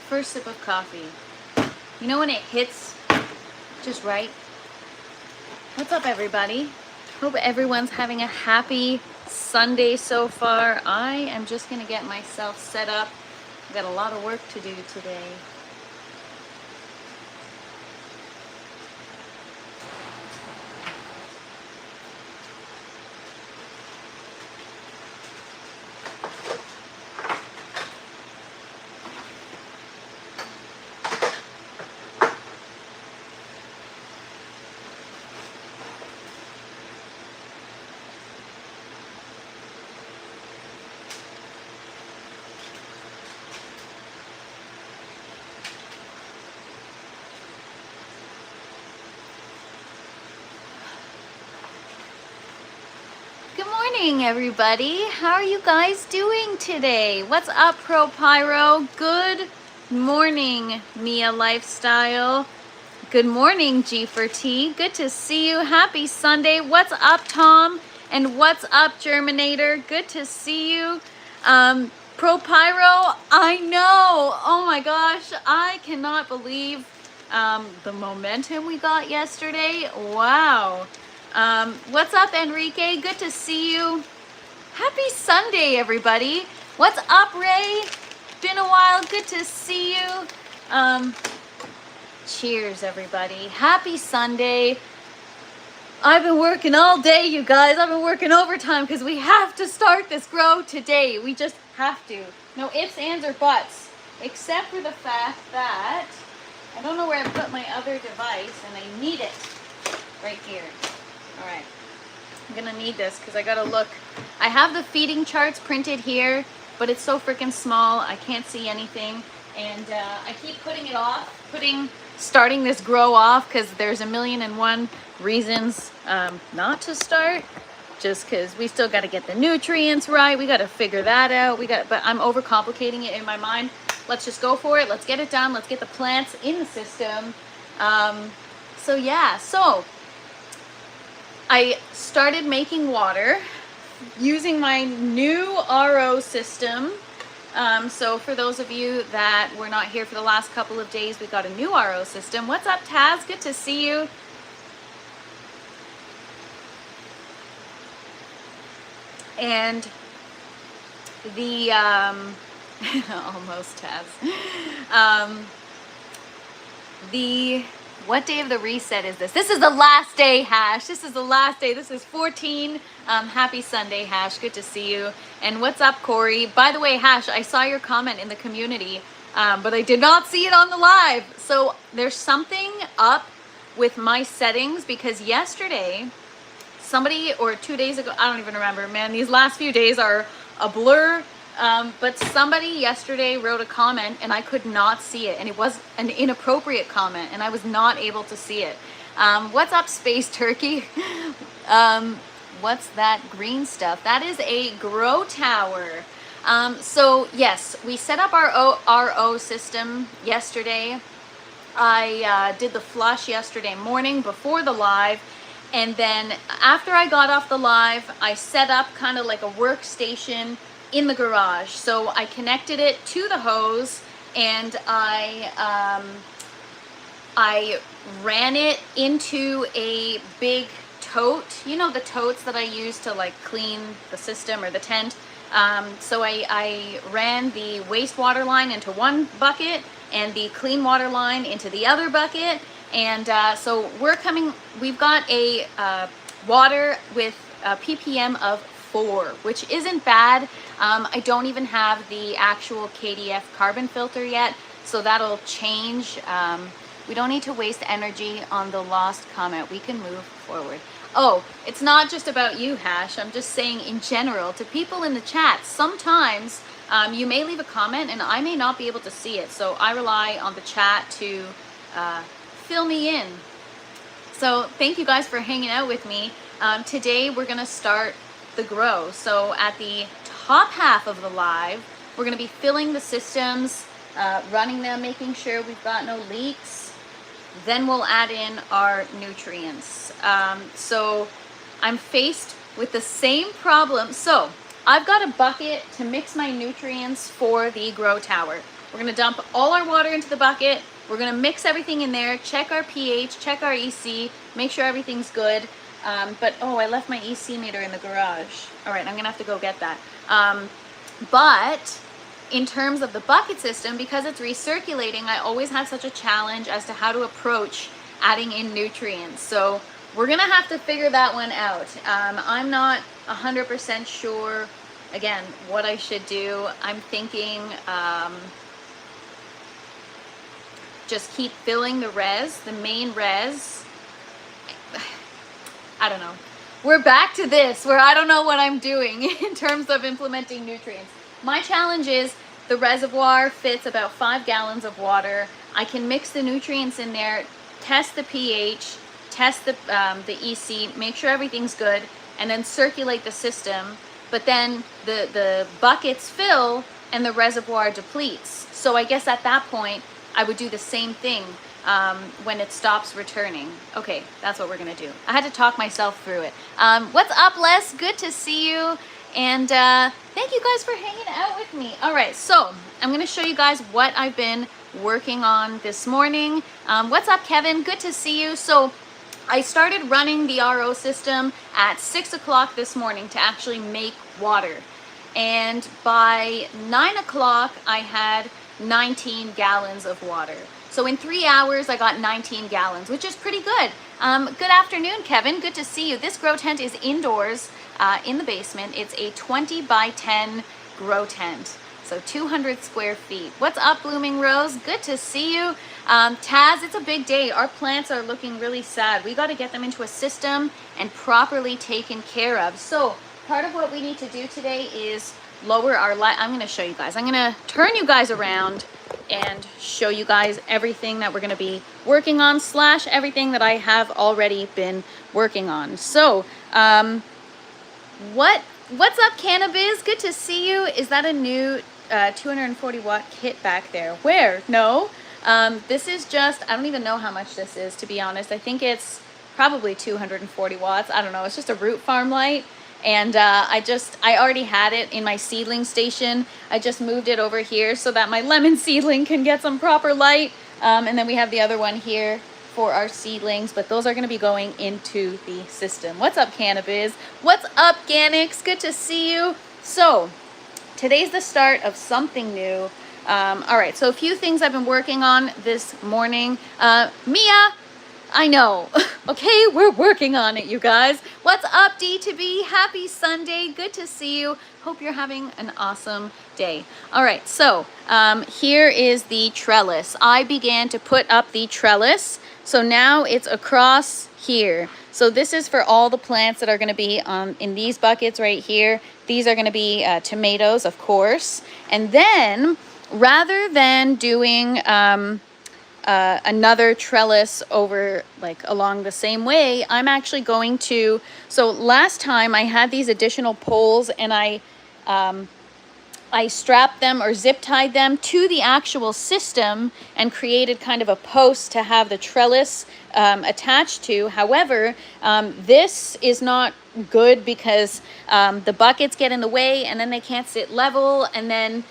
First sip of coffee. You know when it hits just right? What's up, everybody? Hope everyone's having a happy Sunday so far. I am just gonna get myself set up. I've got a lot of work to do today. Good morning, everybody. How are you guys doing today? What's up, Pro Pyro? Good morning, Mia Lifestyle. Good morning, G4T. Good to see you. Happy Sunday. What's up, Tom? And what's up, Germinator? Good to see you. Pro Pyro, I know. Oh my gosh, I cannot believe the momentum we got yesterday. Wow. What's up, Enrique? Good to see you. Happy Sunday, everybody. What's up, Ray? Been a while. Good to see you. Cheers, everybody. Happy Sunday. I've been working all day, you guys. I've been working overtime because we have to start this grow today. We just have to. No ifs, ands, or buts. Except for the fact that I don't know where I put my other device and I need it right here. All right, I'm gonna need this because I gotta look. I have the feeding charts printed here, but it's so freaking small, I can't see anything. And I keep putting it off, starting this grow off because there's a million and one reasons not to start. Just because we still gotta get the nutrients right, we gotta figure that out. But I'm overcomplicating it in my mind. Let's just go for it. Let's get it done. Let's get the plants in the system. So yeah, I started making water using my new RO system. So for those of you that were not here for the last couple of days, we got a new RO system. What's up, Taz? Good to see you. And the, almost Taz. What day of the reset is this? This is the last day, Hash. This is the last day. This is 14. Happy Sunday, Hash. Good to see you. And what's up, Corey? By the way, Hash, I saw your comment in the community, but I did not see it on the live. So there's something up with my settings because yesterday, somebody, or 2 days ago, I don't even remember, man, these last few days are a blur. But somebody yesterday wrote a comment and I could not see it, and it was an inappropriate comment and I was not able to see it. What's up, Space Turkey? What's that green stuff? That is a grow tower. So yes, we set up our RO system yesterday. I did the flush yesterday morning before the live. And then after I got off the live, I set up kind of like a workstation in the garage. So I connected it to the hose and I ran it into a big tote. You know, the totes that I use to like clean the system or the tent. So I ran the wastewater line into one bucket and the clean water line into the other bucket. And so we've got a water with a ppm of 4, which isn't bad. I don't even have the actual KDF carbon filter yet, so that'll change. We don't need to waste energy on the lost comment. We can move forward. Oh, it's not just about you, Hash. I'm just saying in general to people in the chat, sometimes you may leave a comment and I may not be able to see it. So I rely on the chat to fill me in. So thank you guys for hanging out with me. Today we're gonna start the grow. So at the top half of the live, we're gonna be filling the systems, running them, making sure we've got no leaks. Then we'll add in our nutrients. So I'm faced with the same problem. So I've got a bucket to mix my nutrients for the grow tower. We're gonna dump all our water into the bucket. We're gonna mix everything in there, check our pH, check our EC, make sure everything's good. But, oh, I left my EC meter in the garage. All right, I'm gonna have to go get that. But in terms of the bucket system, because it's recirculating, I always have such a challenge as to how to approach adding in nutrients. So we're gonna have to figure that one out. I'm not 100% sure, again, what I should do. I'm thinking just keep filling the res, the main res. I don't know. We're back to this where I don't know what I'm doing in terms of implementing nutrients. My challenge is the reservoir fits about 5 gallons of water. I can mix the nutrients in there, test the pH, test the EC, make sure everything's good, and then circulate the system. But then the buckets fill and the reservoir depletes. So I guess at that point, I would do the same thing when it stops returning. Okay, that's what we're gonna do. I had to talk myself through it. What's up, Les? Good to see you. And thank you guys for hanging out with me. All right, so I'm gonna show you guys what I've been working on this morning. What's up, Kevin? Good to see you. So I started running the RO system at 6 o'clock this morning to actually make water. And by 9 o'clock, I had 19 gallons of water. So in 3 hours, I got 19 gallons, which is pretty good. Good afternoon, Kevin. Good to see you. This grow tent is indoors in the basement. It's a 20 by 10 grow tent. So 200 square feet. What's up, Blooming Rose? Good to see you. Taz, it's a big day. Our plants are looking really sad. We got to get them into a system and properly taken care of. So part of what we need to do today is lower our light. I'm going to show you guys. I'm going to turn you guys around and show you guys everything that we're going to be working on / everything that I have already been working on. So what's up, Cannabis? Good to see you. Is that a new 240 watt kit back there? Where? No. This is just, I don't even know how much this is, to be honest. I think it's probably 240 watts. I don't know. It's just a root farm light. And I already had it in my seedling station. I just moved it over here so that my lemon seedling can get some proper light. And then we have the other one here for our seedlings, but those are going to be going into the system. What's up, Cannabis? What's up, Ganix? Good to see you. So today's the start of something new. All right, so a few things I've been working on this morning. Mia, I know. Okay, we're working on it, you guys. What's up, D2B? Happy Sunday. Good to see you. Hope you're having an awesome day. All right, so here is the trellis. I began to put up the trellis. So now it's across here. So this is for all the plants that are going to be in these buckets right here. These are going to be tomatoes, of course. And then rather than doing another trellis over like along the same way, I'm actually going to, so last time I had these additional poles and I strapped them or zip tied them to the actual system and created kind of a post to have the trellis attached to. However, this is not good because the buckets get in the way and then they can't sit level, and then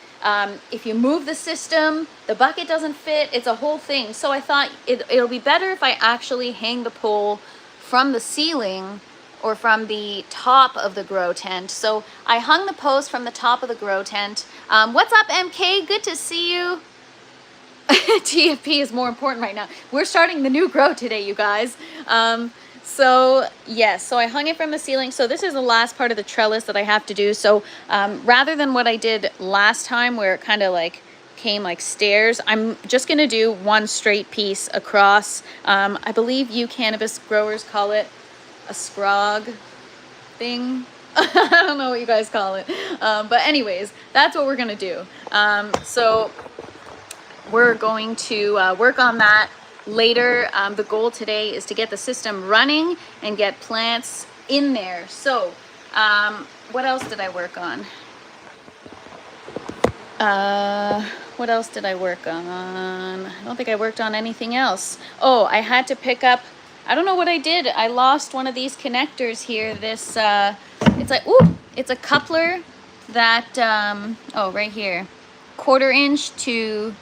if you move the system, the bucket doesn't fit. It's a whole thing. So I thought it'll be better if I actually hang the pole from the ceiling or from the top of the grow tent. So I hung the post from the top of the grow tent. What's up, MK? Good to see you. TFP is more important right now. We're starting the new grow today, you guys. So yes, so I hung it from the ceiling. So this is the last part of the trellis that I have to do. So rather than what I did last time where it kind of like came like stairs, I'm just gonna do one straight piece across. I believe you cannabis growers call it a scrog thing. I don't know what you guys call it. But anyways, that's what we're gonna do. So we're going to work on that later. The goal today is to get the system running and get plants in there. So what else did I work on? What else did I work on? I don't think I worked on anything else. Oh, I had to pick up, I don't know what I did. I lost one of these connectors here. This, it's like, ooh, it's a coupler that, oh, right here. 1/4 inch to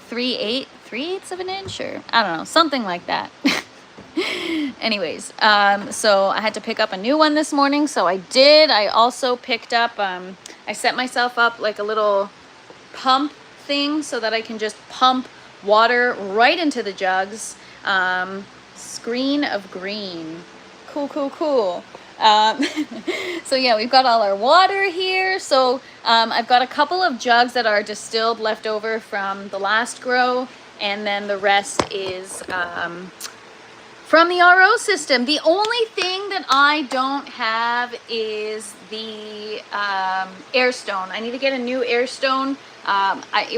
3/8 of an inch, or I don't know, something like that. Anyways, so I had to pick up a new one this morning, so I did. I also picked up, I set myself up like a little pump thing so that I can just pump water right into the jugs. Screen of green. Cool, cool, cool. So yeah, we've got all our water here. So I've got a couple of jugs that are distilled left over from the last grow, and then the rest is from the RO system. The only thing that I don't have is the air stone. I need to get a new air stone.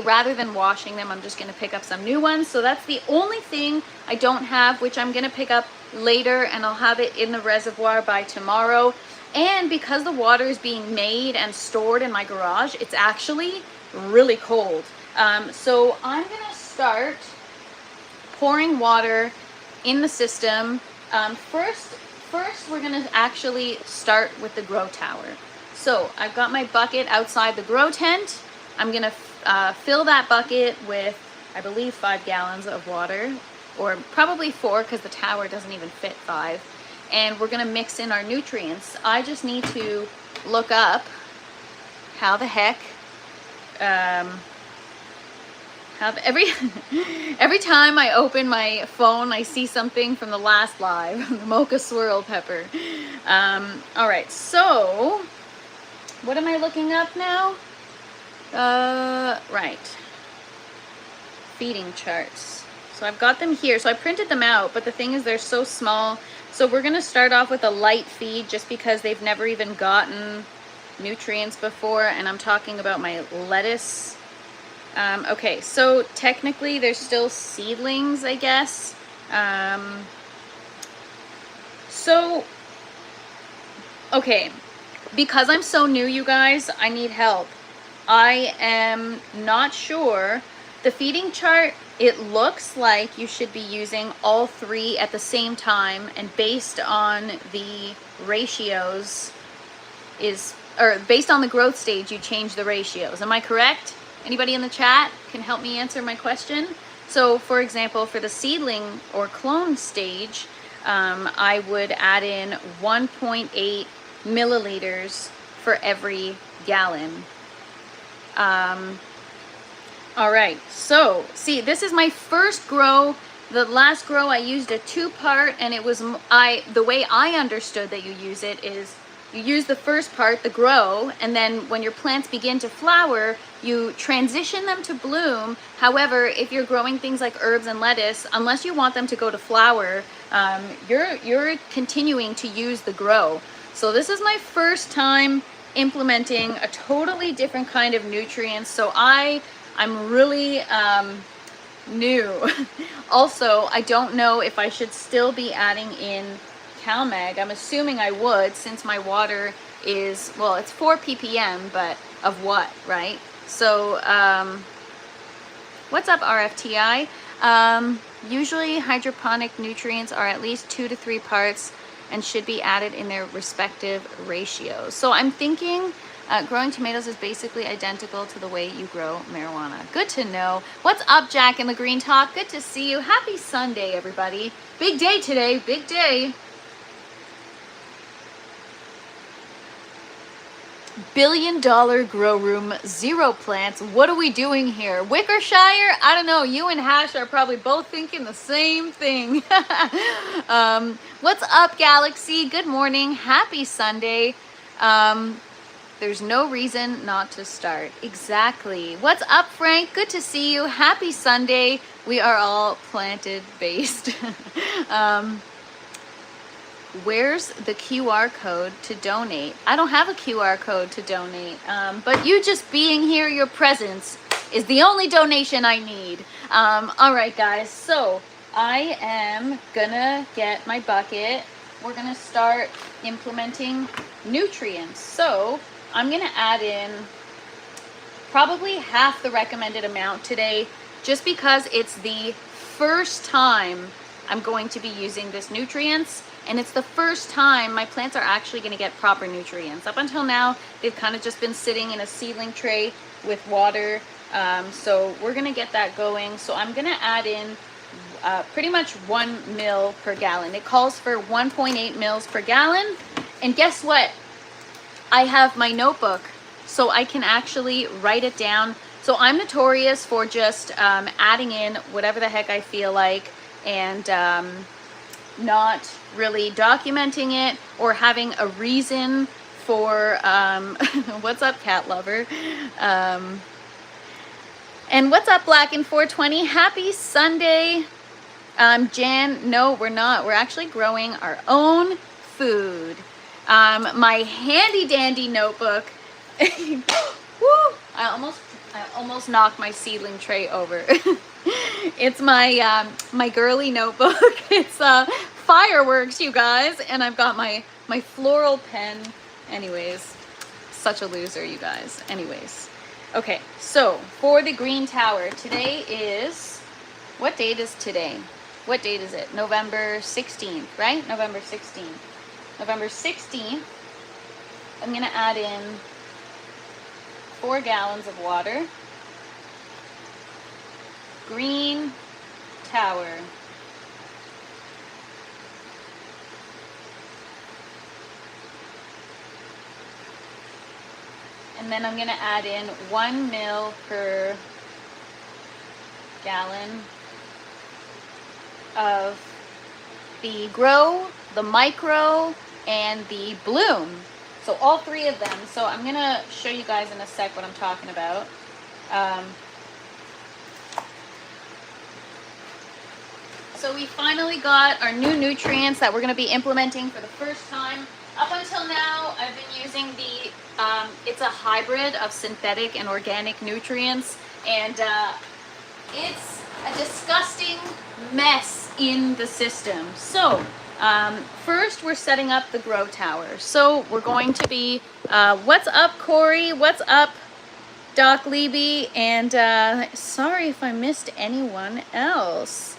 Rather than washing them, I'm just going to pick up some new ones. So that's the only thing I don't have, which I'm going to pick up later, and I'll have it in the reservoir by tomorrow. And because the water is being made and stored in my garage, it's actually really cold. So I'm going to start pouring water in the system. First we're going to actually start with the grow tower. So I've got my bucket outside the grow tent. I'm going to fill that bucket with, I believe, 5 gallons of water, or probably 4 because the tower doesn't even fit 5. And we're going to mix in our nutrients. I just need to look up how the heck, every time I open my phone, I see something from the last live, the mocha swirl pepper. All right, so what am I looking up now? Right. Feeding charts. So I've got them here. So I printed them out, but the thing is they're so small. So we're going to start off with a light feed just because they've never even gotten nutrients before. And I'm talking about my lettuce. Okay, so technically they're still seedlings, I guess. Okay, because I'm so new, you guys, I need help. I am not sure. The feeding chart, it looks like you should be using all 3 at the same time, and based on the ratios based on the growth stage, you change the ratios. Am I correct? Anybody in the chat can help me answer my question? So for example, for the seedling or clone stage, I would add in 1.8 milliliters for every gallon. All right, so see, this is my first grow. The last grow I used a 2-part, and it was the way I understood that you use it is you use the first part, the grow, and then when your plants begin to flower, you transition them to bloom. However, if you're growing things like herbs and lettuce, unless you want them to go to flower, you're continuing to use the grow. So this is my first time implementing a totally different kind of nutrients. So I'm really new. Also, I don't know if I should still be adding in CalMag. I'm assuming I would, since my water is, well, it's 4 ppm, but of what, right? So what's up, RFTI? Usually hydroponic nutrients are at least 2 to 3 parts and should be added in their respective ratios. So I'm thinking growing tomatoes is basically identical to the way you grow marijuana. Good to know. What's up, Jack in the Green Talk? Good to see you. Happy Sunday, everybody. Big day today, big day. $1 billion grow room, 0 plants. What are we doing here? Wickershire? I don't know. You and Hash are probably both thinking the same thing. What's up, Galaxy? Good morning. Happy Sunday. There's no reason not to start. Exactly. What's up, Frank? Good to see you. Happy Sunday. We are all planted based. Where's the QR code to donate? I don't have a QR code to donate, but you just being here, your presence is the only donation I need. All right, guys, so I am gonna get my bucket. We're gonna start implementing nutrients. So I'm gonna add in probably half the recommended amount today, just because it's the first time I'm going to be using this nutrients. And it's the first time my plants are actually going to get proper nutrients. Up until now, they've kind of just been sitting in a seedling tray with water So we're gonna get that going. So I'm gonna add in pretty much 1 mil per gallon. It calls for 1.8 mils per gallon. And guess what? I have my notebook, so I can actually write it down. So I'm notorious for just adding in whatever the heck I feel like, and not really documenting it or having a reason for what's up, cat lover? And what's up, Black in 420? Happy Sunday. Jan, no, we're not. We're actually growing our own food. My handy dandy notebook. Woo! I almost knocked my seedling tray over. It's my girly notebook. It's fireworks, you guys, and I've got my floral pen. Anyways, such a loser, you guys. Anyways, okay. So for the green tower, today is, what date is today? What date is it? November 16th, right? November 16th. November 16th, I'm gonna add in 4 gallons of water. Green tower. And then I'm gonna add in 1 mil per gallon of the grow, the micro, and the bloom. So all 3 of them. So I'm gonna show you guys in a sec what I'm talking about. So we finally got our new nutrients that we're gonna be implementing for the first time. Up until now, I've been using the, it's a hybrid of synthetic and organic nutrients, and it's a disgusting mess in the system. So first we're setting up the grow tower. So we're going to be, what's up, Corey? What's up, Doc Leby? And sorry if I missed anyone else.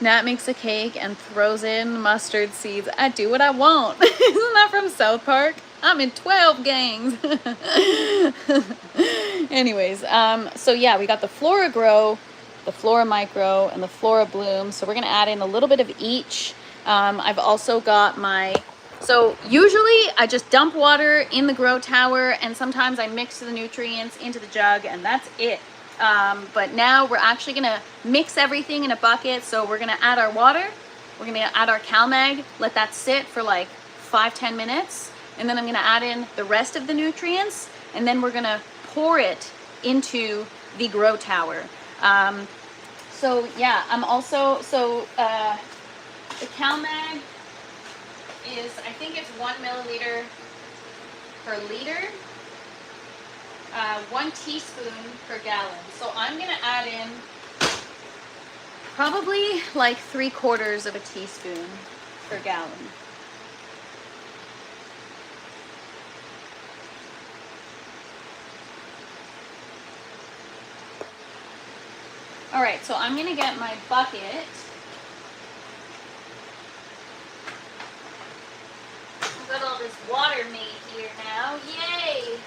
Nat makes a cake and throws in mustard seeds. I do what I want. Isn't that from South Park? I'm in 12 gangs. Anyways, so yeah, we got the Flora Grow, the Flora Micro, and the Flora Bloom. So we're gonna add in a little bit of each. I've also got my, so usually I just dump water in the grow tower, and sometimes I mix the nutrients into the jug, and that's it. But now we're actually gonna mix everything in a bucket. So we're gonna add our water, we're gonna add our CalMag, let that sit for like 5-10 minutes, and then I'm gonna add in the rest of the nutrients, and then we're gonna pour it into the grow tower. So yeah, I'm also, so the CalMag is, I think it's 1 milliliter per liter. 1 teaspoon per gallon. So I'm gonna add in probably like 3/4 of a teaspoon per gallon. All right, so I'm gonna get my bucket. I've got all this water made here now, yay!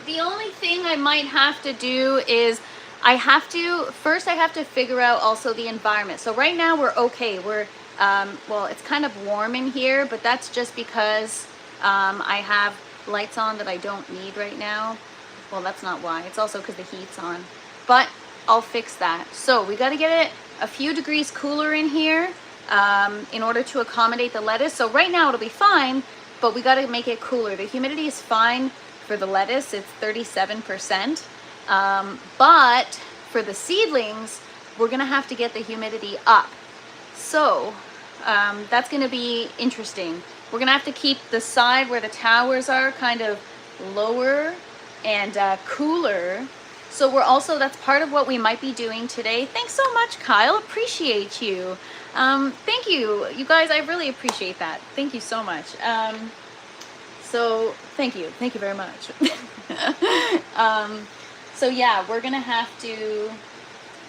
The only thing I might have to do is I have to figure out also the environment. So right now we're okay. We're, well, it's kind of warm in here, but that's just because I have lights on that I don't need right now. Well, that's not why. It's also because the heat's on. But I'll fix that. So we got to get it a few degrees cooler in here in order to accommodate the lettuce. So right now it'll be fine, but we got to make it cooler. The humidity is fine. For the lettuce, it's 37%, but for the seedlings, we're gonna have to get the humidity up. So that's gonna be interesting. We're gonna have to keep the side where the towers are kind of lower and cooler, So that's part of what we might be doing today. Thanks so much, Kyle. Appreciate you. Thank you. You guys, I really appreciate that. Thank you so much. So thank you. Thank you very much. So yeah, we're going to have to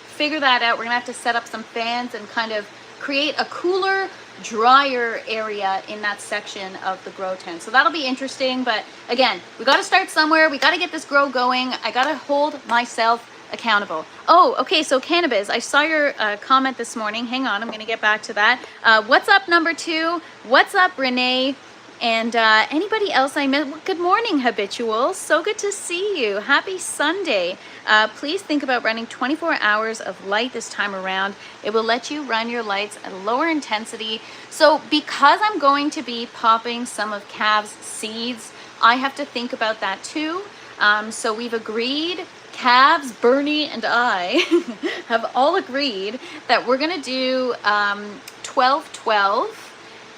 figure that out. We're going to have to set up some fans and kind of create a cooler, drier area in that section of the grow tent. So that'll be interesting. But again, we got to start somewhere. We got to get this grow going. I got to hold myself accountable. Oh, okay. So cannabis, I saw your comment this morning. Hang on. I'm going to get back to that. What's up, number 2? What's up, Renee? And anybody else I met? Good morning, Habituals. So good to see you. Happy Sunday. Please think about running 24 hours of light this time around. It will let you run your lights at a lower intensity. So because I'm going to be popping some of Cav's seeds, I have to think about that too. So we've agreed, Cavs, Bernie, and I have all agreed that we're going to do 12-12.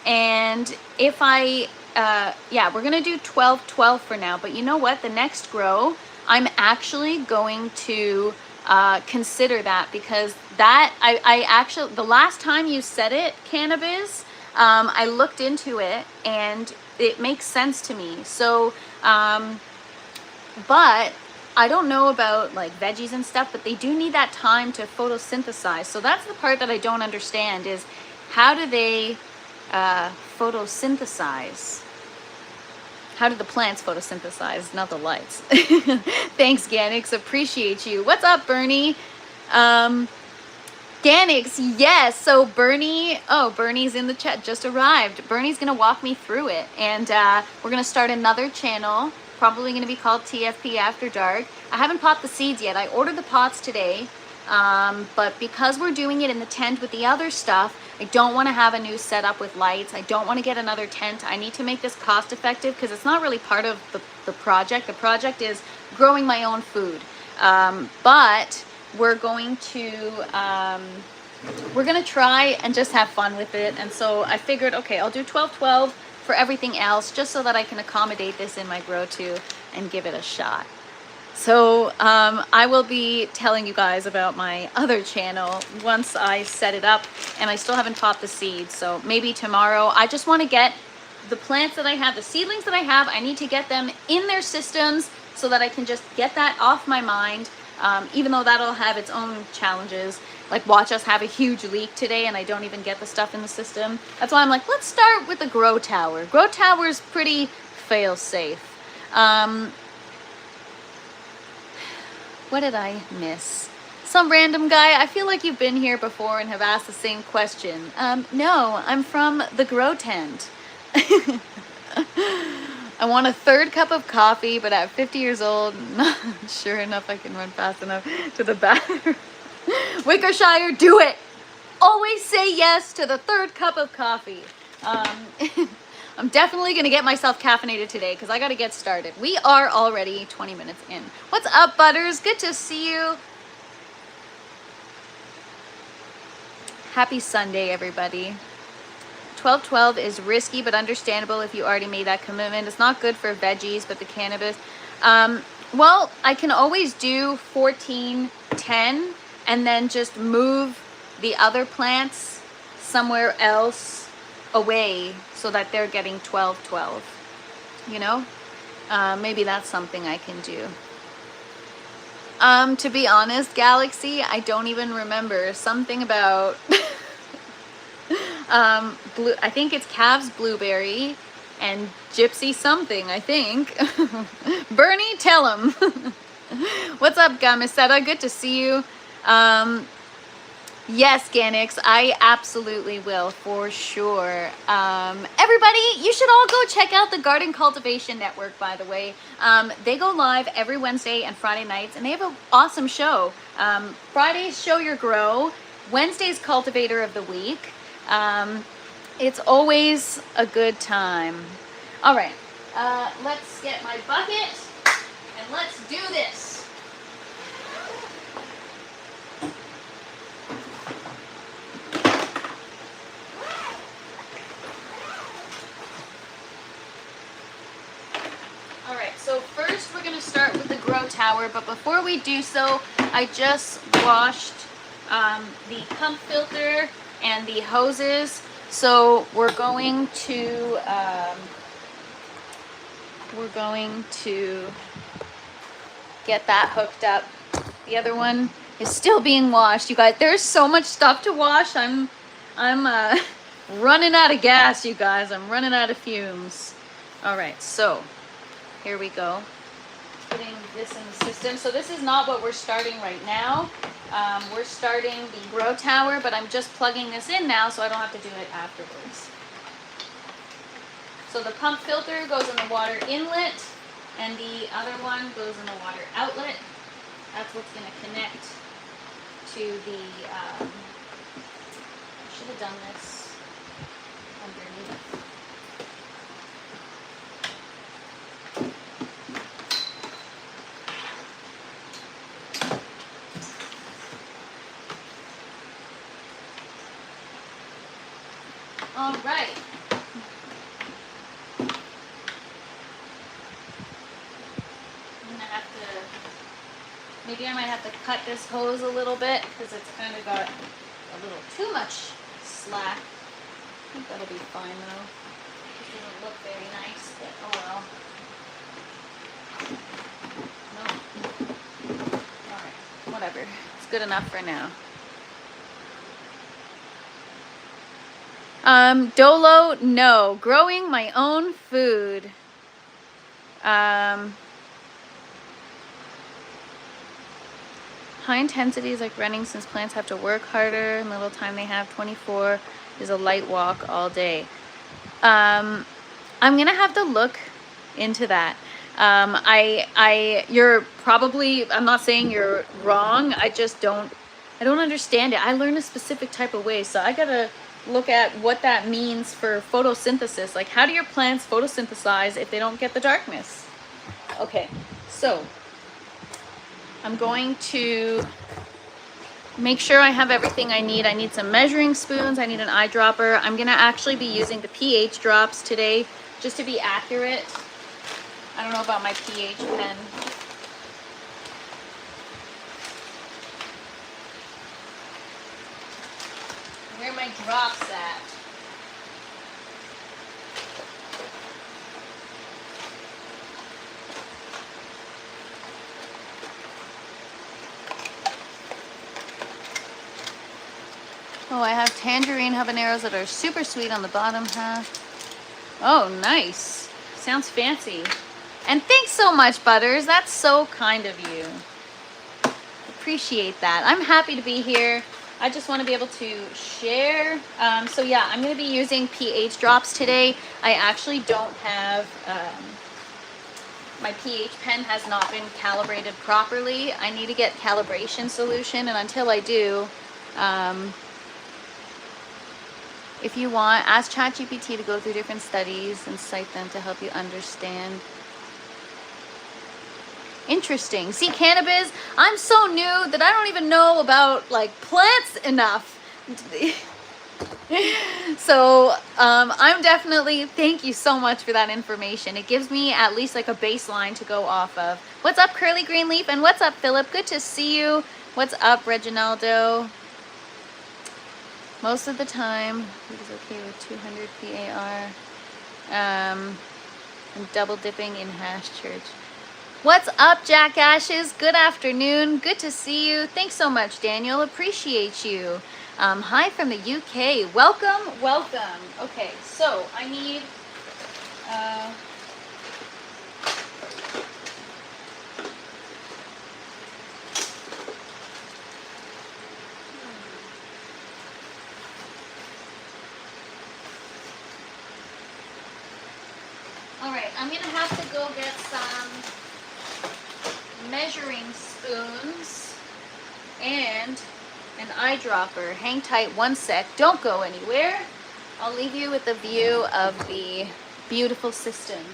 And if we're going to do 12-12 for now. But you know what? The next grow, I'm actually going to consider that, because that, I actually, the last time you said it, cannabis, I looked into it and it makes sense to me. So, but I don't know about like veggies and stuff, but they do need that time to photosynthesize. So that's the part that I don't understand, is how do they photosynthesize? How do the plants photosynthesize, not the lights? Thanks, Ganix. Appreciate you. What's up, Bernie? Ganix, yes. So Bernie's in the chat, just arrived. Bernie's going to walk me through it. And we're going to start another channel, probably going to be called TFP After Dark. I haven't popped the seeds yet. I ordered the pots today. But because we're doing it in the tent with the other stuff, I don't want to have a new setup with lights. I don't want to get another tent. I need to make this cost effective, because it's not really part of the project. The project is growing my own food. But we're going to try and just have fun with it. And so I figured, okay, I'll do 12-12 for everything else, just so that I can accommodate this in my grow too and give it a shot. So I will be telling you guys about my other channel once I set it up, and I still haven't popped the seeds. So maybe tomorrow. I just want to get the plants that I have, the seedlings that I have, I need to get them in their systems so that I can just get that off my mind, even though that'll have its own challenges. Like watch us have a huge leak today and I don't even get the stuff in the system. That's why I'm like, let's start with the grow tower. Grow tower is pretty fail safe. What did I miss? Some random guy. I feel like you've been here before and have asked the same question. No, I'm from the grow tent. I want a 3rd cup of coffee, but at 50 years old, not sure enough I can run fast enough to the bathroom. Wickershire, do it. Always say yes to the 3rd cup of coffee. I'm definitely going to get myself caffeinated today, because I got to get started. We are already 20 minutes in. What's up, Butters? Good to see you. Happy Sunday, everybody. 12-12 is risky but understandable if you already made that commitment. It's not good for veggies, but the cannabis. Well, I can always do 14-10 and then just move the other plants somewhere else away so that they're getting 12-12. You know? Maybe that's something I can do. To be honest, Galaxy, I don't even remember. Something about... I think it's Cavs Blueberry and Gypsy something, I think. Bernie, tell him. What's up, Gamisetta? Good to see you. Yes, Ganix, I absolutely will, for sure. Everybody, you should all go check out the Garden Cultivation Network, by the way. They go live every Wednesday and Friday nights, and they have an awesome show. Fridays, Show Your Grow. Wednesday's Cultivator of the Week. It's always a good time. All right, let's get my bucket, and let's do this. All right, so first we're going to start with the grow tower. tower, but before we do so, I just washed the pump filter and the hoses. So we're going to get that hooked up. The other one is still being washed. You guys, there's so much stuff to wash. I'm running out of gas, you guys. I'm running out of fumes. All right, so here we go. Putting this in the system. So this is not what we're starting right now. We're starting the grow tower, but I'm just plugging this in now so I don't have to do it afterwards. So the pump filter goes in the water inlet, and the other one goes in the water outlet. That's what's going to connect to the, I should have done this underneath. All right. Maybe I might have to cut this hose a little bit because it's kind of got a little too much slack. I think that'll be fine though. It doesn't look very nice, but oh well. No. Alright, whatever. It's good enough for now. Dolo, no. Growing my own food. High intensity is like running since plants have to work harder and the little time they have. 24 is a light walk all day. I'm gonna have to look into that. You're probably, I'm not saying you're wrong. I don't understand it. I learn a specific type of way, so I gotta look at what that means for photosynthesis. Like, how do your plants photosynthesize if they don't get the darkness? Okay, so I'm going to make sure I have everything I need. I need some measuring spoons. I need an eyedropper. I'm going to actually be using the pH drops today just to be accurate. I don't know about my pH pen. Where are my drops at? Oh, I have tangerine habaneros that are super sweet on the bottom half. Oh, nice. Sounds fancy. And thanks so much, Butters. That's so kind of you. Appreciate that. I'm happy to be here. I just want to be able to share. So yeah, I'm going to be using pH drops today. I actually don't have, my pH pen has not been calibrated properly. I need to get calibration solution, and until I do, if you want, ask ChatGPT to go through different studies and cite them to help you understand. Interesting. See, cannabis, I'm so new that I don't even know about like plants enough. So I'm definitely, thank you so much for that information. It gives me at least like a baseline to go off of. What's up, Curly Green Leaf? And what's up, Philip? Good to see you. What's up, Reginaldo? Most of the time, it is okay with 200 PAR. I'm double dipping in hash church. What's up, Jack Ashes? Good afternoon. Good to see you. Thanks so much, Daniel. Appreciate you. Hi from the UK. Welcome, welcome. Okay, so I need... All right, I'm gonna have to go get some measuring spoons and an eyedropper. Hang tight one sec. Don't go anywhere. I'll leave you with a view of the beautiful systems.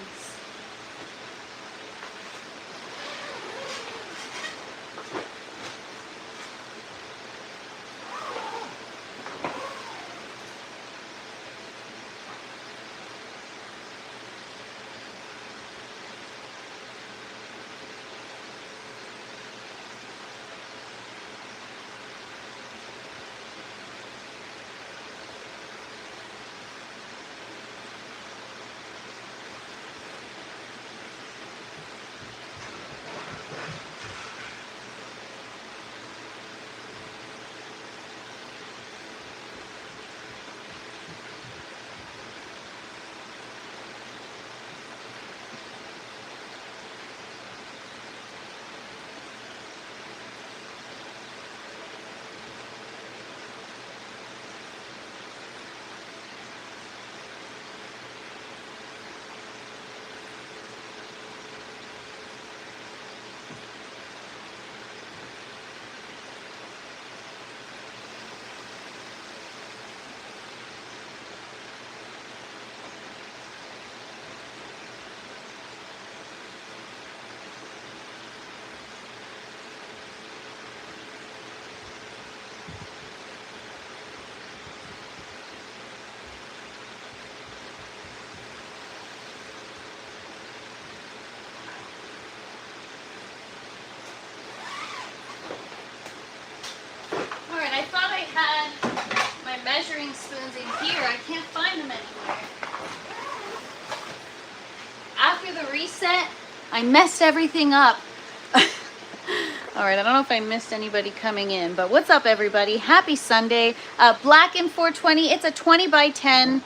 measuring spoons in here. I can't find them anywhere. After the reset, I messed everything up. All right, I don't know if I missed anybody coming in, but what's up, everybody? Happy Sunday. Black in 420. It's a 20 by 10,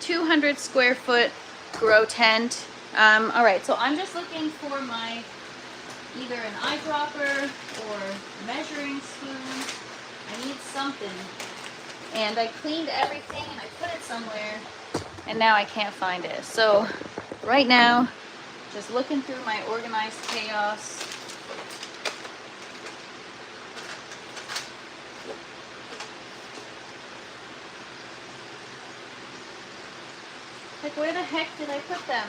200 square foot grow tent. All right, so I'm just looking for my either an eyedropper or measuring spoon. I need something. And I cleaned everything and I put it somewhere, and now I can't find it. So right now, just looking through my organized chaos. Like, where the heck did I put them?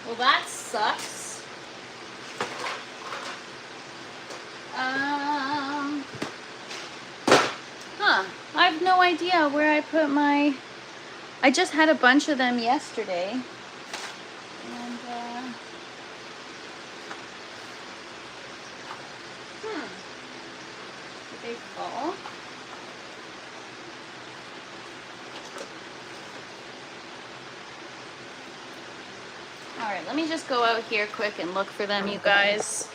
Well, that sucks. I have no idea where I put my... I just had a bunch of them yesterday. And, did they fall? Alright, let me just go out here quick and look for them, you guys.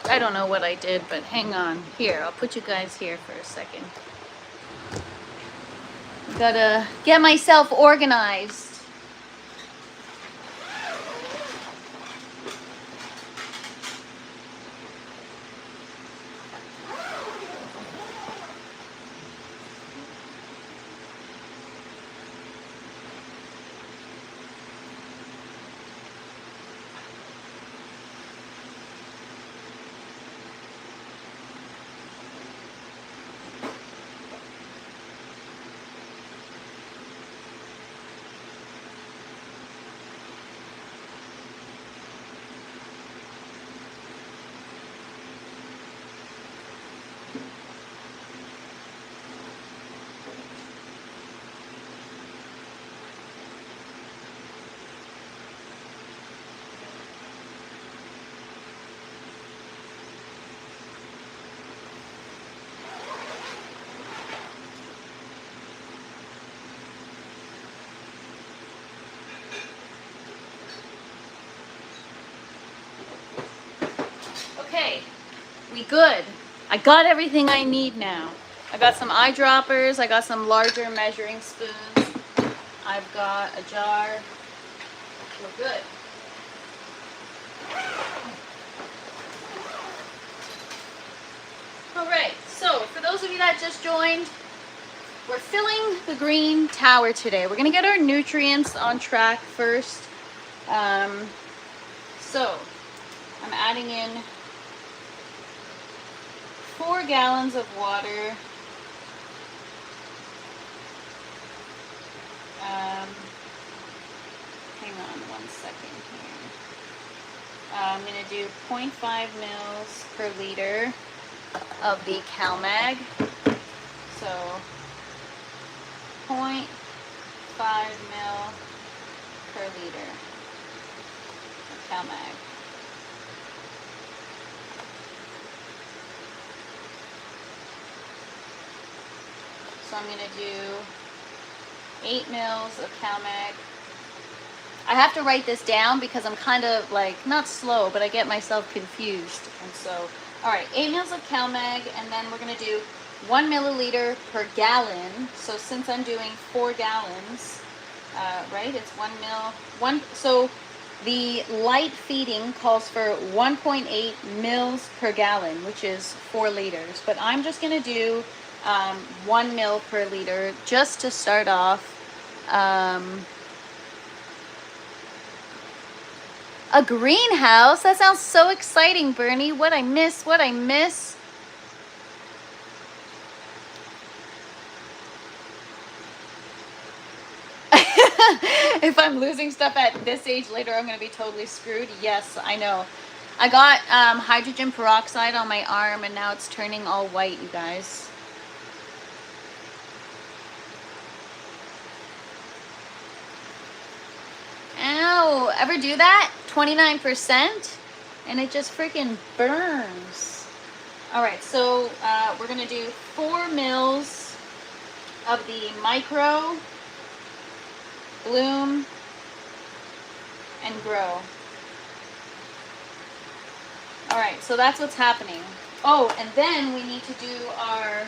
I don't know what I did, but hang on. Here, I'll put you guys here for a second. Gotta get myself organized. Okay, we good. I got everything I need now. I got some eyedroppers, I got some larger measuring spoons, I've got a jar. We're good. Alright, so for those of you that just joined, we're filling the green tower today. We're gonna get our nutrients on track first. So I'm adding in 4 gallons of water. Hang on 1 second here. I'm going to do 0.5 mils per liter of the CalMag. So 0.5 mil per liter of CalMag. So I'm going to do 8 mils of CalMag. I have to write this down because I'm kind of like, not slow, but I get myself confused. And so, all right, 8 mils of CalMag, and then we're going to do 1 milliliter per gallon. So since I'm doing 4 gallons, right, it's 1 mil. So the light feeding calls for 1.8 mils per gallon, which is 4 liters. But I'm just going to do 1 mil per liter just to start off. A greenhouse? That sounds so exciting, Bernie. What I miss, what I miss. If I'm losing stuff at this age later, I'm going to be totally screwed. Yes, I know. I got hydrogen peroxide on my arm, and now it's turning all white, you guys. Ow, ever do that? 29%? And it just freaking burns. All right, so we're gonna do 4 mils of the micro, bloom, and grow. All right, so that's what's happening. Oh, and then we need to do our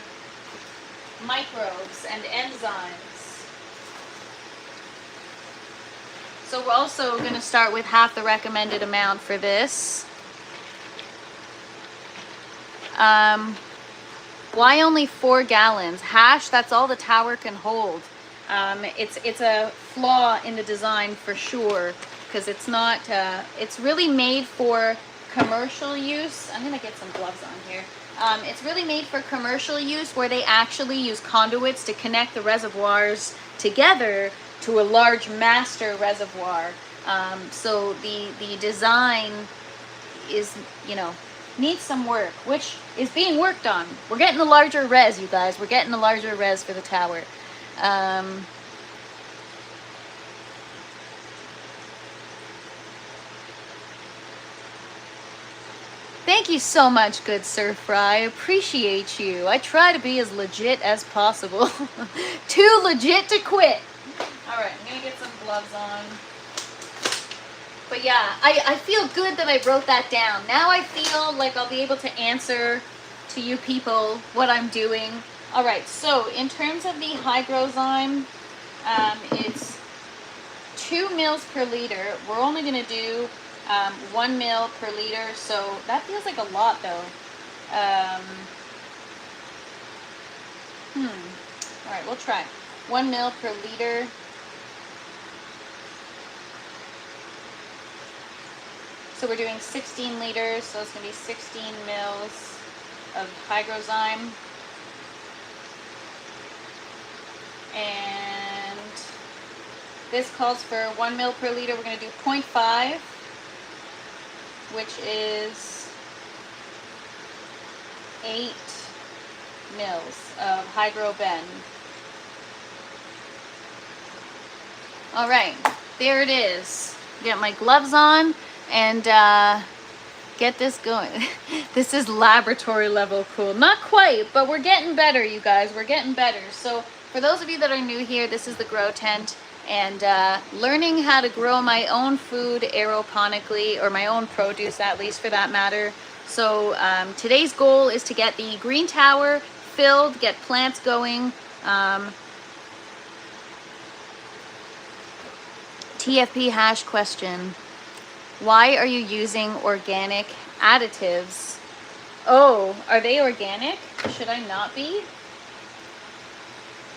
microbes and enzymes. So we're also going to start with half the recommended amount for this. Why only 4 gallons? Hash, that's all the tower can hold. It's a flaw in the design for sure, because it's not, it's really made for commercial use. I'm gonna get some gloves on here. It's really made for commercial use, where they actually use conduits to connect the reservoirs together to a large master reservoir. So the design is, you know, needs some work, which is being worked on. We're getting the larger res, you guys. We're getting the larger res for the tower. Thank you so much, good Sir Fry. I appreciate you. I try to be as legit as possible. Too legit to quit. All right, I'm gonna get some gloves on. But yeah, I feel good that I wrote that down. Now I feel like I'll be able to answer to you people what I'm doing. All right, so in terms of the Hydrozyme, it's 2 mils per liter. We're only gonna do 1 mil per liter, so that feels like a lot though. All right, we'll try 1 mil per liter. So we're doing 16 liters, so it's gonna be 16 mils of Hydrozyme. And this calls for 1 mil per liter. We're gonna do 0.5. Which is 8 mils of Hydroben. All right, there it is. Get my gloves on and get this going. This is laboratory level cool. Not quite, but we're getting better, you guys. We're getting better. So for those of you that are new here, this is the grow tent. And learning how to grow my own food aeroponically, or my own produce at least for that matter. So today's goal is to get the green tower filled, get plants going. TFP hash question. Why are you using organic additives? Oh, are they organic? Should I not be?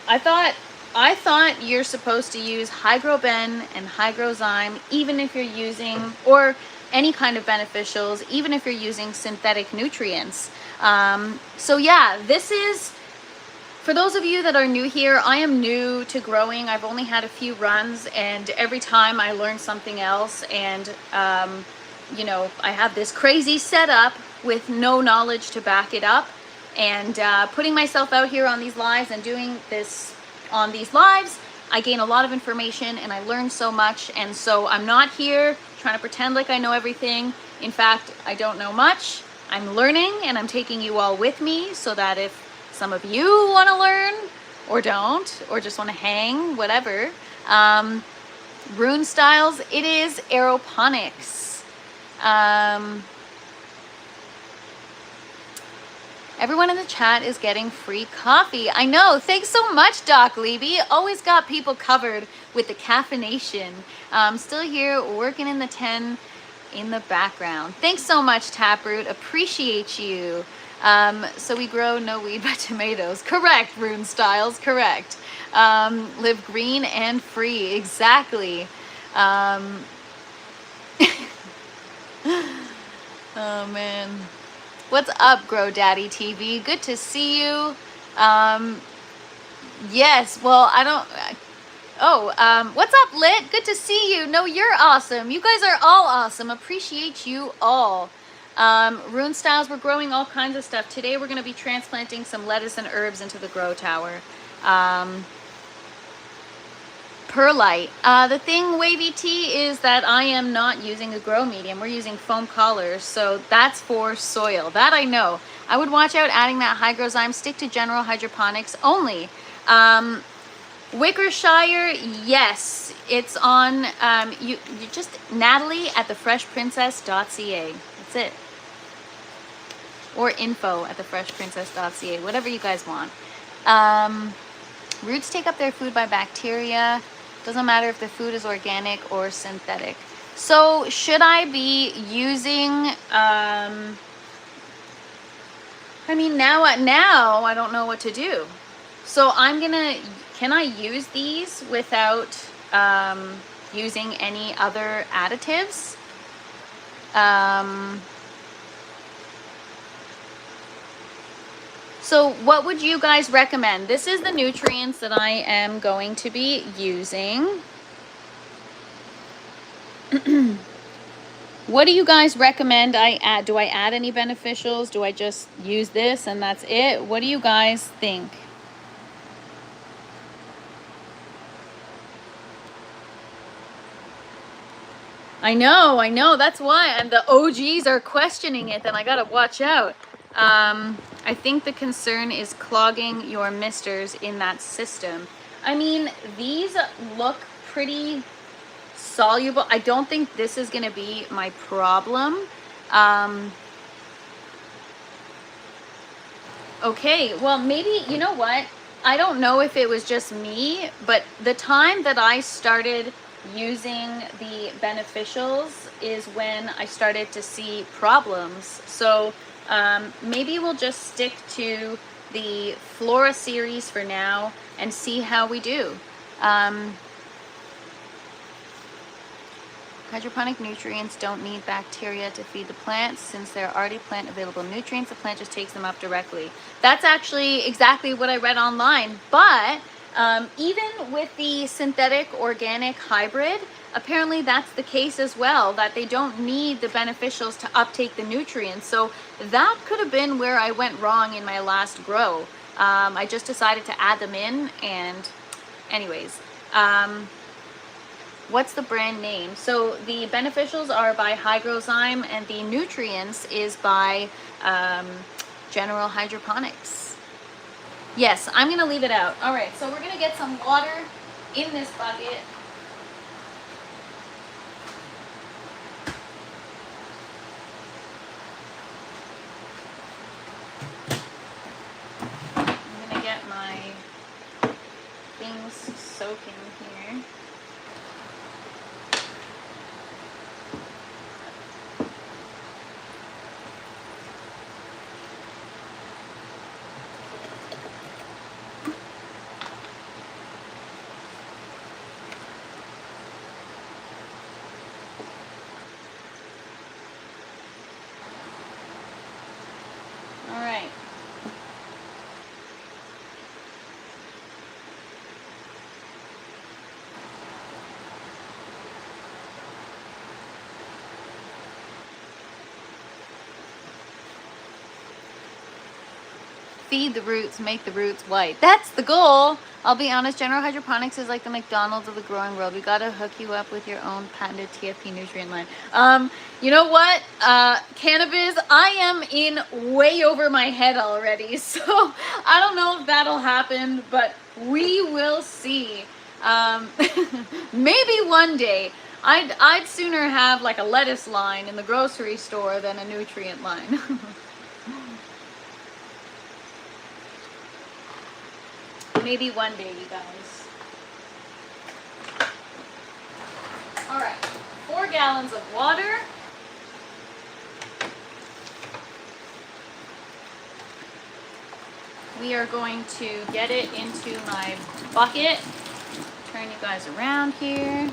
I thought you're supposed to use Hydroben and Hydrozyme even if you're using, or any kind of beneficials, even if you're using synthetic nutrients. So yeah, this is, for those of you that are new here, I am new to growing. I've only had a few runs, and every time I learn something else, and you know, I have this crazy setup with no knowledge to back it up, and putting myself out here on these lives and doing this on these lives, I gain a lot of information and I learn so much. And so I'm not here trying to pretend like I know everything. In fact, I don't know much. I'm learning, and I'm taking you all with me, so that if some of you want to learn or don't, or just want to hang, whatever. Rune styles, it is aeroponics. Everyone in the chat is getting free coffee. I know. Thanks so much, Doc Levy. Always got people covered with the caffeination. Still here working in the 10 in the background. Thanks so much, Taproot. Appreciate you. So we grow no weed but tomatoes. Correct, Rune Styles. Correct. Live green and free. Exactly. Oh, man. What's up, Grow Daddy TV? Good to see you. Yes, well, I don't... what's up, Lit? Good to see you. No, you're awesome. You guys are all awesome. Appreciate you all. Rune styles, we're growing all kinds of stuff. Today we're going to be transplanting some lettuce and herbs into the grow tower. Perlite. The thing, Wavy Tea, is that I am not using a grow medium. We're using foam collars, so that's for soil. That I know. I would watch out adding that hygrozyme. Stick to general hydroponics only. Wickershire, yes, it's on. You just Natalie at thefreshprincess.ca. That's it. Or info at thefreshprincess.ca. Whatever you guys want. Roots take up their food by bacteria. Doesn't matter if the food is organic or synthetic. So should I be using, I mean, now I don't know what to do. So can I use these without using any other additives? So what would you guys recommend? This is the nutrients that I am going to be using. What do you guys recommend I add? Do I add any beneficials? Do I just use this and that's it? What do you guys think? I know. That's why. And the OGs are questioning it. Then I gotta watch out. I think the concern is clogging your misters in that system. I mean, these look pretty soluble. I don't think this is going to be my problem. Okay, well, maybe, you know what? I don't know if it was just me, but the time that I started using the beneficials is when I started to see problems. So maybe we'll just stick to the Flora series for now and see how we do. Hydroponic nutrients don't need bacteria to feed the plants. Since they're already plant available nutrients, the plant just takes them up directly. That's actually exactly what I read online. But even with the synthetic organic hybrid, apparently that's the case as well, that they don't need the beneficials to uptake the nutrients. So that could have been where I went wrong in my last grow. I just decided to add them in, and anyways, what's the brand name? So the beneficials are by Hygrozyme and the nutrients is by General Hydroponics. Yes, I'm gonna leave it out. All right, so we're gonna get some water in this bucket. I'm gonna get my things soaking here. All right. Feed the roots, make the roots white. That's the goal. I'll be honest, General Hydroponics is like the McDonald's of the growing world. We gotta hook you up with your own patented TFP nutrient line. You know what? Cannabis, I am in way over my head already. So I don't know if that'll happen, but we will see. Maybe one day. I'd sooner have like a lettuce line in the grocery store than a nutrient line. Maybe one day, you guys. All right, 4 gallons of water. We are going to get it into my bucket. Turn you guys around here.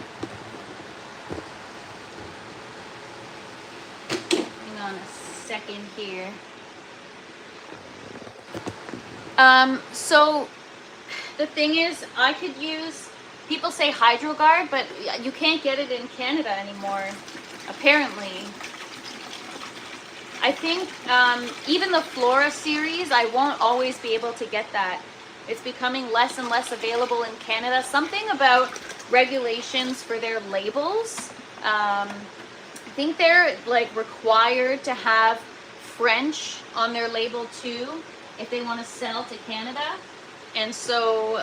Hang on a second here. So the thing is, I could use, people say HydroGuard, but you can't get it in Canada anymore, apparently. I think even the Flora series, I won't always be able to get that. It's becoming less and less available in Canada. Something about regulations for their labels. I think they're like required to have French on their label too if they want to sell to Canada. And so,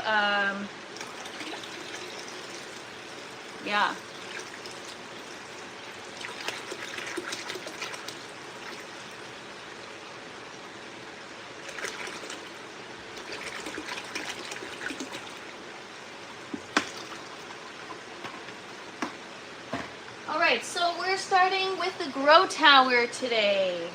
yeah. All right, so we're starting with the grow tower today.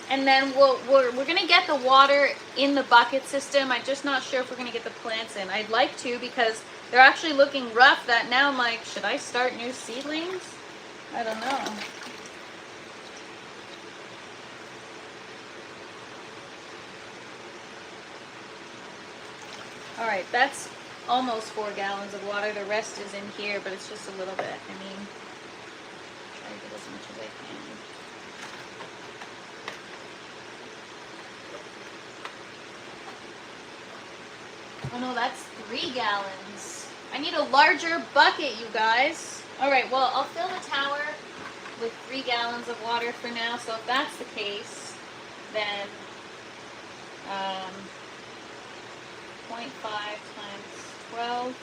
And then we're going to get the water in the bucket system. I'm just not sure if we're going to get the plants in. I'd like to because they're actually looking rough that now I'm like, should I start new seedlings? I don't know. All right, that's almost 4 gallons of water. The rest is in here, but it's just a little bit. I mean, try to get as much as I can. Oh no, that's 3 gallons. I need a larger bucket, you guys. All right, well, I'll fill the tower with 3 gallons of water for now. So if that's the case, then 0.5 times 12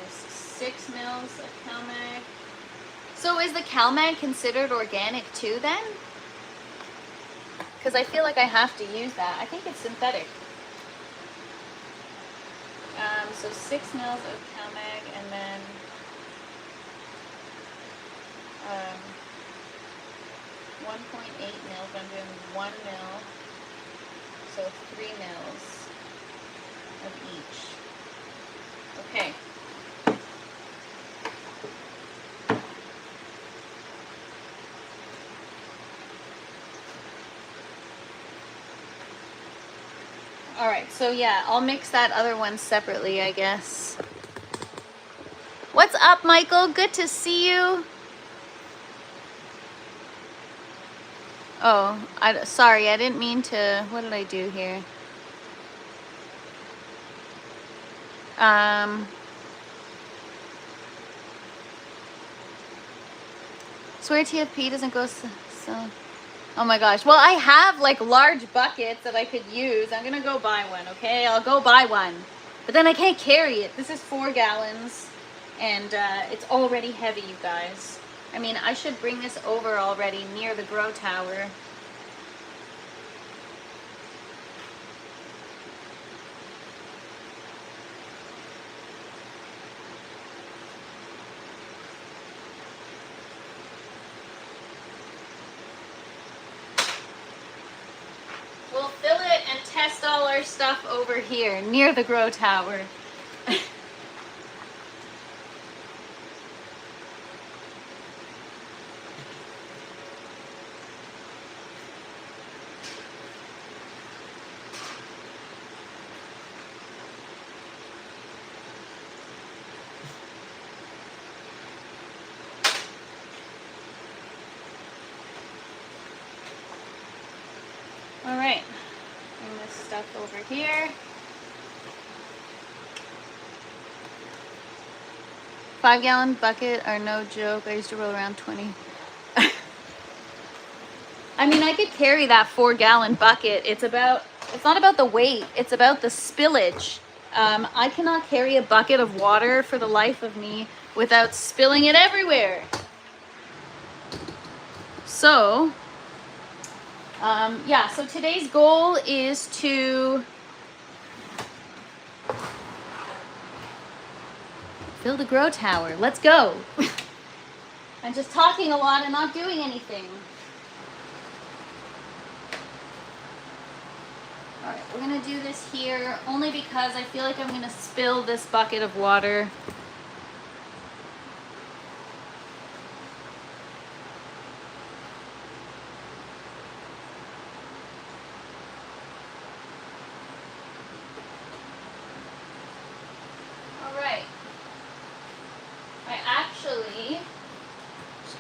is 6 mils of CalMag. So is the CalMag considered organic too then? Because I feel like I have to use that. I think it's synthetic. So 6 mils of CalMag and then 1.8 mils. I'm doing 1 mil. So 3 mils of each. Okay. All right, so yeah, I'll mix that other one separately, I guess. What's up, Michael? Good to see you. Oh, sorry, I didn't mean to. What did I do here? Swear TFP doesn't go so. Oh my gosh. Well, I have like large buckets that I could use. I'm gonna go buy one, okay? I'll go buy one. But then I can't carry it. This is 4 gallons and it's already heavy, you guys. I mean, I should bring this over already near the grow tower. We'll fill it and test all our stuff over here near the grow tower. All right, bring this stuff over here. 5-gallon bucket are no joke. I used to roll around 20. I mean, I could carry that 4-gallon bucket. It's not about the weight, it's about the spillage. I cannot carry a bucket of water for the life of me without spilling it everywhere. So, yeah, so today's goal is to fill the grow tower. Let's go. I'm just talking a lot and not doing anything. All right, we're gonna do this here only because I feel like I'm gonna spill this bucket of water.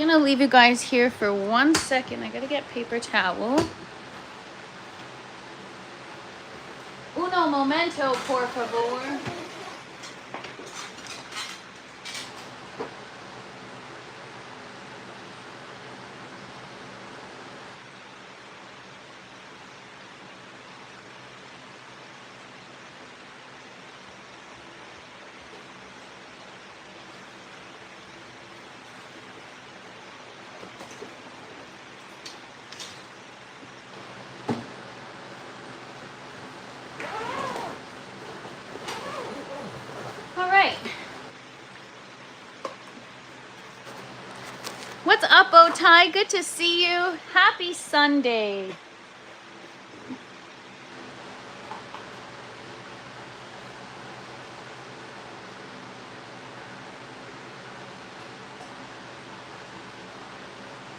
Gonna leave you guys here for 1 second. I gotta get paper towel. Uno momento, por favor. All right. What's up, Otai? Good to see you. Happy Sunday.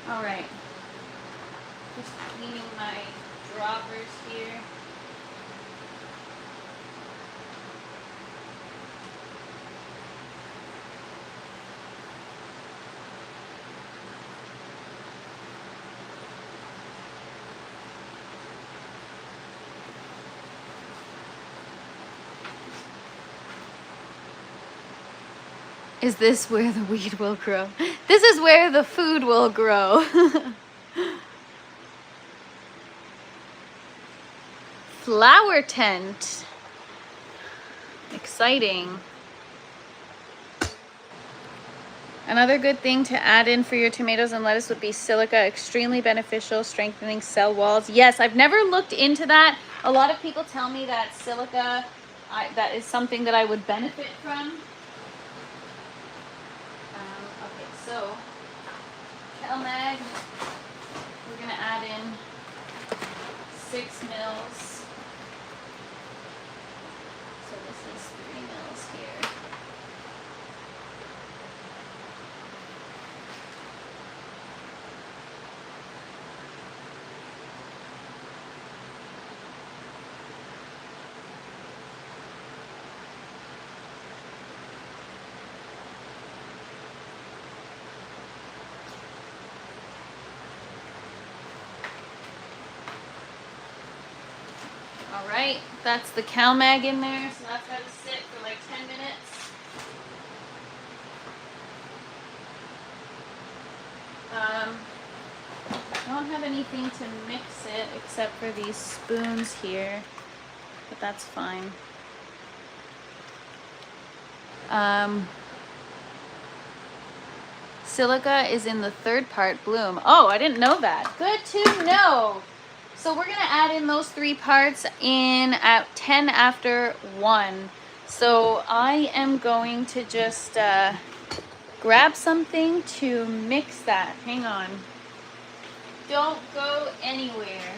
All right. Just cleaning my droppers here. Is this where the weed will grow? This is where the food will grow. Flower tent. Exciting. Another good thing to add in for your tomatoes and lettuce would be silica. Extremely beneficial, strengthening cell walls. Yes, I've never looked into that. A lot of people tell me that silica, that is something that I would benefit from. Okay, so CalMag, we're going to add in 6 mils. So this is 3 mils here. All right, that's the CalMag in there, so that's got to sit for like 10 minutes. I don't have anything to mix it except for these spoons here, but that's fine. Silica is in the 3rd part, bloom. Oh, I didn't know that. Good to know. So we're gonna add in those 3 parts in at 10 after 1. So I am going to just grab something to mix that. Hang on. Don't go anywhere.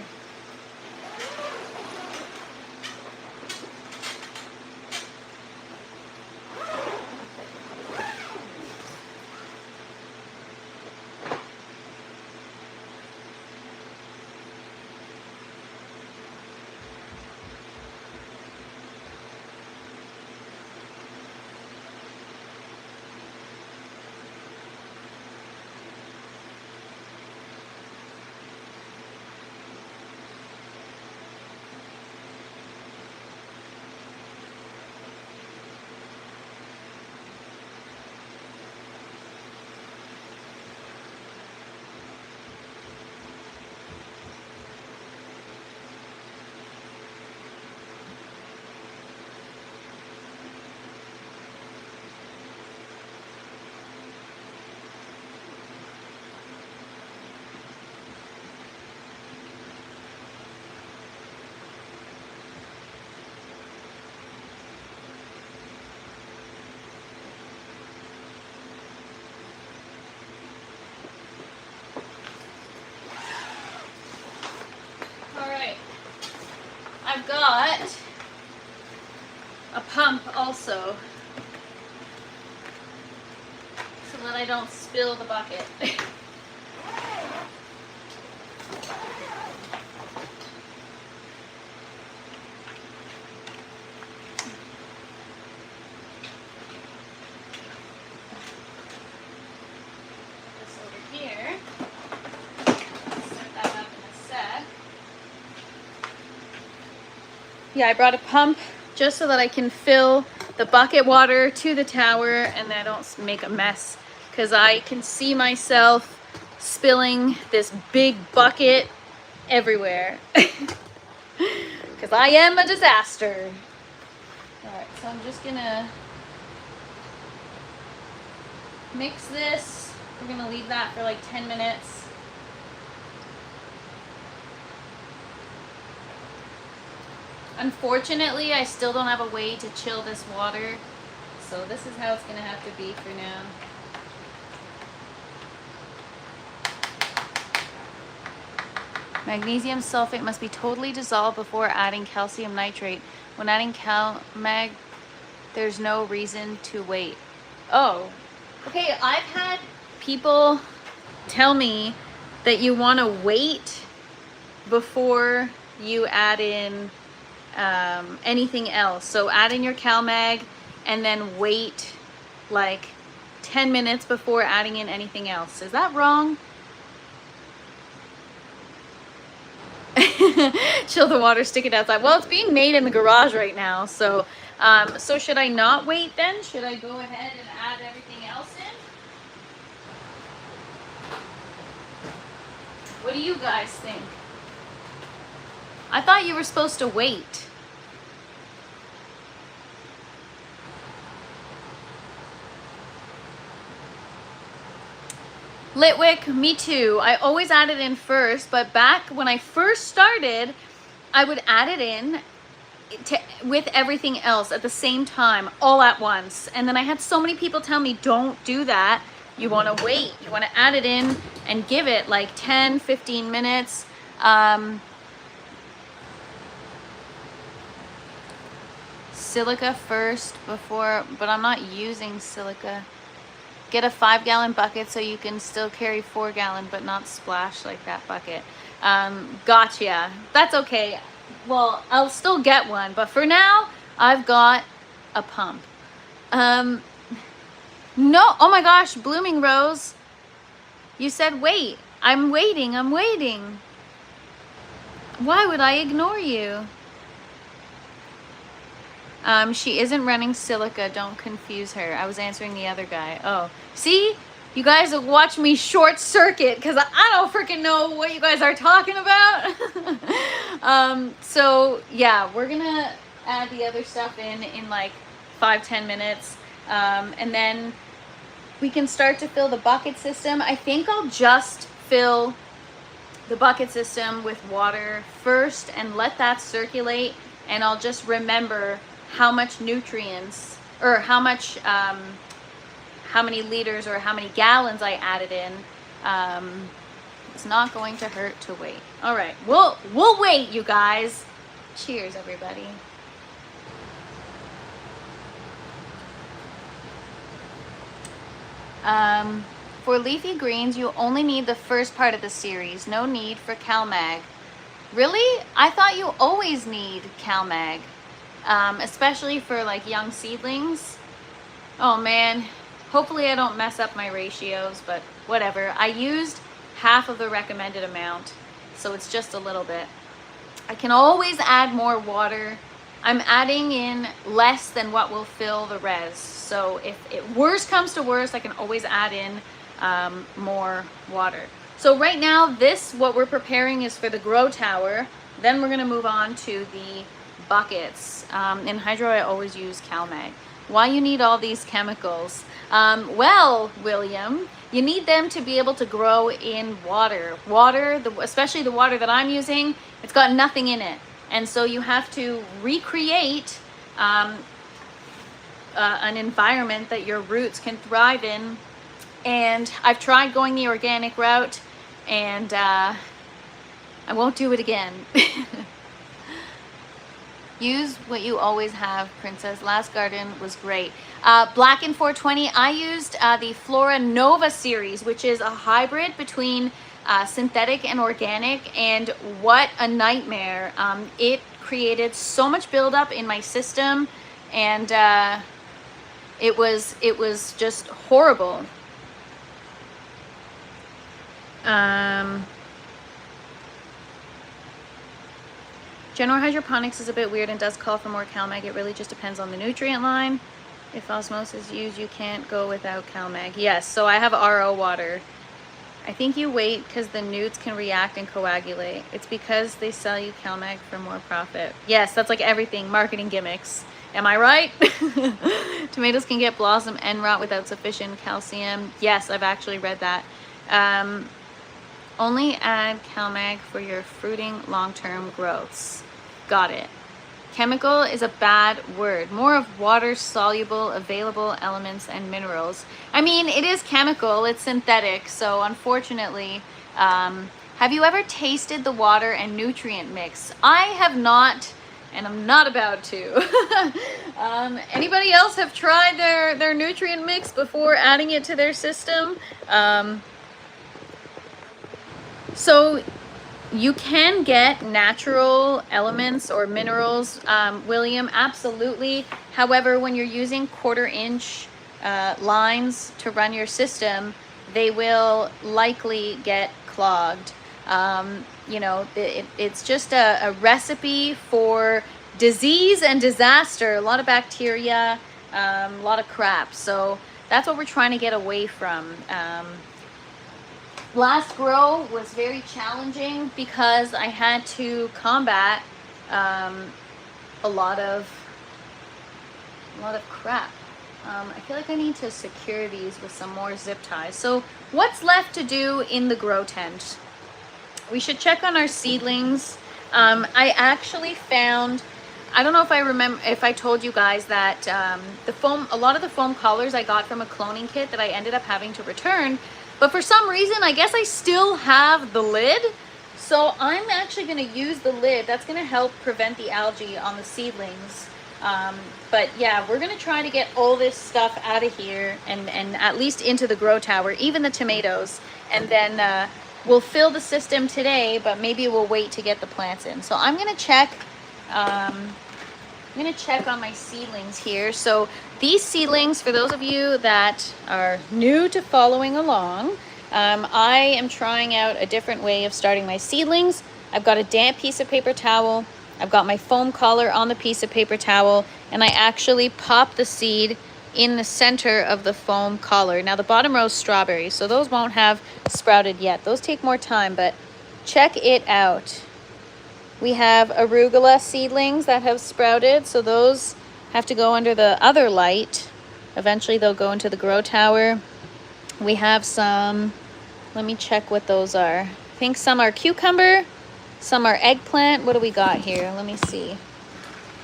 I've got a pump also, so that I don't spill the bucket. This over Yeah, I brought a pump just so that I can fill the bucket water to the tower and I don't make a mess, because I can see myself spilling this big bucket everywhere. Because I am a disaster. Alright, so I'm just gonna mix this. We're gonna leave that for like 10 minutes. Unfortunately, I still don't have a way to chill this water, so this is how it's gonna have to be for now. Magnesium sulfate must be totally dissolved before adding calcium nitrate. When adding CalMag, there's no reason to wait. Oh, okay, I've had people tell me that you want to wait before you add in anything else. So add in your CalMag and then wait like 10 minutes before adding in anything else. Is that wrong? Chill the water, stick it outside. Well, it's being made in the garage right now, so so should I not wait then? Should I go ahead and add everything else in? What do you guys think? I thought you were supposed to wait. Litwick, me too. I always add it in first, but back when I first started, I would add it in with everything else at the same time, all at once. And then I had so many people tell me, don't do that. You want to wait. You want to add it in and give it like 10, 15 minutes. Silica first before, but I'm not using silica. Get a 5-gallon bucket so you can still carry 4-gallon but not splash like that bucket. Gotcha. That's okay. Well, I'll still get one, but for now I've got a pump. No, oh my gosh, Blooming Rose, you said wait. I'm waiting. Why would I ignore you? She isn't running silica. Don't confuse her. I was answering the other guy. Oh, see? You guys will watch me short circuit because I don't freaking know what you guys are talking about. So yeah, we're gonna add the other stuff in like 5-10 minutes. And then we can start to fill the bucket system. I think I'll just fill the bucket system with water first and let that circulate, and I'll just remember how much nutrients or how much how many liters or how many gallons I added in. It's not going to hurt to wait. All right, we'll wait, you guys. Cheers, everybody. For leafy greens, you only need the first part of the series. No need for CalMag. Really? I thought you always need CalMag. Especially for like young seedlings. Oh man, hopefully I don't mess up my ratios, but whatever. I used half of the recommended amount, so it's just a little bit. I can always add more water. I'm adding in less than what will fill the res, so if it worst comes to worst, I can always add in more water. So right now, what we're preparing is for the grow tower. Then we're gonna move on to the buckets. In hydro, I always use CalMag. Why you need all these chemicals? Well, William, you need them to be able to grow in water. Water, especially the water that I'm using, it's got nothing in it. And so you have to recreate an environment that your roots can thrive in. And I've tried going the organic route, and I won't do it again. Use what you always have, Princess. Last garden was great. Black in 420, I used the Flora Nova series, which is a hybrid between synthetic and organic, and what a nightmare. It created so much buildup in my system, and it was just horrible. General hydroponics is a bit weird and does call for more CalMag. It really just depends on the nutrient line. If osmosis is used, you can't go without CalMag. Yes, so I have RO water. I think you wait because the newts can react and coagulate. It's because they sell you CalMag for more profit. Yes, that's like everything, marketing gimmicks. Am I right? Tomatoes can get blossom and rot without sufficient calcium. Yes, I've actually read that. Only add CalMag for your fruiting long-term growths. Got it. Chemical is a bad word. More of water-soluble, available elements and minerals. I mean, it is chemical, it's synthetic, so unfortunately, have you ever tasted the water and nutrient mix? I have not, and I'm not about to. Anybody else have tried their nutrient mix before adding it to their system? So you can get natural elements or minerals, William, absolutely. However, when you're using 1/4 inch lines to run your system, they will likely get clogged. You know, it's just a recipe for disease and disaster, a lot of bacteria, a lot of crap. So that's what we're trying to get away from. Last grow was very challenging because I had to combat a lot of crap. I feel like I need to secure these with some more zip ties. So what's left to do in the grow tent? We should check on our seedlings. I actually found, I don't know if I remember, if I told you guys that the foam, a lot of the foam collars I got from a cloning kit that I ended up having to return. But for some reason, I guess I still have the lid. So I'm actually going to use the lid. That's going to help prevent the algae on the seedlings. But yeah, we're going to try to get all this stuff out of here and at least into the grow tower, even the tomatoes. And then we'll fill the system today, but maybe we'll wait to get the plants in. So I'm going to check. I'm going to check on my seedlings here. So these seedlings, for those of you that are new to following along, I am trying out a different way of starting my seedlings. I've got a damp piece of paper towel. I've got my foam collar on the piece of paper towel, and I actually pop the seed in the center of the foam collar. Now the bottom row is strawberries, so those won't have sprouted yet. Those take more time, but check it out. We have arugula seedlings that have sprouted, so those have to go under the other light. Eventually they'll go into the grow tower. We have some, let me check what those are. I think some are cucumber, some are eggplant. What do we got here? Let me see.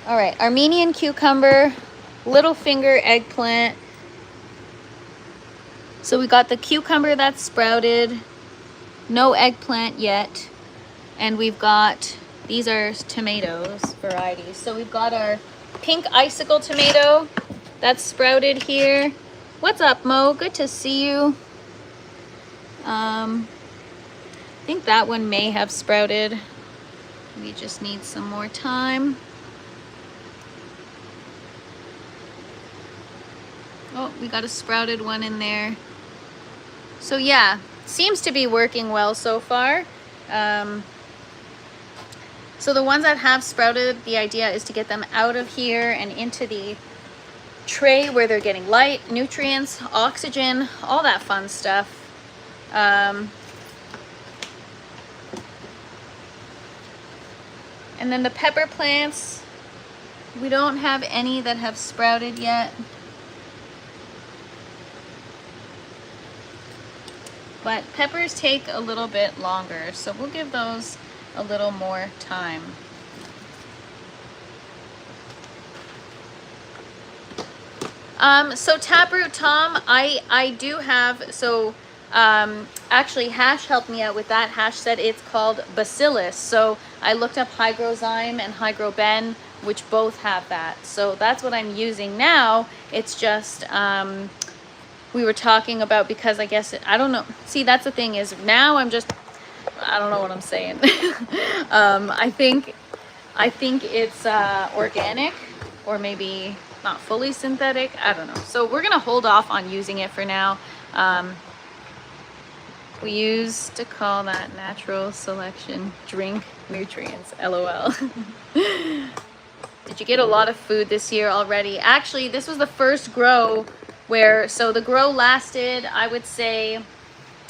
All right, Armenian cucumber, little finger eggplant. So we got the cucumber that's sprouted, no eggplant yet, and we've got, these are tomatoes varieties. So we've got our pink icicle tomato that's sprouted here. What's up, Mo? Good to see you. I think that one may have sprouted. We just need some more time. Oh, we got a sprouted one in there. So yeah, seems to be working well so far. So the ones that have sprouted, the idea is to get them out of here and into the tray where they're getting light, nutrients, oxygen, all that fun stuff. And then the pepper plants, we don't have any that have sprouted yet. But peppers take a little bit longer, so we'll give those a little more time. So Taproot Tom, I do have, so actually Hash helped me out with that. Hash said it's called Bacillus. So I looked up Hygrozyme and Hygroben, which both have that. So that's what I'm using now. It's just, we were talking about, because I guess, I don't know. See, that's the thing is now I'm just, I don't know what I'm saying. I think it's organic, or maybe not fully synthetic. I don't know. So we're gonna hold off on using it for now. We used to call that natural selection. Drink nutrients, LOL. Did you get a lot of food this year already? Actually, this was the first grow where, so the grow lasted, I would say,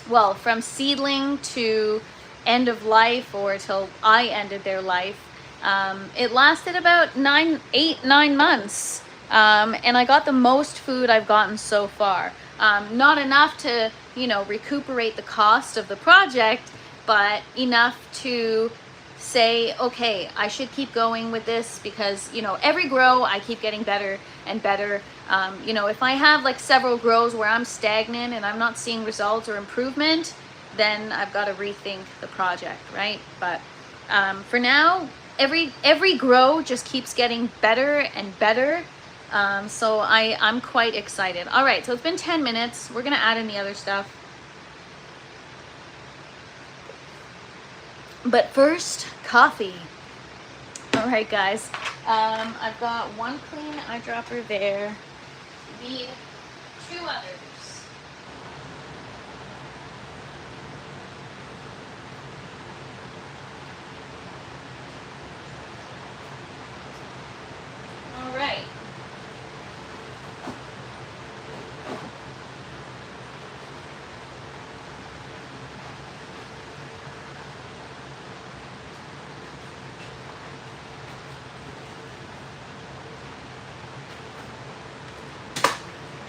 well, from seedling to end of life, or till I ended their life. It lasted about 8, 9 months. And I got the most food I've gotten so far. Not enough to, you know, recuperate the cost of the project, but enough to say, okay, I should keep going with this, because, you know, every grow I keep getting better and better. You know, if I have like several grows where I'm stagnant and I'm not seeing results or improvement, then I've got to rethink the project, right? But for now, every grow just keeps getting better and better. So I'm quite excited. All right, so it's been 10 minutes. We're gonna add in the other stuff. But first, coffee. All right, guys. I've got one clean eyedropper there. Need 2 others. All right.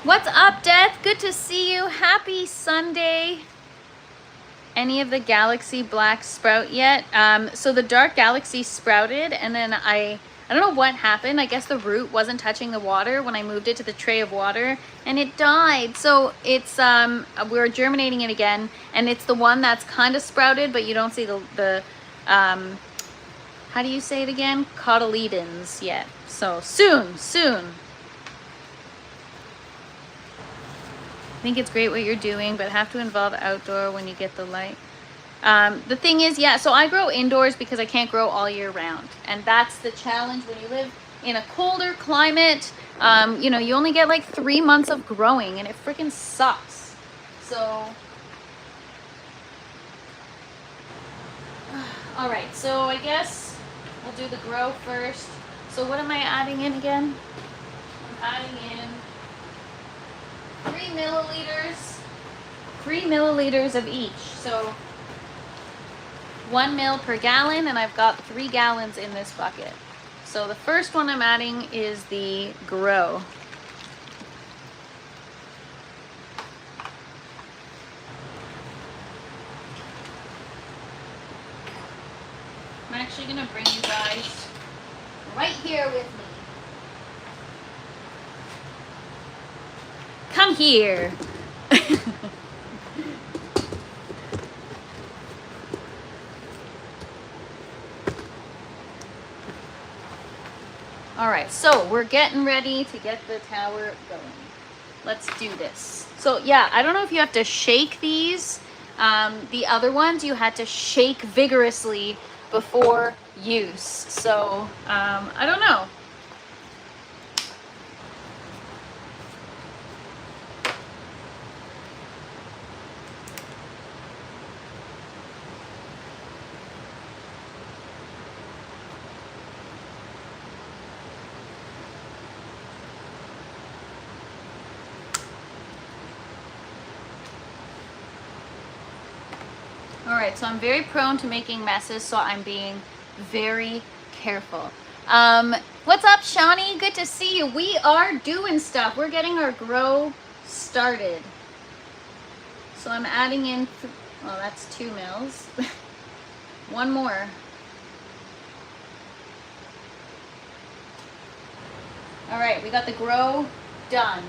What's up, Death? Good to see you. Happy Sunday. Any of the Galaxy Black sprout yet? So the Dark Galaxy sprouted, and then I don't know what happened. I guess the root wasn't touching the water when I moved it to the tray of water, and it died. So it's we're germinating it again, and it's the one that's kind of sprouted, but you don't see the how do you say it again? Cotyledons yet. So soon. I think it's great what you're doing, but have to involve outdoor when you get the light. The thing is, yeah, so I grow indoors because I can't grow all year round. And that's the challenge when you live in a colder climate. You know, you only get like 3 months of growing, and it freaking sucks. So, all right, so I guess we'll do the grow first. So what am I adding in again? I'm adding in 3 milliliters of each. So 1 ml per gallon, and I've got 3 gallons in this bucket. So the first one I'm adding is the grow. I'm actually gonna bring you guys right here with me. Come here. All right, so we're getting ready to get the tower going. Let's do this. So yeah, I don't know if you have to shake these. The other ones you had to shake vigorously before use. So I don't know. All right, so I'm very prone to making messes, so I'm being very careful. What's up, Shawnee? Good to see you. We are doing stuff. We're getting our grow started. So I'm adding in, well, that's 2 mils. 1 more. All right, we got the grow done.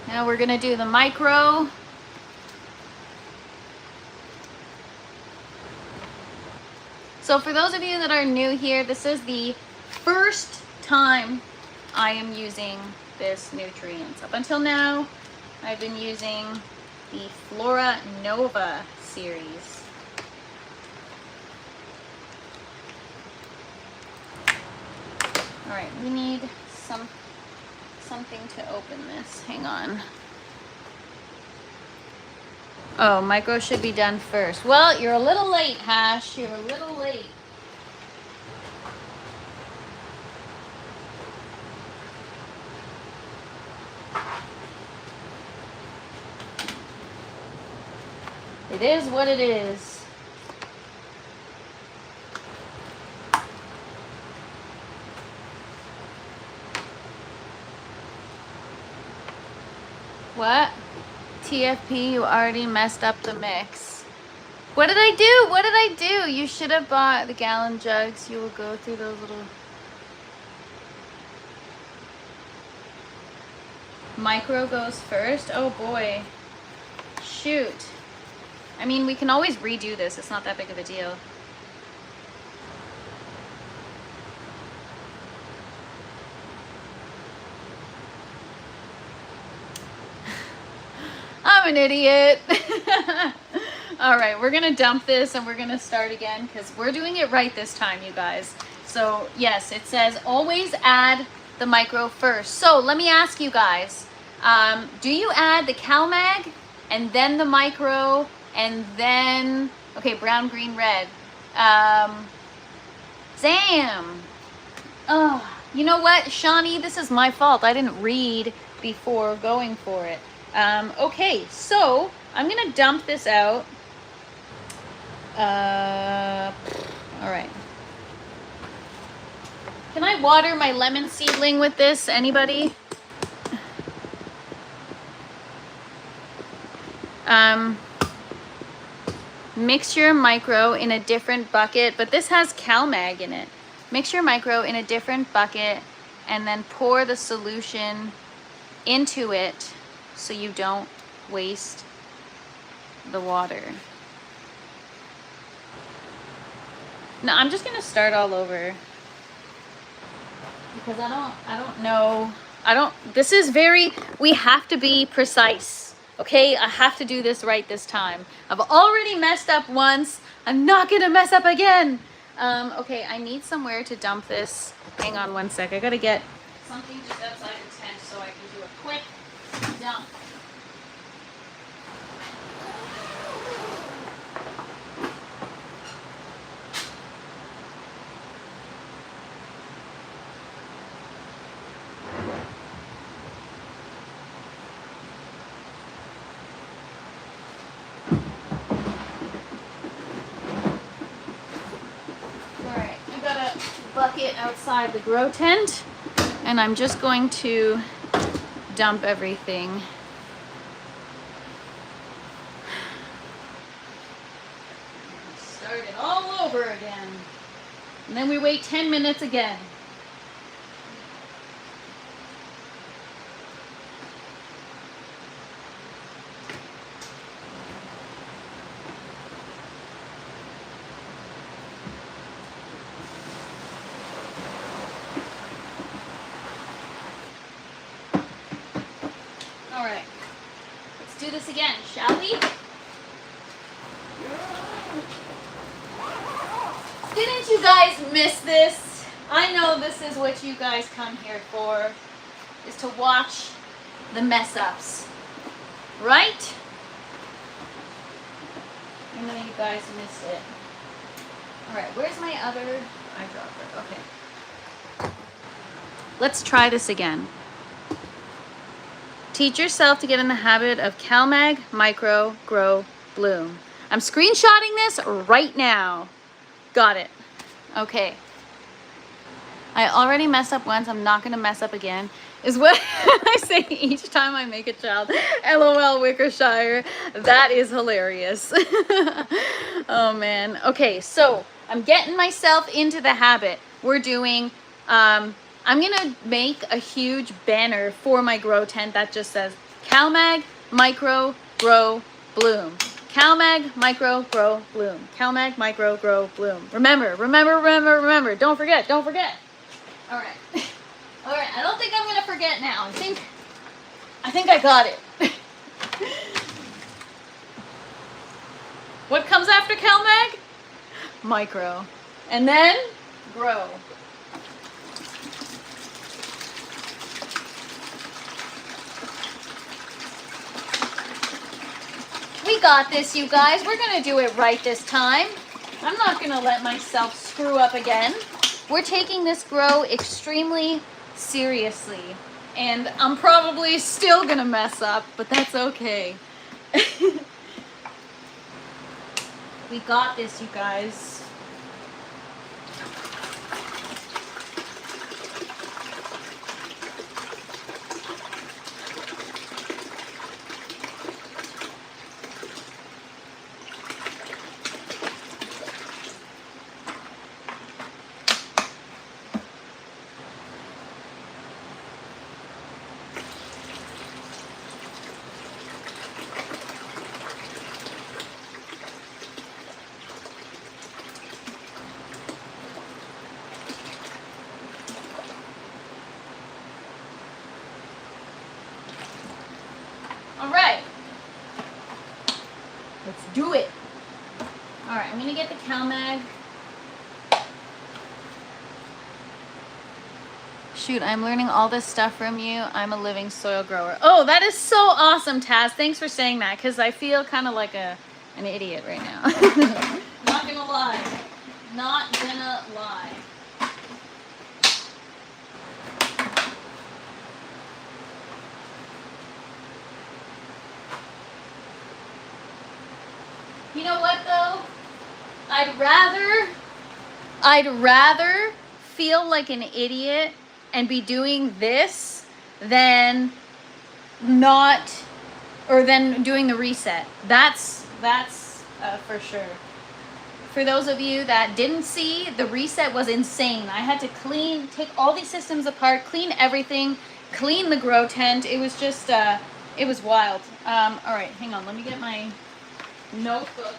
Now we're gonna do the micro. So for those of you that are new here, this is the first time I am using this nutrients. Up until now, I've been using the Flora Nova series. All right, we need something to open this. Hang on. Oh, micro should be done first. Well, you're a little late, Hash. You're a little late. It is what it is. What? TFP, you already messed up the mix. What did I do? What did I do? You should have bought the gallon jugs. You will go through those little... Micro goes first? Oh boy. Shoot. I mean, we can always redo this. It's not that big of a deal. I'm an idiot. All right, we're gonna dump this and we're gonna start again because we're doing it right this time, you guys. So yes, it says always add the micro first. So let me ask you guys, do you add the CalMag and then the micro and then, okay, brown, green, red. Damn. Oh, you know what, Shawnee, this is my fault. I didn't read before going for it. Okay, so I'm gonna dump this out. All right. Can I water my lemon seedling with this? Anybody? Mix your micro in a different bucket, but this has CalMag in it. Mix your micro in a different bucket and then pour the solution into it so you don't waste the water. No, I'm just gonna start all over because I don't know. This is very, we have to be precise. Okay, I have to do this right this time. I've already messed up once. I'm not gonna mess up again. Okay, I need somewhere to dump this. Hang on one sec. I gotta get something just outside the tent so I can do a quick dump. Bucket outside the grow tent and I'm just going to dump everything. Start it all over again. And then we wait 10 minutes again. Do this again, shall we? Didn't you guys miss this? I know this is what you guys come here for, is to watch the mess ups, right? I know you guys missed it. All right, where's my other eyedropper? Okay. Let's try this again. Teach yourself to get in the habit of CalMag, Micro, Grow, Bloom. I'm screenshotting this right now. Got it. Okay. I already messed up once. I'm not going to mess up again. Is what I say each time I make a child. LOL, Wickershire. That is hilarious. Oh, man. Okay, so I'm getting myself into the habit. We're doing... I'm gonna make a huge banner for my grow tent that just says CalMag, Micro, Grow, Bloom. CalMag, Micro, Grow, Bloom. CalMag, Micro, Grow, Bloom. Remember, remember, remember, remember. Don't forget, don't forget. All right. All right, I don't think I'm gonna forget now. I think I got it. What comes after CalMag? Micro. And then Grow. We got this, you guys. We're gonna do it right this time. I'm not gonna let myself screw up again. We're taking this grow extremely seriously. And I'm probably still gonna mess up, but that's okay. We got this, you guys. All right, let's do it. All right, I'm gonna get the CalMag. Shoot, I'm learning all this stuff from you. I'm a living soil grower. Oh, that is so awesome, Taz. Thanks for saying that, because I feel kind of like an idiot right now. Not gonna lie. Not gonna lie. You know what though? I'd rather feel like an idiot and be doing this than not, or than doing the reset. That's for sure. For those of you that didn't see, the reset was insane. I had to take all these systems apart, clean everything, clean the grow tent. It was just, it was wild. All right, hang on, let me get my notebook.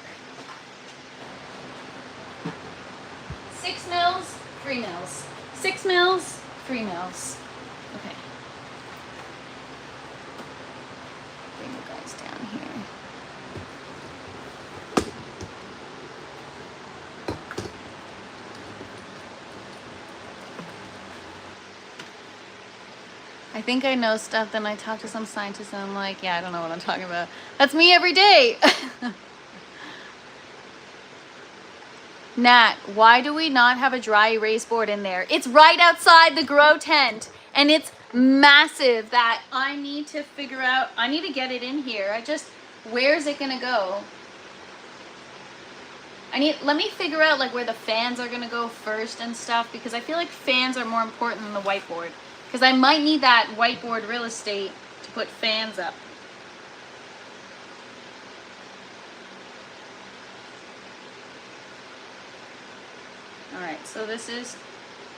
6 mils, 3 mils. 6 mils, 3 mils. Okay. Bring you guys down here. I think I know stuff, then I talk to some scientists and I'm like, yeah, I don't know what I'm talking about. That's me every day. Nat, why do we not have a dry erase board in there? It's right outside the grow tent and it's massive that I need to figure out. I need to get it in here. Where's it gonna go? Let me figure out like where the fans are gonna go first and stuff, because I feel like fans are more important than the whiteboard, because I might need that whiteboard real estate to put fans up. All right, so this is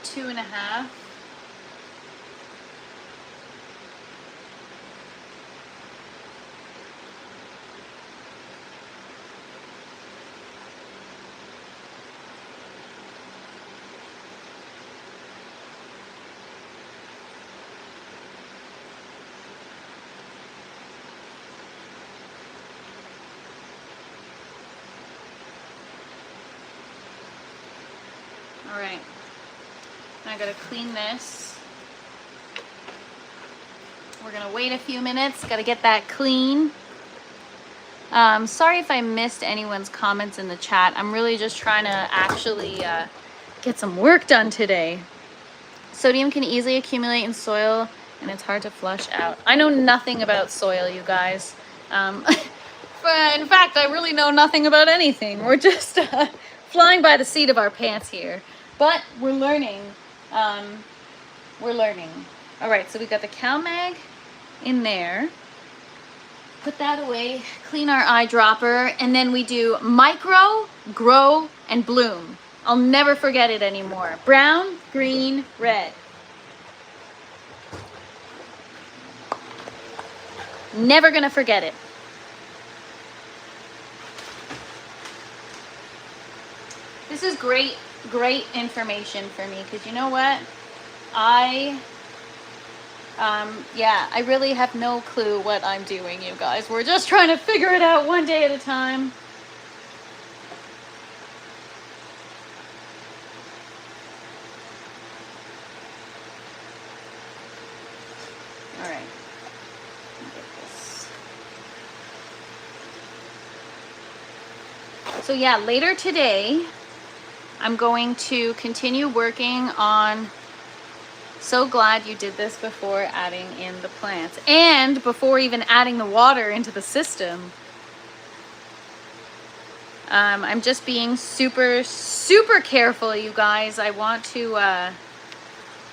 2.5. All right, I gotta clean this. We're gonna wait a few minutes, gotta get that clean. Sorry if I missed anyone's comments in the chat. I'm really just trying to actually get some work done today. Sodium can easily accumulate in soil and it's hard to flush out. I know nothing about soil, you guys. In fact, I really know nothing about anything. We're just flying by the seat of our pants here. But we're learning. We're learning. All right, so we got the CalMag in there. Put that away, clean our eyedropper, and then we do micro, grow, and bloom. I'll never forget it anymore. Brown, green, red. Never gonna forget it. This is great information for me, because you know what? Yeah, I really have no clue what I'm doing, you guys. We're just trying to figure it out one day at a time. All right. Get this. So yeah, later today, I'm going to continue working on, so glad you did this before adding in the plants and before even adding the water into the system. I'm just being super, super careful, you guys. I want to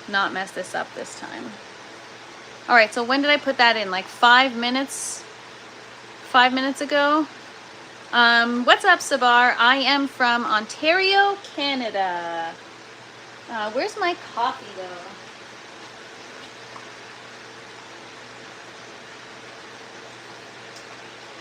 not mess this up this time. All right, so when did I put that in? Like 5 minutes? 5 minutes ago? What's up, Sabar? I am from Ontario, Canada. Where's my coffee, though?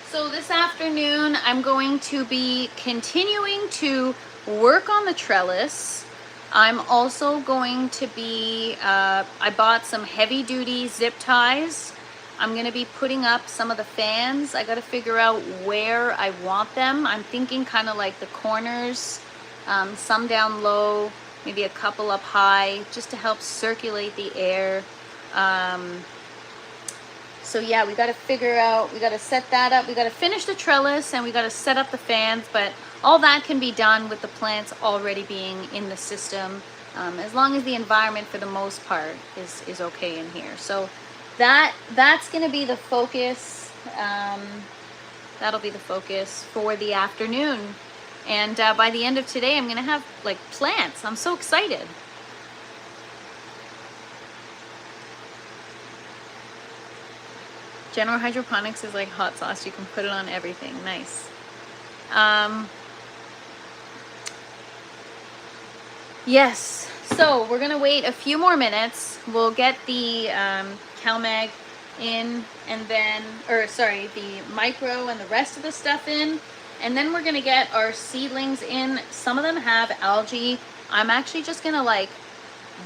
So this afternoon, I'm going to be continuing to work on the trellis. I'm also going to be, I bought some heavy duty zip ties. I'm going to be putting up some of the fans. I got to figure out where I want them. I'm thinking kind of like the corners, some down low, maybe a couple up high, just to help circulate the air. So yeah, we got to figure out, we got to set that up. We got to finish the trellis and we got to set up the fans, but all that can be done with the plants already being in the system, as long as the environment for the most part is okay in here. So that's going to be the focus. That'll be the focus for the afternoon. And by the end of today, I'm going to have like plants. I'm so excited. General Hydroponics is like hot sauce. You can put it on everything. Nice. Yes. So we're going to wait a few more minutes. We'll get the CalMag in and then, or sorry, the micro and the rest of the stuff in. And then we're going to get our seedlings in. Some of them have algae. I'm actually just going to like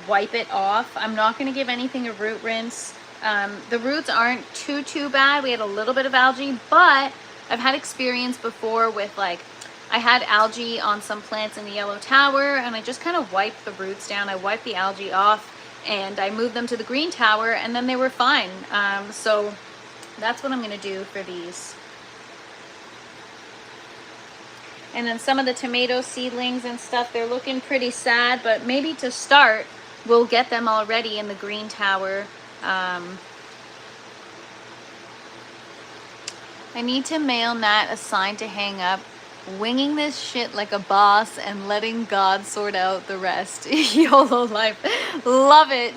wipe it off. I'm not going to give anything a root rinse. The roots aren't too bad. We had a little bit of algae, but I've had experience before with like, I had algae on some plants in the yellow tower and I just kind of wiped the roots down. I wiped the algae off and I moved them to the green tower and then they were fine. So that's what I'm going to do for these. And then some of the tomato seedlings and stuff, they're looking pretty sad, but maybe to start, we'll get them already in the green tower. I need to mail Nat a sign to hang up. Winging this shit like a boss and letting God sort out the rest. YOLO life. Love it.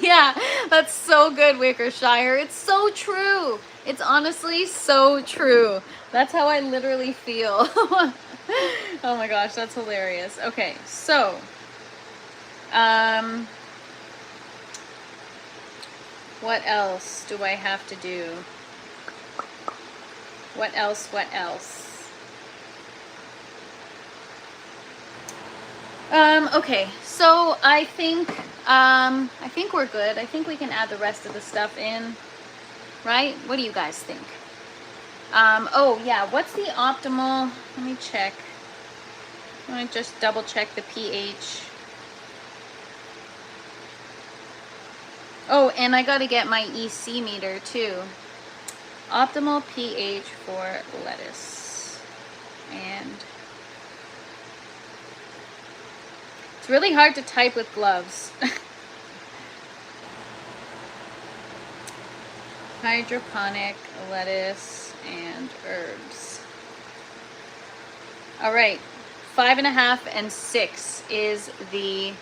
Yeah, that's so good, Wickershire. It's so true. It's honestly so true. That's how I literally feel. Oh my gosh, that's hilarious. Okay, so what else do I have to do? What else? Okay, so I think we're good. I think we can add the rest of the stuff in, right? What do you guys think? Oh yeah, what's the optimal? Let me check. I want to just double check the pH. Oh, and I got to get my EC meter too. Optimal pH for lettuce. And it's really hard to type with gloves. Hydroponic, lettuce, and herbs. All right, 5.5 and 6 is the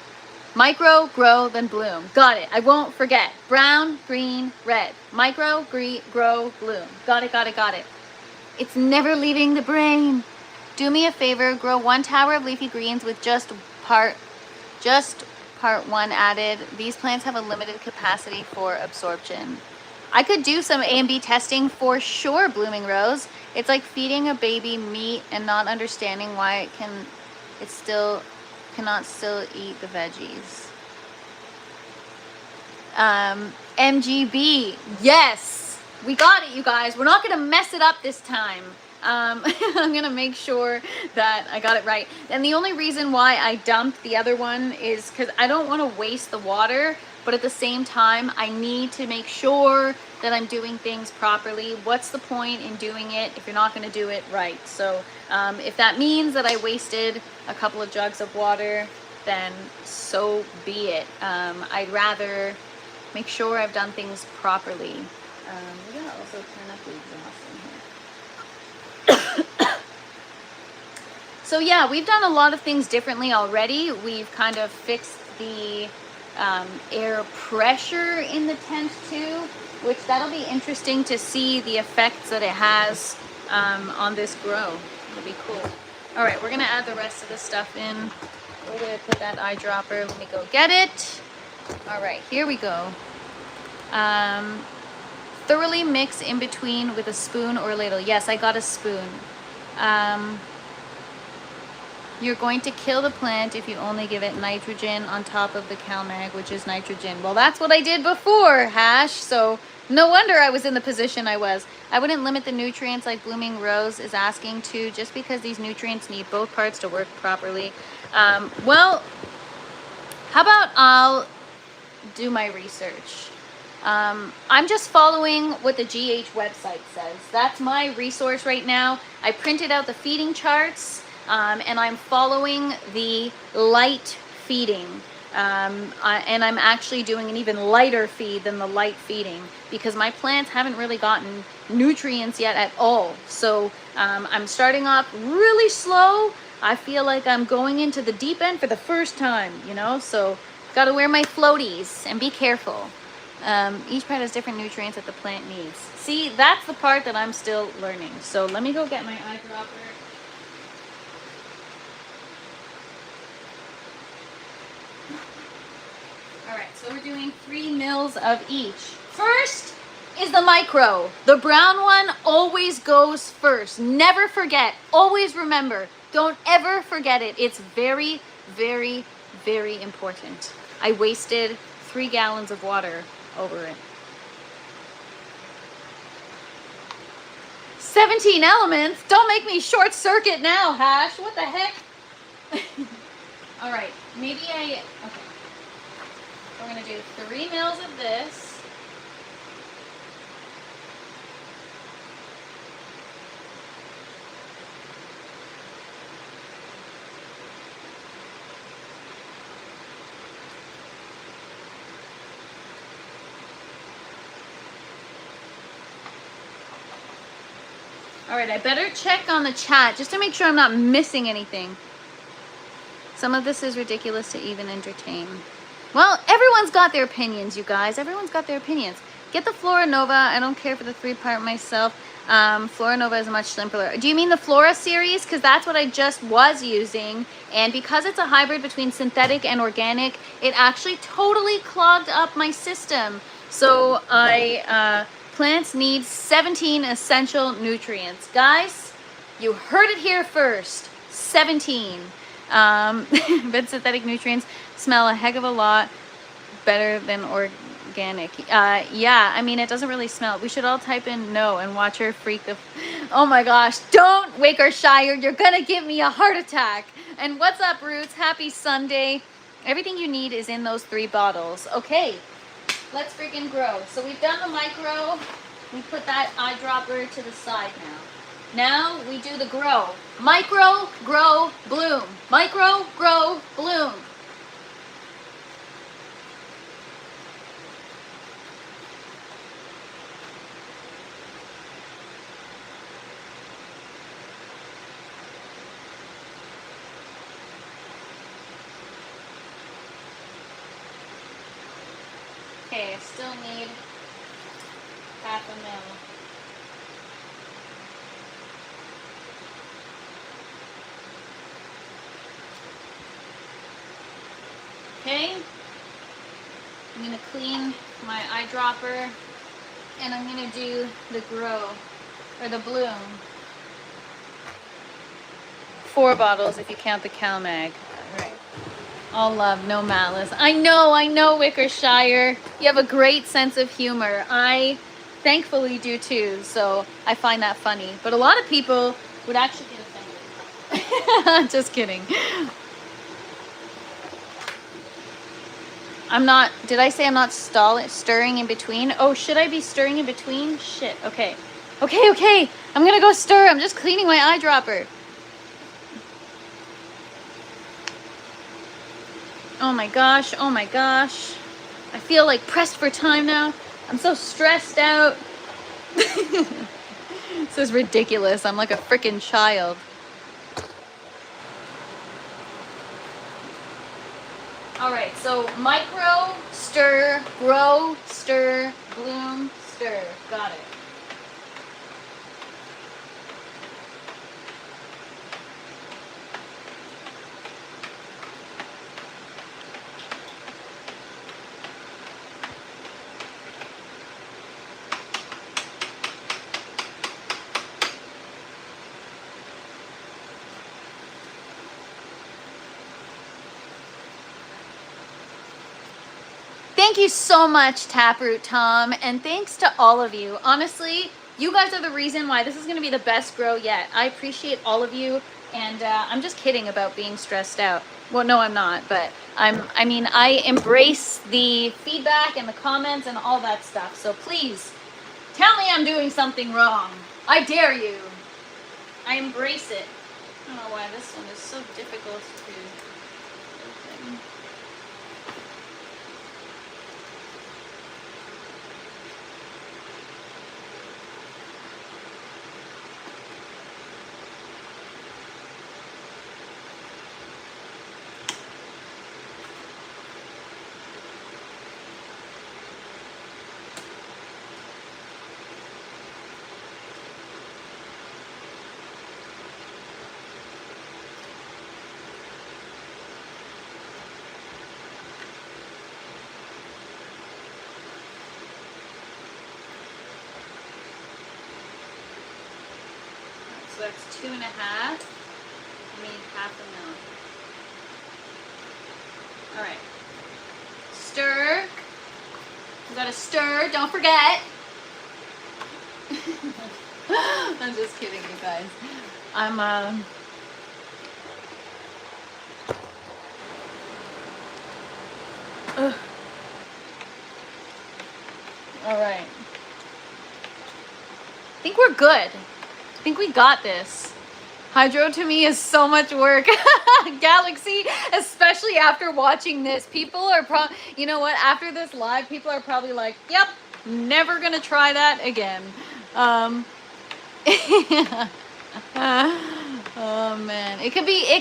micro, grow, then bloom. Got it. I won't forget. Brown, green, red. Micro, grow, bloom. Got it. It's never leaving the brain. Do me a favor, grow 1 tower of leafy greens with just part 1 added. These plants have a limited capacity for absorption. I could do some A and B testing for sure, Blooming Rose. It's like feeding a baby meat and not understanding why it cannot still eat the veggies. MGB, yes, we got it, you guys. We're not gonna mess it up this time. I'm gonna make sure that I got it right. And the only reason why I dumped the other one is because I don't want to waste the water, but at the same time I need to make sure that I'm doing things properly. What's the point in doing it if you're not going to do it right? So if that means that I wasted a couple of jugs of water, then so be it. I'd rather make sure I've done things properly. We gotta also turn up the exhaust in here. So yeah, we've done a lot of things differently already. We've kind of fixed the air pressure in the tent too, which that'll be interesting to see the effects that it has on this grow. It'll be cool. All right, we're gonna add the rest of the stuff in. We're gonna put that eyedropper. Let me go get it. All right, here we go. Thoroughly mix in between with a spoon or a ladle. Yes, I got a spoon. You're going to kill the plant if you only give it nitrogen on top of the CalMag, which is nitrogen. Well, that's what I did before, Hash, so no wonder I was in the position I was. I wouldn't limit the nutrients like Blooming Rose is asking to, just because these nutrients need both parts to work properly. Well, how about I'll do my research. I'm just following what the GH website says. That's my resource right now. I printed out the feeding charts. And I'm following the light feeding. And I'm actually doing an even lighter feed than the light feeding because my plants haven't really gotten nutrients yet at all. So I'm starting off really slow. I feel like I'm going into the deep end for the first time, you know, so gotta wear my floaties and be careful. Each plant has different nutrients that the plant needs. See, that's the part that I'm still learning. So let me go get my eyedropper. So we're doing 3 mils of each. First is the micro. The brown one always goes first. Never forget. Always remember. Don't ever forget it. It's very, very, very important. I wasted 3 gallons of water over it. 17 elements? Don't make me short circuit now, Hash. What the heck? All right. Maybe okay. We're going to do 3 mils of this. All right, I better check on the chat just to make sure I'm not missing anything. Some of this is ridiculous to even entertain. Well, everyone's got their opinions, you guys. Everyone's got their opinions. Get the Flora Nova. I don't care for the 3-part myself. Flora Nova is much simpler. Do you mean the Flora series? Because that's what I just was using. And because it's a hybrid between synthetic and organic, it actually totally clogged up my system. So plants need 17 essential nutrients. Guys, you heard it here first. 17. But synthetic nutrients smell a heck of a lot better than organic. Yeah, I mean, it doesn't really smell. We should all type in no and watch her freak the... Oh my gosh, don't, Wickershire, you're gonna give me a heart attack. And what's up, Roots? Happy Sunday. Everything you need is in those 3 bottles. Okay, let's freaking grow. So we've done the micro. We put that eyedropper to the side now. Now we do the grow. Micro, grow, bloom. Micro, grow, bloom. Okay, I still need half a mil. Okay, I'm going to clean my eyedropper and I'm going to do the grow, or the bloom. 4 bottles if you count the CalMag. All right. All love, no malice. I know, Wickershire. You have a great sense of humor. I thankfully do too, so I find that funny. But a lot of people would actually get offended. Just kidding. I'm not, did I say I'm not stirring in between? Oh, should I be stirring in between? Shit, okay. Okay. I'm gonna go stir. I'm just cleaning my eyedropper. Oh my gosh. I feel like pressed for time now. I'm so stressed out. This is ridiculous. I'm like a freaking child. All right, so micro, stir, grow, stir, bloom, stir. Got it. Thank you so much, Taproot Tom, and thanks to all of you. Honestly, you guys are the reason why this is going to be the best grow yet. I appreciate all of you, and I'm just kidding about being stressed out. Well, no, I'm not, but I embrace the feedback and the comments and all that stuff. So please, tell me I'm doing something wrong. I dare you. I embrace it. I don't know why this one is so difficult to open. So that's 2.5. I need half a milk. All right. Stir. You gotta stir, don't forget. I'm just kidding, you guys. I'm all right. I think we're good. I think we got this. Hydro to me is so much work. Galaxy, especially after watching this. People are you know what? After this live, people are probably like, yep, never gonna try that again. Oh man, it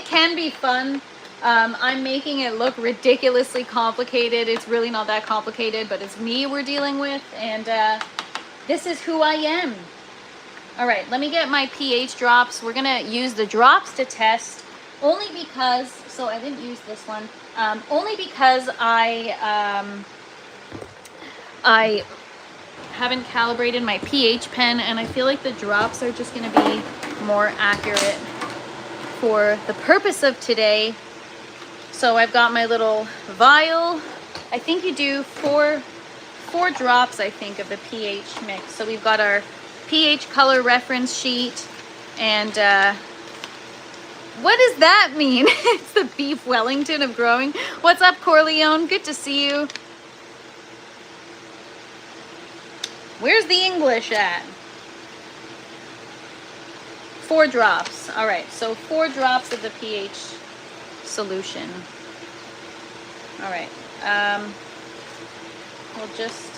can be fun. I'm making it look ridiculously complicated. It's really not that complicated, but it's me we're dealing with, and this is who I am. All right, let me get my pH drops. We're gonna use the drops to test, only because, so I didn't use this one, only because I haven't calibrated my pH pen, and I feel like the drops are just gonna be more accurate for the purpose of today. So I've got my little vial. I think you do four drops, I think, of the pH mix. So we've got our pH color reference sheet, and what does that mean? It's the beef Wellington of growing. What's up, Corleone? Good to see you. Where's the English at? 4 drops. All right, so 4 drops of the pH solution. All right, we'll just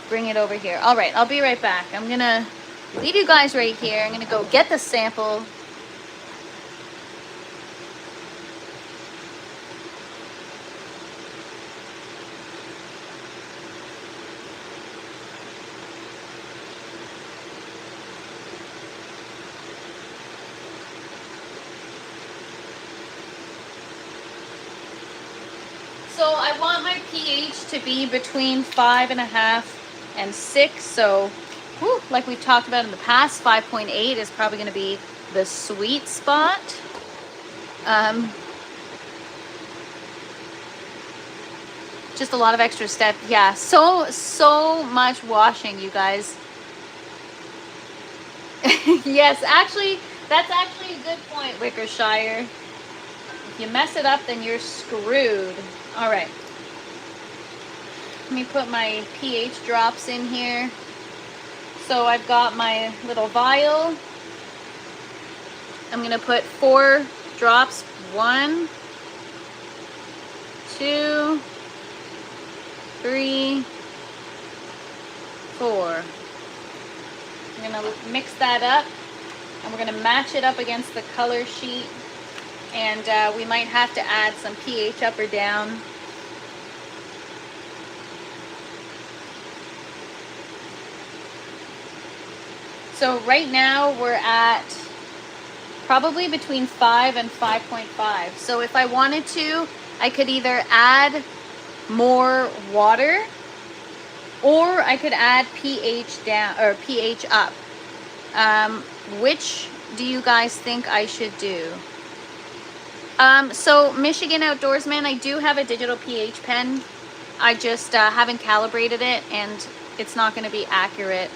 bring it over here. All right, I'll be right back. I'm gonna leave you guys right here. I'm gonna go get the sample. So I want my pH to be between 5.5 and 6. So, like we talked about in the past, 5.8 is probably going to be the sweet spot. Just a lot of extra step. Yeah, so much washing, you guys. Yes, actually, that's actually a good point, Wickershire. If you mess it up, then you're screwed. All right. Let me put my pH drops in here. So I've got my little vial. I'm gonna put 4 drops. 1, 2, 3, 4. I'm gonna mix that up, and we're gonna match it up against the color sheet, and we might have to add some pH up or down. So right now we're at probably between 5 and 5.5. So if I wanted to, I could either add more water, or I could add pH down or pH up. Which do you guys think I should do? So Michigan Outdoorsman, I do have a digital pH pen. I just haven't calibrated it, and it's not going to be accurate.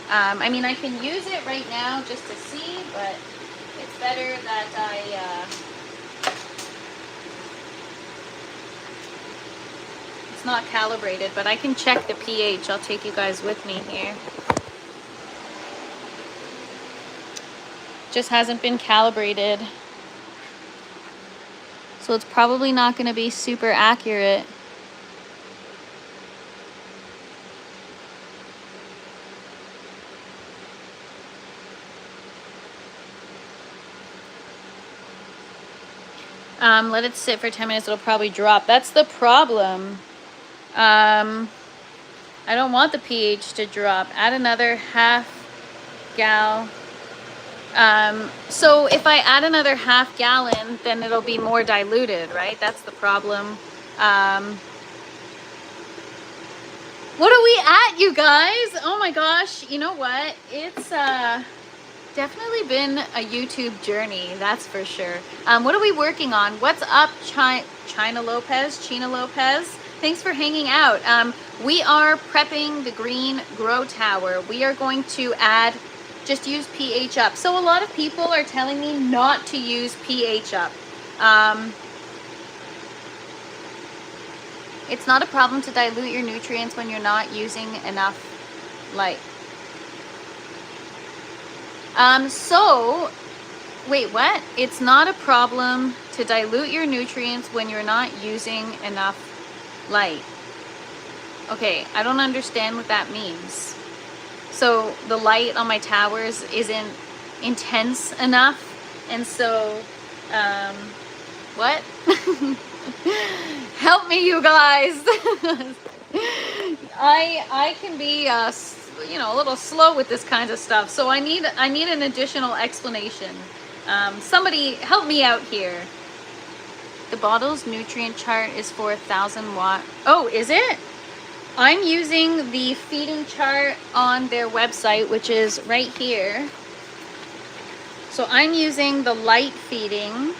I mean, I can use it right now just to see, but it's better that it's not calibrated, but I can check the pH. I'll take you guys with me here. Just hasn't been calibrated, so it's probably not going to be super accurate. Let it sit for 10 minutes, it'll probably drop. That's the problem. I don't want the pH to drop. Add another half gal. So if I add another half gallon, then it'll be more diluted, right? That's the problem. What are we at, you guys? Oh my gosh, you know what? It's definitely been a YouTube journey, that's for sure. What are we working on? What's up, China Lopez? Thanks for hanging out. We are prepping the green grow tower. We are going to add, just use pH up. So a lot of people are telling me not to use pH up. It's not a problem to dilute your nutrients when you're not using enough light. So, wait, what? It's not a problem to dilute your nutrients when you're not using enough light. Okay, I don't understand what that means. So the light on my towers isn't intense enough, and so, what? Help me, you guys. I can be, you know, a little slow with this kind of stuff, so I need an additional explanation. Somebody help me out here. The bottle's nutrient chart is for 1,000 watt. Oh, is it? I'm using the feeding chart on their website, which is right here. So I'm using the light feeding,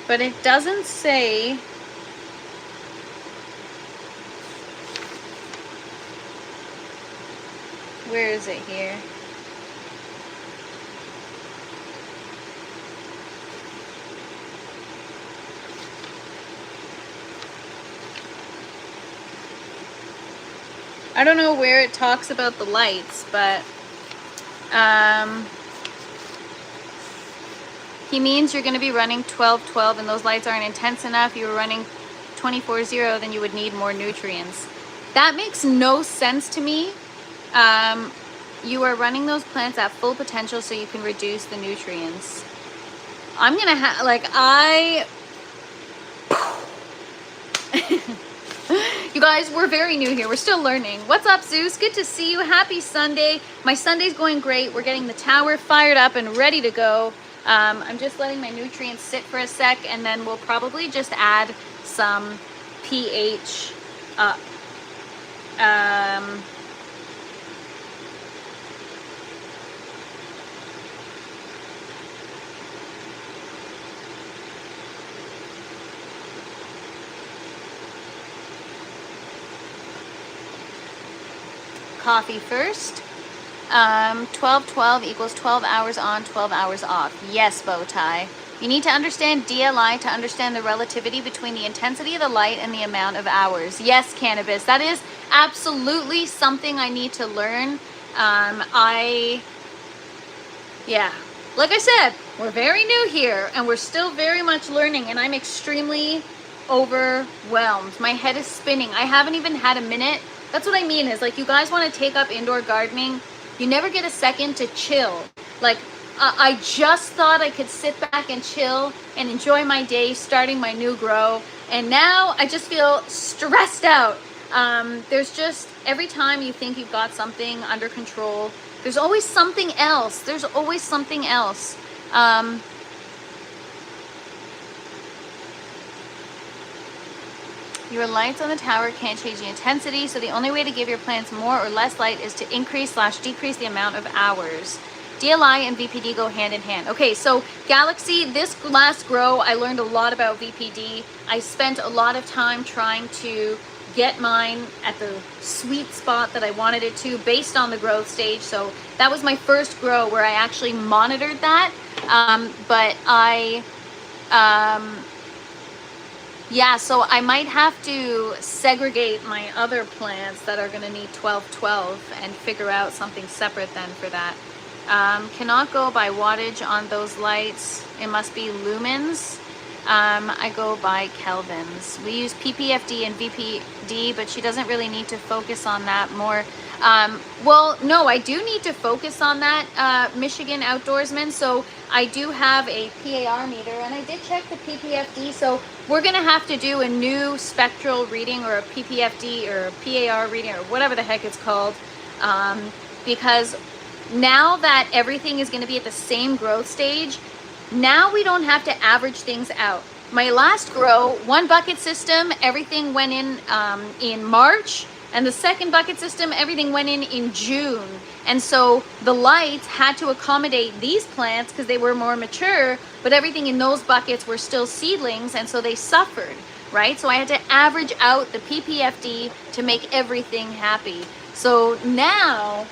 but it doesn't say. Where is it here? I don't know where it talks about the lights, but he means you're going to be running 12-12 and those lights aren't intense enough. You were running 24-0, then you would need more nutrients. That makes no sense to me. You are running those plants at full potential so you can reduce the nutrients. I'm gonna have, like, you guys, we're very new here. We're still learning. What's up, Zeus? Good to see you. Happy Sunday. My Sunday's going great. We're getting the tower fired up and ready to go. I'm just letting my nutrients sit for a sec, and then we'll probably just add some pH up. Coffee first. 12-12 equals 12 hours on, 12 hours off. Yes, bow tie. You need to understand DLI to understand the relativity between the intensity of the light and the amount of hours. Yes, Cannabis, that is absolutely something I need to learn. Yeah, like I said, we're very new here and we're still very much learning, and I'm extremely overwhelmed. My head is spinning. I haven't even had a minute. That's what I mean, is like, you guys want to take up indoor gardening, you never get a second to chill. Like, I just thought I could sit back and chill and enjoy my day starting my new grow, and now I just feel stressed out. There's just, every time you think you've got something under control, there's always something else. There's always something else. Your lights on the tower can't change the intensity, so the only way to give your plants more or less light is to increase/decrease the amount of hours. DLI and VPD go hand in hand. Okay, so Galaxy, this last grow, I learned a lot about VPD. I spent a lot of time trying to get mine at the sweet spot that I wanted it to based on the growth stage. So that was my first grow where I actually monitored that. Yeah, so I might have to segregate my other plants that are going to need 12-12 and figure out something separate then for that. Cannot go by wattage on those lights. It must be lumens. I go by kelvins. We use PPFD and VPD, but she doesn't really need to focus on that more. Well, no, I do need to focus on that, Michigan Outdoorsman. So I do have a PAR meter, and I did check the PPFD. So we're going to have to do a new spectral reading, or a PPFD or a PAR reading, or whatever the heck it's called, because now that everything is going to be at the same growth stage, now we don't have to average things out. My last grow, one bucket system, everything went in March, and the second bucket system, everything went in June. And so the lights had to accommodate these plants because they were more mature, but everything in those buckets were still seedlings, and so they suffered, right? So I had to average out the PPFD to make everything happy. So now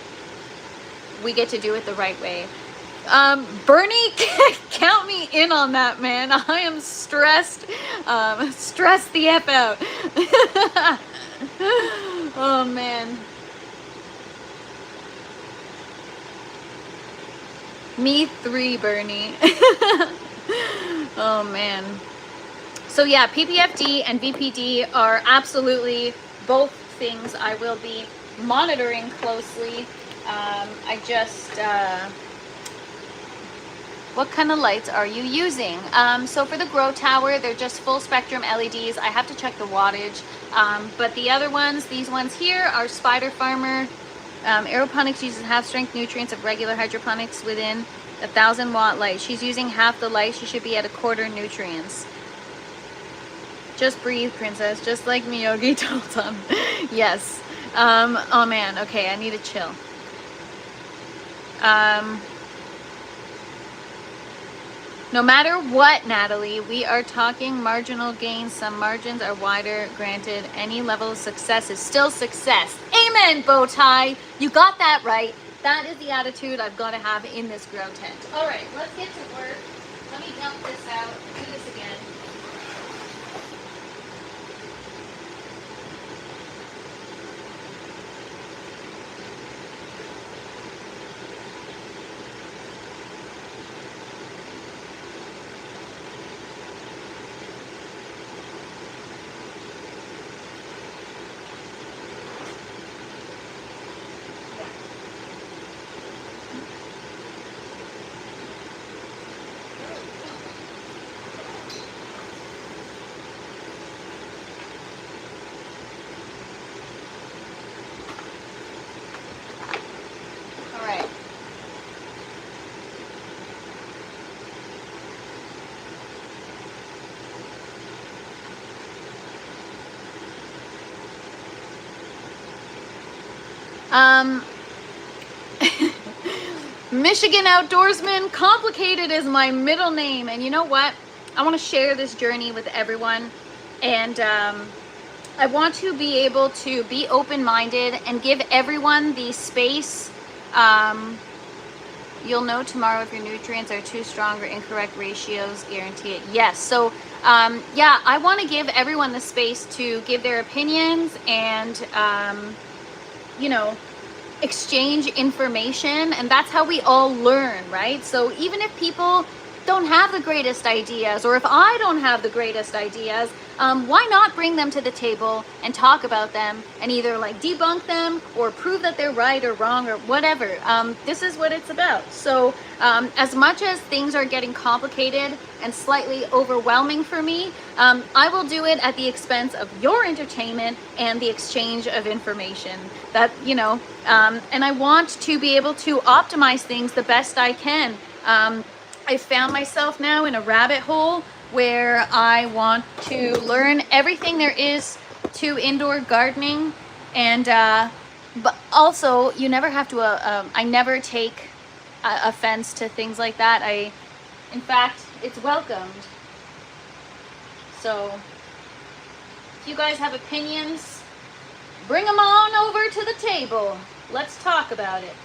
we get to do it the right way. Bernie, count me in on that, man. I am stressed. Stressed the F out. Oh, man. Me 3, Bernie. Oh, man. So, yeah, PPFD and VPD are absolutely both things I will be monitoring closely. What kind of lights are you using? So for the grow tower, they're just full spectrum LEDs. I have to check the wattage. But the other ones, these ones here, are Spider Farmer. Aeroponics uses half strength nutrients of regular hydroponics within 1,000 watt light. She's using half the light. She should be at 1/4 nutrients. Just breathe, princess. Just like Miyogi told them. Yes. Oh man. Okay, I need to chill. No matter what, Natalie, we are talking marginal gains. Some margins are wider. Granted, any level of success is still success. Amen, Bowtie. You got that right. That is the attitude I've got to have in this grow tent. All right, let's get to work. Let me dump this out. Do this again. Michigan Outdoorsman, complicated is my middle name. And you know what? I want to share this journey with everyone. And I want to be able to be open-minded and give everyone the space you'll know tomorrow if your nutrients are too strong or incorrect ratios, guarantee it. Yes. So yeah, I want to give everyone the space to give their opinions and you know, exchange information, and that's how we all learn, right? So even if people don't have the greatest ideas, or if I don't have the greatest ideas, why not bring them to the table and talk about them and either like debunk them or prove that they're right or wrong or whatever. This is what it's about. So as much as things are getting complicated and slightly overwhelming for me, I will do it at the expense of your entertainment and the exchange of information. That, you know, and I want to be able to optimize things the best I can. I found myself now in a rabbit hole where I want to learn everything there is to indoor gardening, and but also you never have to I never take offense to things like that. In fact, it's welcomed. So if you guys have opinions, bring them on over to the table. Let's talk about it.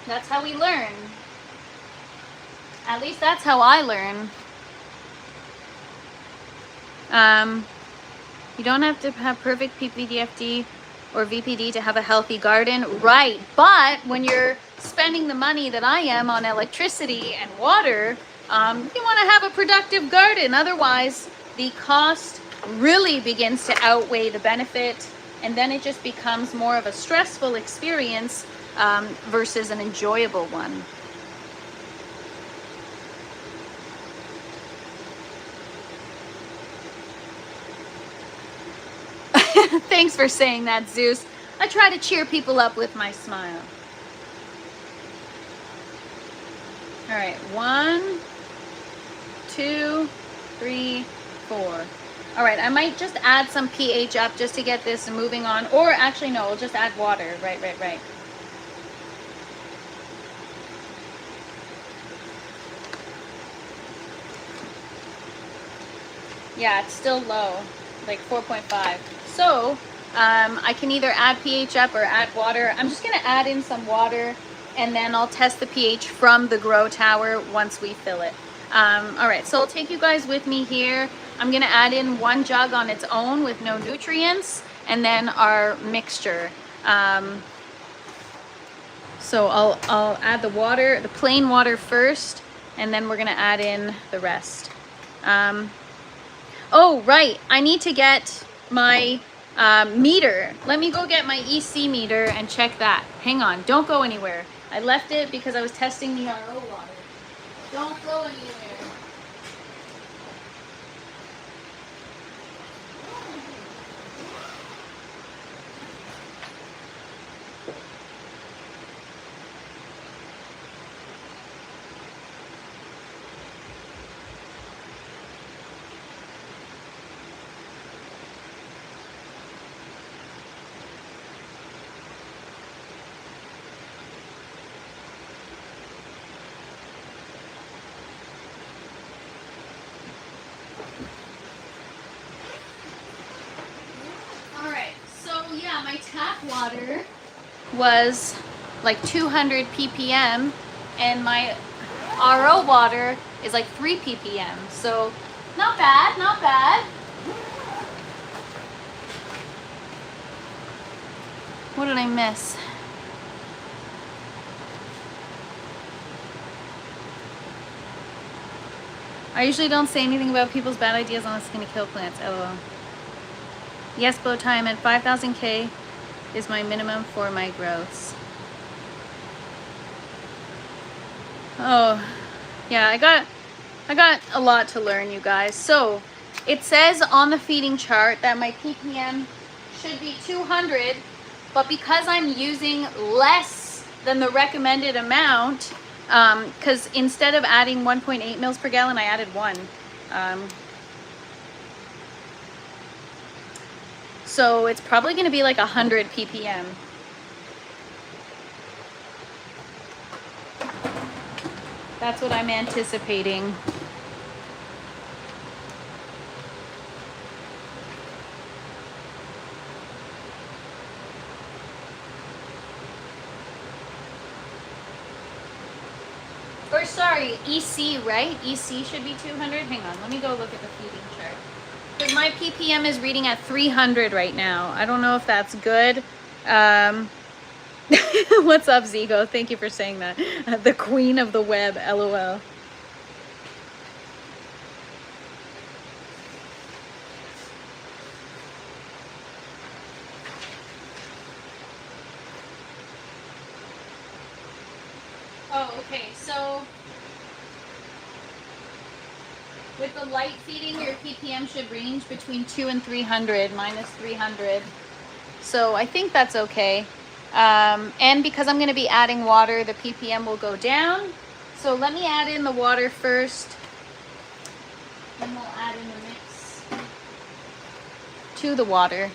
That's how we learn. At least that's how I learn. You don't have to have perfect PPDFD or VPD to have a healthy garden, right? But when you're spending the money that I am on electricity and water, you want to have a productive garden. Otherwise, the cost really begins to outweigh the benefit, and then it just becomes more of a stressful experience versus an enjoyable one. Thanks for saying that, Zeus. I try to cheer people up with my smile. All right, 1, 2, 3, 4. All right, I might just add some pH up just to get this moving on. Or actually, no, we'll just add water. Right. Yeah, it's still low, like 4.5. So I can either add pH up or add water. I'm just gonna add in some water, and then I'll test the pH from the grow tower once we fill it. All right, so I'll take you guys with me here. I'm gonna add in 1 jug on its own with no nutrients, and then our mixture. So I'll add the water, the plain water first, and then we're gonna add in the rest. Oh, right, I need to get my meter. Let me go get my EC meter and check that. Hang on, don't go anywhere. I left it because I was testing the RO water. Don't go anywhere. Yeah, my tap water was like 200 ppm, and my RO water is like 3 ppm. So not bad, not bad. What did I miss? I usually don't say anything about people's bad ideas unless it's gonna kill plants. LOL. Yes, blow time at 5,000 K is my minimum for my growths. Oh, yeah, I got a lot to learn, you guys. So it says on the feeding chart that my ppm should be 200, but because I'm using less than the recommended amount, because instead of adding 1.8 mils per gallon, I added 1. So it's probably going to be like 100 ppm. That's what I'm anticipating. Or sorry, EC, right? EC should be 200. Hang on, let me go look at the feeding chart. Because my ppm is reading at 300 right now. I don't know if that's good. What's up, Zigo? Thank you for saying that. The queen of the web, LOL. Oh, okay, so with the light feeding, your ppm should range between 2 and 300, minus 300. So I think that's okay. And because I'm going to be adding water, the ppm will go down. So let me add in the water first. Then we'll add in the mix to the water.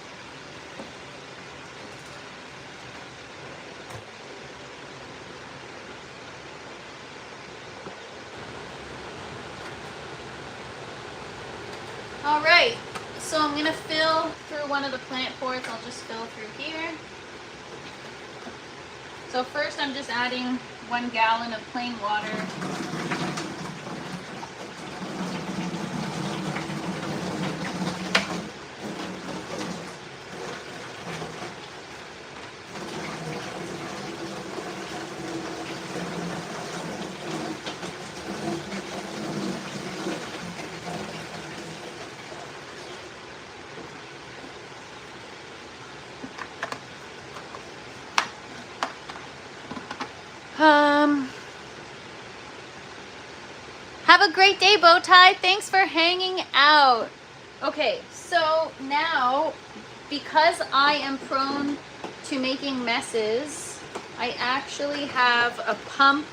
All right, so I'm gonna fill through one of the plant ports. I'll just fill through here. So first I'm just adding 1 gallon of plain water. Have a great day, Bowtie. Thanks for hanging out. Okay, so now, because I am prone to making messes, I actually have a pump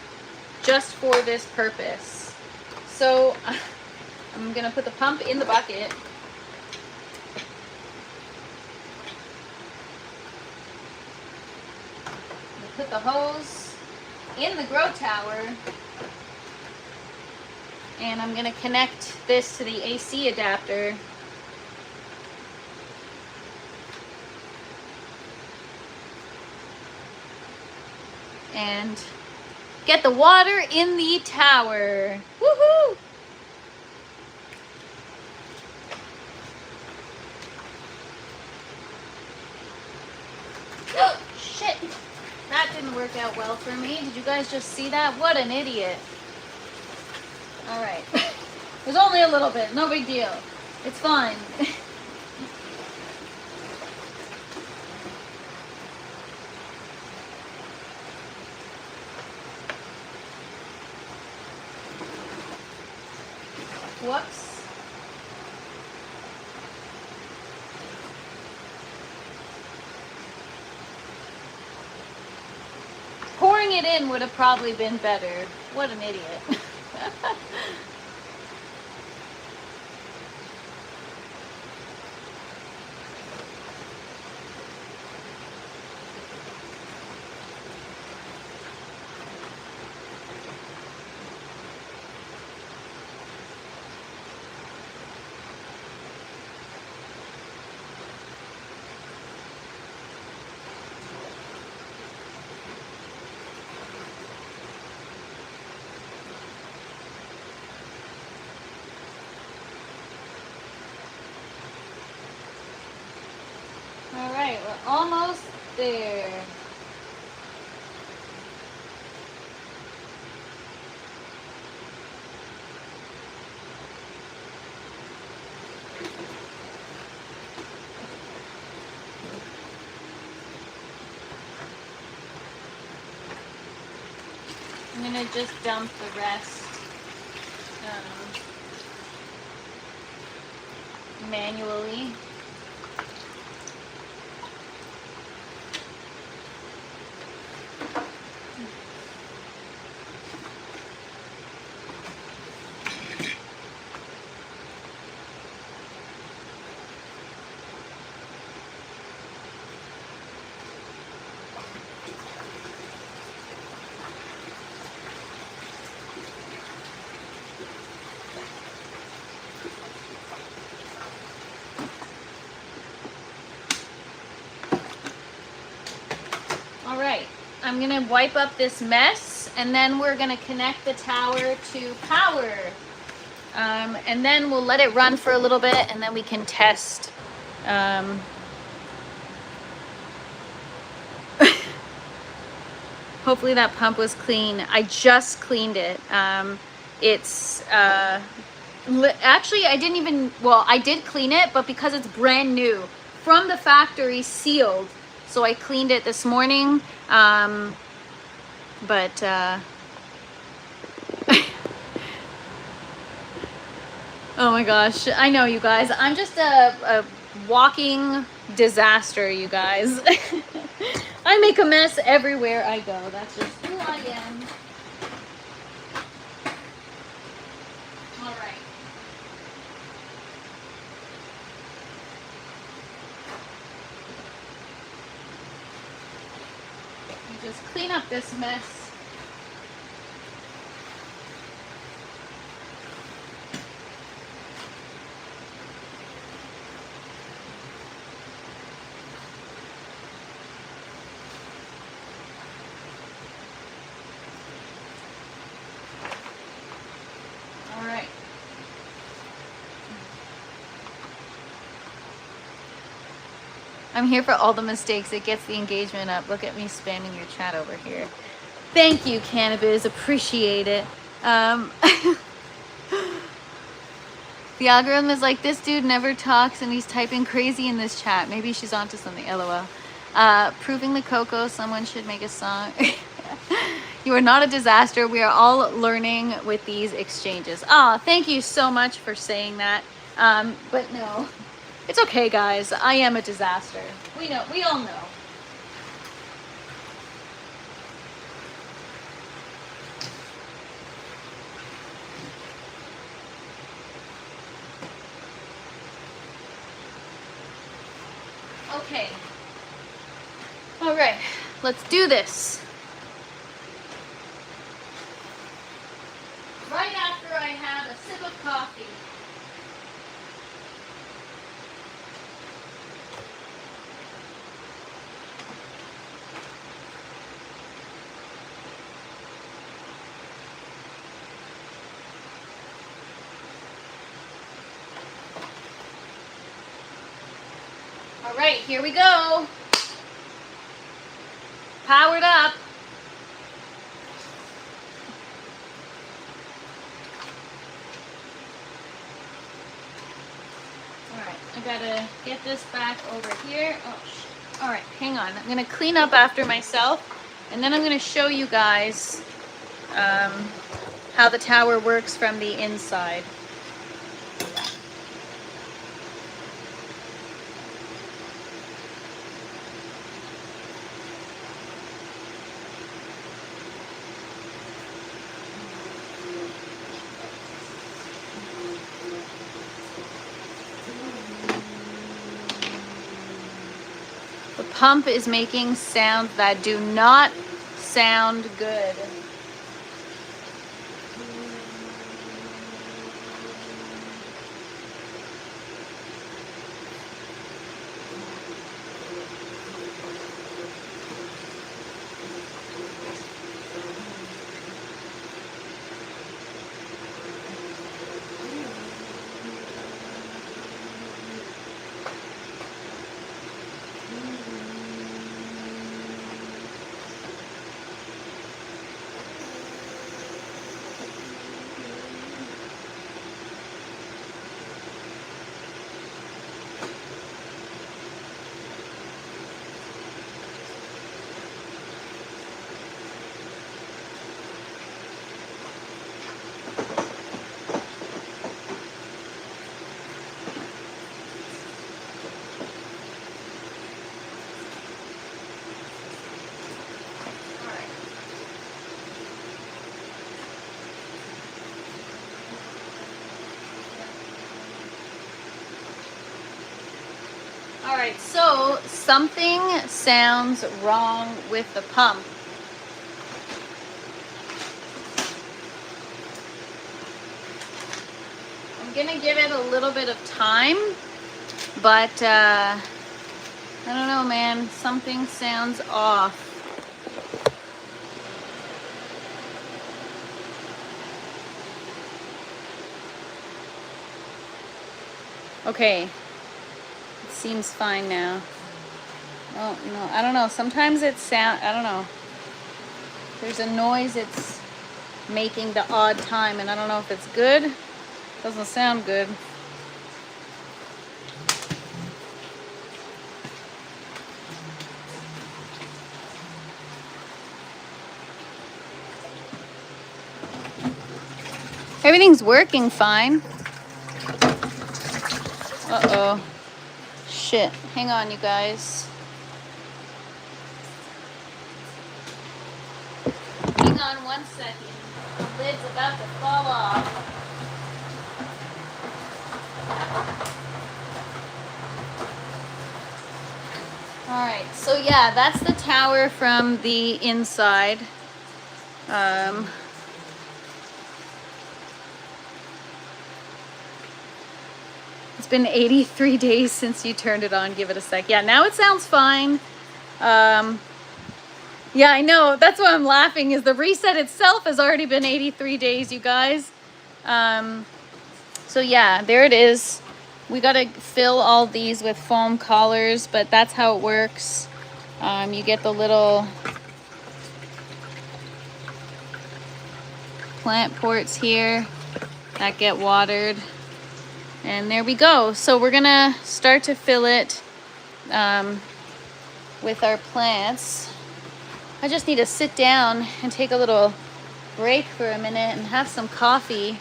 just for this purpose. So I'm gonna put the pump in the bucket. Put the hose in the grow tower. And I'm gonna connect this to the AC adapter. And get the water in the tower. Woohoo! Oh, shit! That didn't work out well for me. Did you guys just see that? What an idiot. All right. It was only a little bit. No big deal. It's fine. Whoops. Pouring it in would have probably been better. What an idiot. All right, we're almost there. I'm gonna just dump the rest manually. All right, I'm gonna wipe up this mess and then we're gonna connect the tower to power. And then we'll let it run for a little bit, and then we can test. Hopefully that pump was clean. I just cleaned it. It's actually, I didn't even, well, I did clean it, but because it's brand new from the factory, sealed, so I cleaned it this morning. But oh my gosh, I know, you guys, I'm just a walking disaster, you guys. I make a mess everywhere I go. That's just who I am. All right. Just clean up this mess. All right. I'm here for all the mistakes. It gets the engagement up. Look at me spamming your chat over here. Thank you, Cannabis. Appreciate it. The algorithm is like, this dude never talks and he's typing crazy in this chat. Maybe she's onto something. LOL. Proving the cocoa. Someone should make a song. You are not a disaster. We are all learning with these exchanges. Oh, thank you so much for saying that. But no. It's okay, guys. I am a disaster. We know. We all know. Okay. All right. Let's do this. Right after I have a sip of coffee. All right, here we go. Powered up. All right, I gotta get this back over here. Oh, all right, hang on. I'm gonna clean up after myself, and then I'm gonna show you guys how the tower works from the inside. Pump is making sounds that do not sound good. All right, so something sounds wrong with the pump. I'm gonna give it a little bit of time, but I don't know, man, something sounds off. Okay, it seems fine now. Oh, no, I don't know. Sometimes it sound, I don't know. There's a noise it's making the odd time, and I don't know if it's good. Doesn't sound good. Everything's working fine. Uh-oh. Shit. Hang on, you guys. Hang on 1 second. The lid's about to fall off. Alright, so yeah, that's the tower from the inside. It's been 83 days since you turned it on. Give it a sec. Yeah, now it sounds fine. Yeah, I know. That's why I'm laughing, is the reset itself has already been 83 days, you guys. So yeah, there it is. We got to fill all these with foam collars, but that's how it works. You get the little plant ports here that get watered. And there we go. So we're gonna start to fill it with our plants. I just need to sit down and take a little break for a minute and have some coffee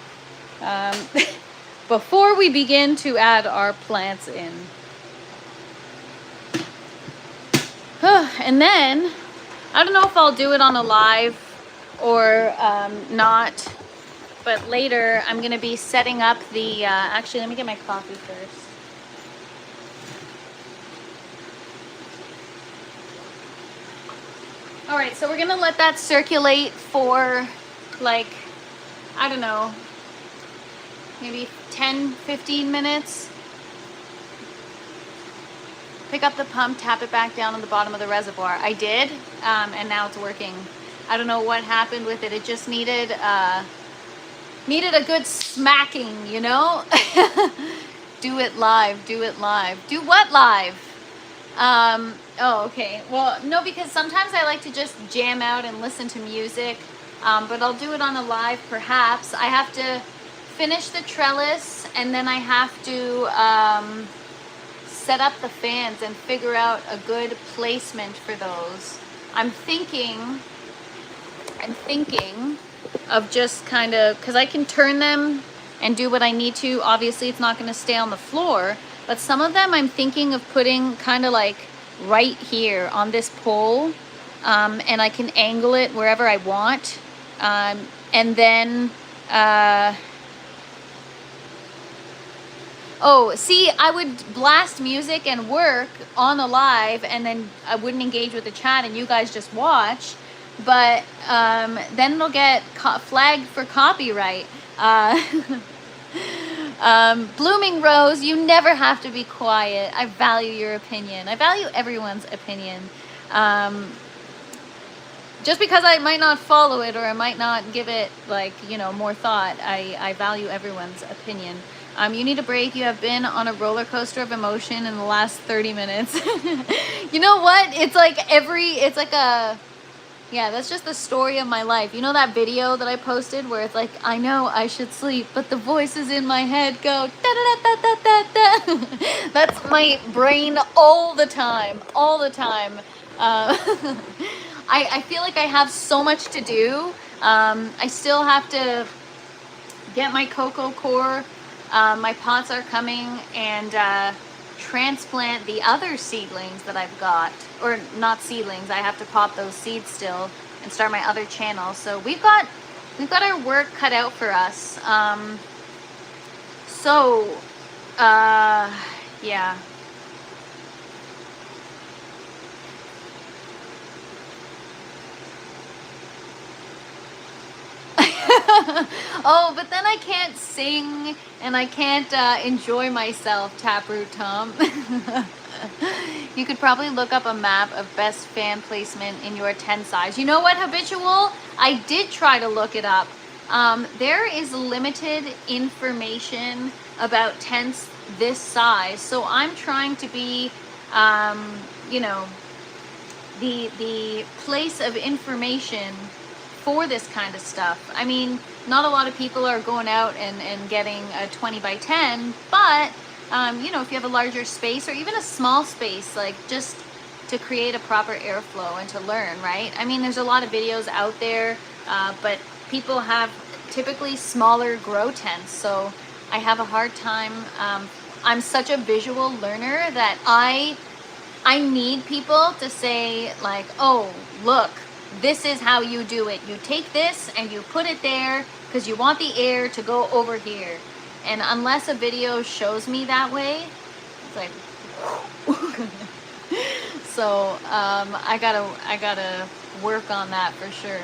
before we begin to add our plants in. And then, I don't know if I'll do it on a live or not. But later, I'm going to be setting up the, actually, let me get my coffee first. All right, so we're going to let that circulate for, like, I don't know, maybe 10, 15 minutes. Pick up the pump, tap it back down on the bottom of the reservoir. I did, and now it's working. I don't know what happened with it. It just needed a good smacking, you know? Do it live, do it live. Do what live? Oh, okay. Well, no, because sometimes I like to just jam out and listen to music, but I'll do it on a live perhaps. I have to finish the trellis, and then I have to set up the fans and figure out a good placement for those. I'm thinking of just kind of, because I can turn them and do what I need to. Obviously, it's not going to stay on the floor, but some of them I'm thinking of putting kind of like right here on this pole, and I can angle it wherever I want, and then oh, see, I would blast music and work on a live, and then I wouldn't engage with the chat and you guys just watch. But then it'll get flagged for copyright. Blooming Rose, you never have to be quiet. I value your opinion. I value everyone's opinion. Just because I might not follow it or I might not give it, like, you know, more thought, I value everyone's opinion. You need a break. You have been on a roller coaster of emotion in the last 30 minutes. You know what? It's like yeah, that's just the story of my life. You know that video that I posted where it's like, I know I should sleep, but the voices in my head go da-da-da-da-da-da-da. That's my brain all the time, all the time. I feel like I have so much to do. I still have to get my cocoa core. My pots are coming, and transplant the other seedlings that I've got, or not seedlings. I have to pop those seeds still and start my other channel. So we've got our work cut out for us. Yeah. Oh, but then I can't sing and I can't enjoy myself, Taproot Tom. You could probably look up a map of best fan placement in your 10 size. You know what, Habitual? I did try to look it up. There is limited information about tents this size. So I'm trying to be, you know, the place of information for this kind of stuff. I mean, not a lot of people are going out and getting a 20 by 10, but you know, if you have a larger space or even a small space, like just to create a proper airflow and to learn, right? I mean, there's a lot of videos out there, but people have typically smaller grow tents, so I have a hard time. I'm such a visual learner that I need people to say like, oh, look, this is how you do it. You take this and you put it there because you want the air to go over here. And unless a video shows me that way, it's like, so I gotta work on that for sure.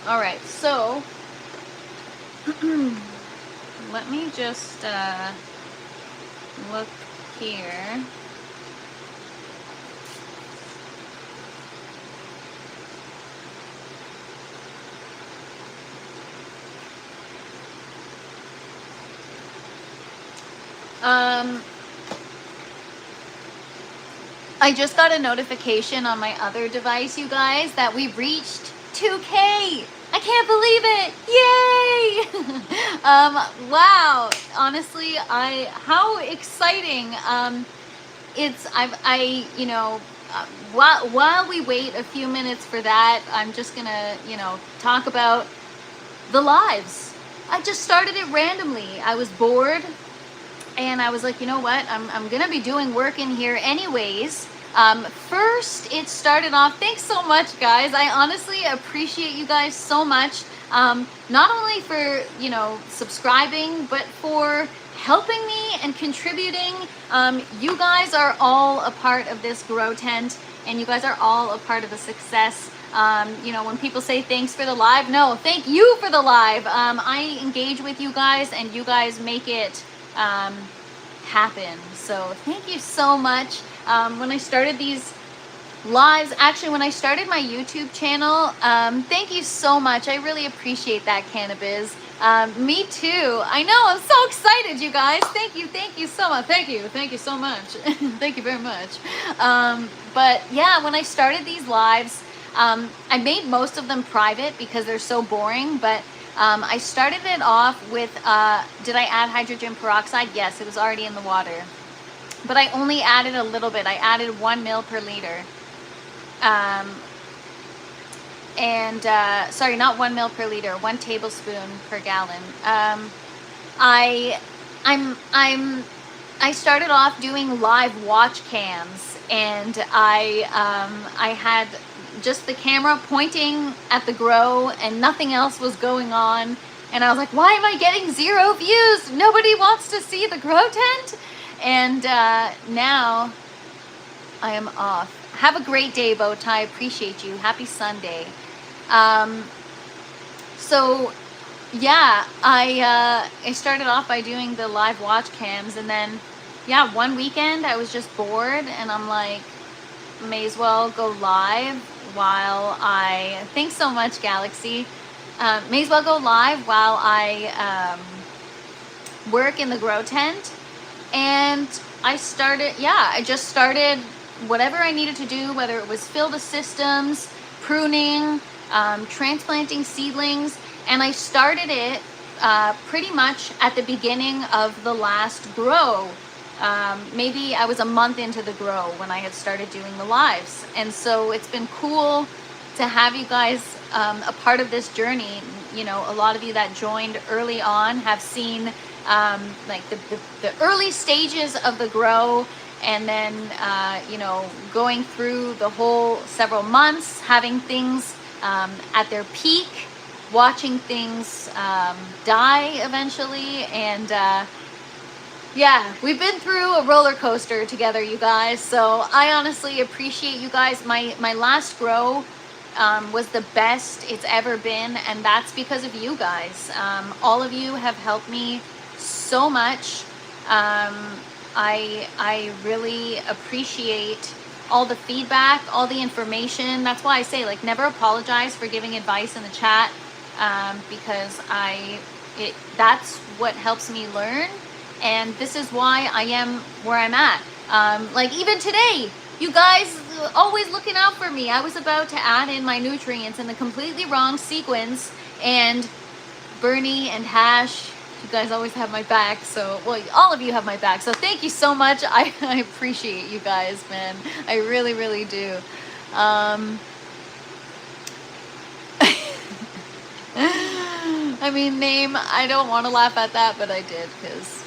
All right, so let me just look here. I just got a notification on my other device, you guys, that we reached 2K. I can't believe it. Yay! Wow. Honestly, how exciting. You know, while we wait a few minutes for that, I'm just gonna, you know, talk about the lives. I just started it randomly. I was bored and I was like, you know what? I'm gonna be doing work in here anyways. First, it started off, thanks so much, guys. I honestly appreciate you guys so much. Not only for, you know, subscribing, but for helping me and contributing. You guys are all a part of this grow tent, and you guys are all a part of the success. You know, when people say thanks for the live, no, thank you for the live. I engage with you guys, and you guys make it happen. So thank you so much. When I started these lives, actually when I started my YouTube channel, thank you so much. I really appreciate that, Cannabis. Me too. I know, I'm so excited, you guys. Thank you so much. Thank you so much. Thank you very much. But yeah, when I started these lives, I made most of them private because they're so boring, but I started it off with, did I add hydrogen peroxide? Yes, it was already in the water. But I only added a little bit. I added 1 ml per liter. Sorry, not 1 ml per liter, 1 tablespoon per gallon. I started off doing live watch cams, and I had just the camera pointing at the grow and nothing else was going on. And I was like, why am I getting 0 views? Nobody wants to see the grow tent? And now I am off. Have a great day, Bowtie. Appreciate you. Happy Sunday. So yeah, I started off by doing the live watch cams, and then yeah, one weekend I was just bored and I'm like, may as well go live while I, thanks so much, Galaxy. May as well go live while I work in the grow tent. And I just started whatever I needed to do, whether it was fill the systems, pruning, transplanting seedlings, and I started it pretty much at the beginning of the last grow. Maybe I was a month into the grow when I had started doing the lives. And so it's been cool to have you guys a part of this journey. You know, a lot of you that joined early on have seen like the early stages of the grow, and then you know, going through the whole several months, having things at their peak, watching things die eventually, and yeah, we've been through a roller coaster together, you guys. So I honestly appreciate you guys. My last grow was the best it's ever been, and that's because of you guys. All of you have helped me so much. I really appreciate all the feedback, all the information. That's why I say, like, never apologize for giving advice in the chat, because that's what helps me learn, and this is why I am where I'm at. Like even today, you guys always looking out for me. I was about to add in my nutrients in the completely wrong sequence, and Bernie and Hash, you guys always have my back. So, well, all of you have my back. So thank you so much. I appreciate you guys, man. I really, really do. I mean, name, I don't want to laugh at that, but I did, because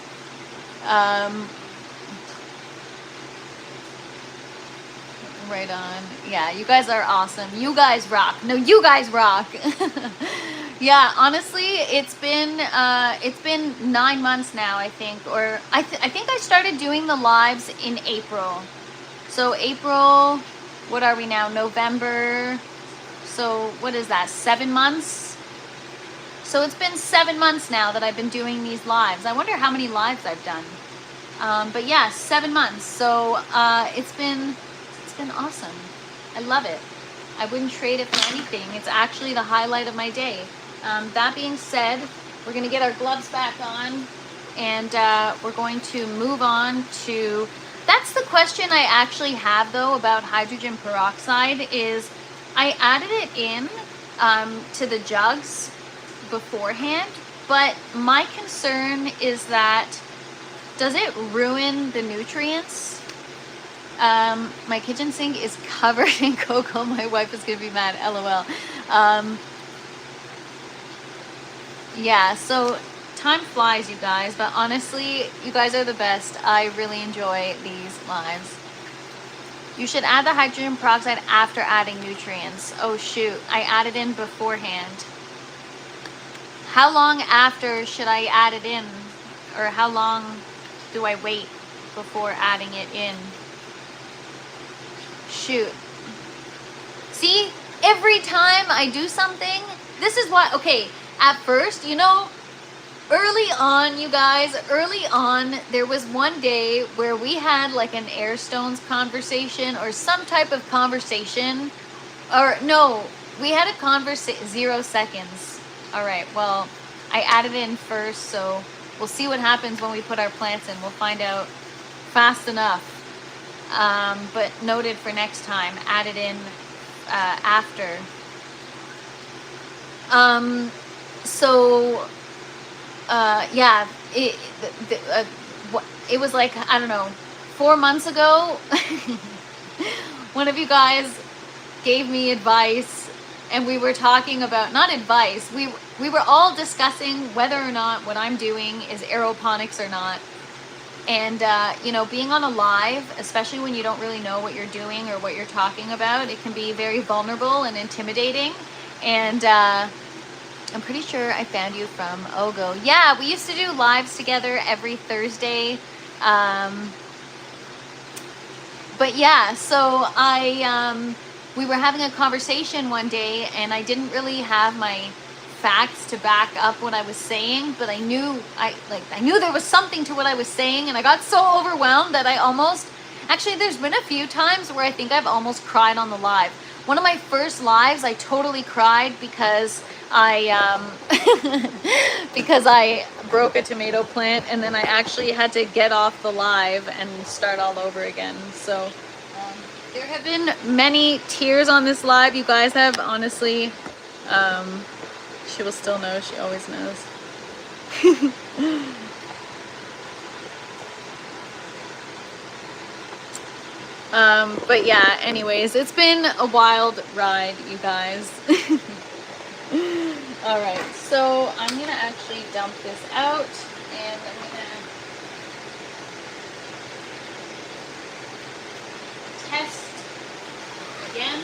right on. Yeah, you guys are awesome. You guys rock. No, you guys rock. Yeah, honestly, it's been 9 months now, I think, or I think I started doing the lives in April. So April, what are we now? November. So what is that? 7 months? So it's been 7 months now that I've been doing these lives. I wonder how many lives I've done. But yeah, 7 months. So it's been awesome. I love it. I wouldn't trade it for anything. It's actually the highlight of my day. That being said, we're going to get our gloves back on, and we're going to move on to, that's the question I actually have though about hydrogen peroxide, is I added it in to the jugs beforehand, but my concern is that, does it ruin the nutrients? My kitchen sink is covered in cocoa. My wife is gonna be mad, LOL. Yeah, so time flies, you guys, but honestly, you guys are the best. I really enjoy these lives. You should add the hydrogen peroxide after adding nutrients. Oh shoot, I added in beforehand. How long after should I add it in? Or how long do I wait before adding it in? Shoot. See, every time I do something, this is why, okay, at first, you know, early on, you guys, early on, there was one day where we had like an Airstones conversation or some type of conversation, or no, we had a conversation, 0 seconds. All right, well, I added in first, so we'll see what happens when we put our plants in. We'll find out fast enough. But noted for next time, add it in after. Yeah, it was like, I don't know, 4 months ago. One of you guys gave me advice, and we were talking about, not advice, we were all discussing whether or not what I'm doing is aeroponics or not. And, you know, being on a live, especially when you don't really know what you're doing or what you're talking about, it can be very vulnerable and intimidating. And I'm pretty sure I found you from Ogo. Yeah, we used to do lives together every Thursday. But yeah, so we were having a conversation one day, and I didn't really have my facts to back up what I was saying, but I knew there was something to what I was saying, and I got so overwhelmed that I almost, actually there's been a few times where I think I've almost cried on the live. One of my first lives, I totally cried because because I broke a tomato plant, and then I actually had to get off the live and start all over again. So there have been many tears on this live. You guys have, honestly. She will still know. She always knows. But yeah, anyways, it's been a wild ride, you guys. All right, so I'm gonna actually dump this out, and I'm gonna test again.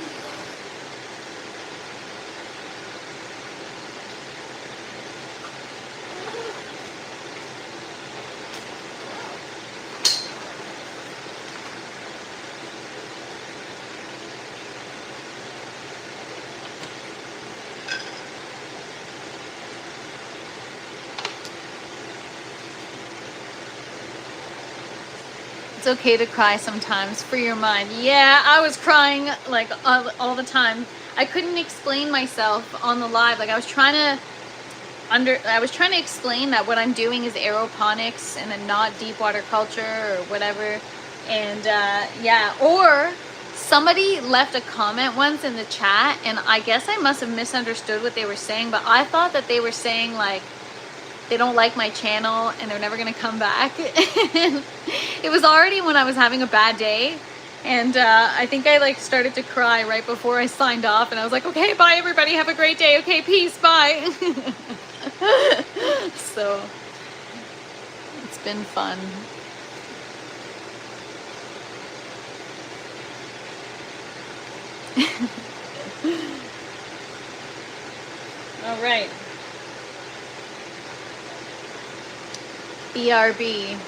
It's okay to cry sometimes for your mind. Yeah, I was crying like all the time. I couldn't explain myself on the live. Like I was trying to explain that what I'm doing is aeroponics and not deep water culture or whatever. And yeah, or somebody left a comment once in the chat, and I guess I must have misunderstood what they were saying, but I thought that they were saying like they don't like my channel and they're never gonna come back. It was already when I was having a bad day, and I think I like started to cry right before I signed off, and I was like, okay, bye everybody, have a great day, okay, peace, bye. So it's been fun. All right. BRB.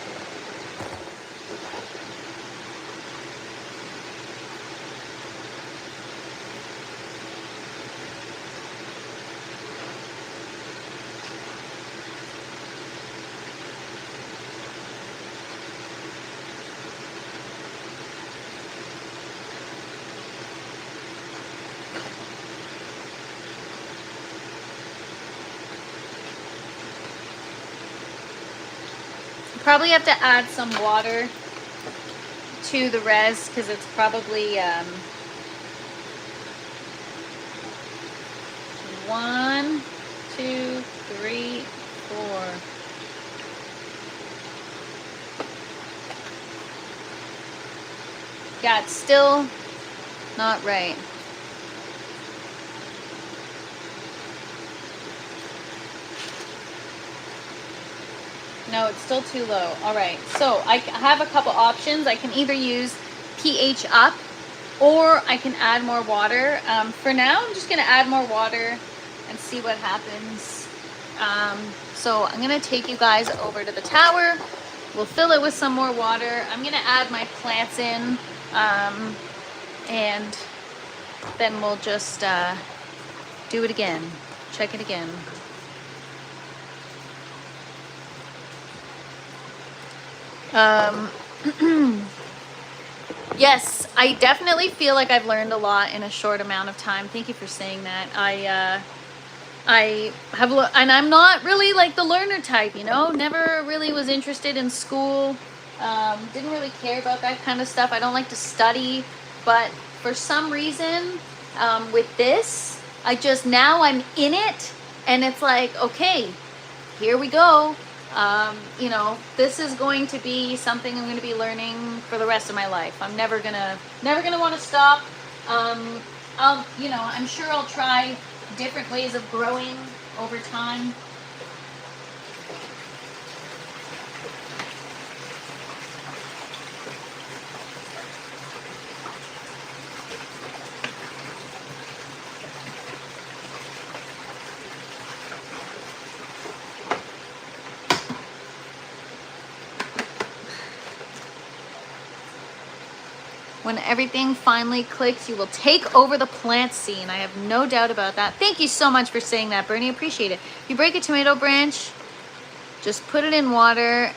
Probably have to add some water to the res because it's probably 1, 2, 3, 4. Yeah, it's still not right. No, it's still too low. All right, so I have a couple options. I can either use pH up or I can add more water. For now, I'm just gonna add more water and see what happens. So I'm gonna take you guys over to the tower. We'll fill it with some more water. I'm gonna add my plants in, and then we'll just do it again, check it again. Yes, I definitely feel like I've learned a lot in a short amount of time. Thank you for saying that. I have, and I'm not really like the learner type, you know, never really was interested in school. Didn't really care about that kind of stuff. I don't like to study, but for some reason, with this, now I'm in it, and it's like, okay, here we go. You know, this is going to be something I'm going to be learning for the rest of my life. I'm never gonna want to stop. You know, I'm sure I'll try different ways of growing over time. When everything finally clicks, you will take over the plant scene. I have no doubt about that. Thank you so much for saying that, Bernie. Appreciate it. You break a tomato branch, just put it in water.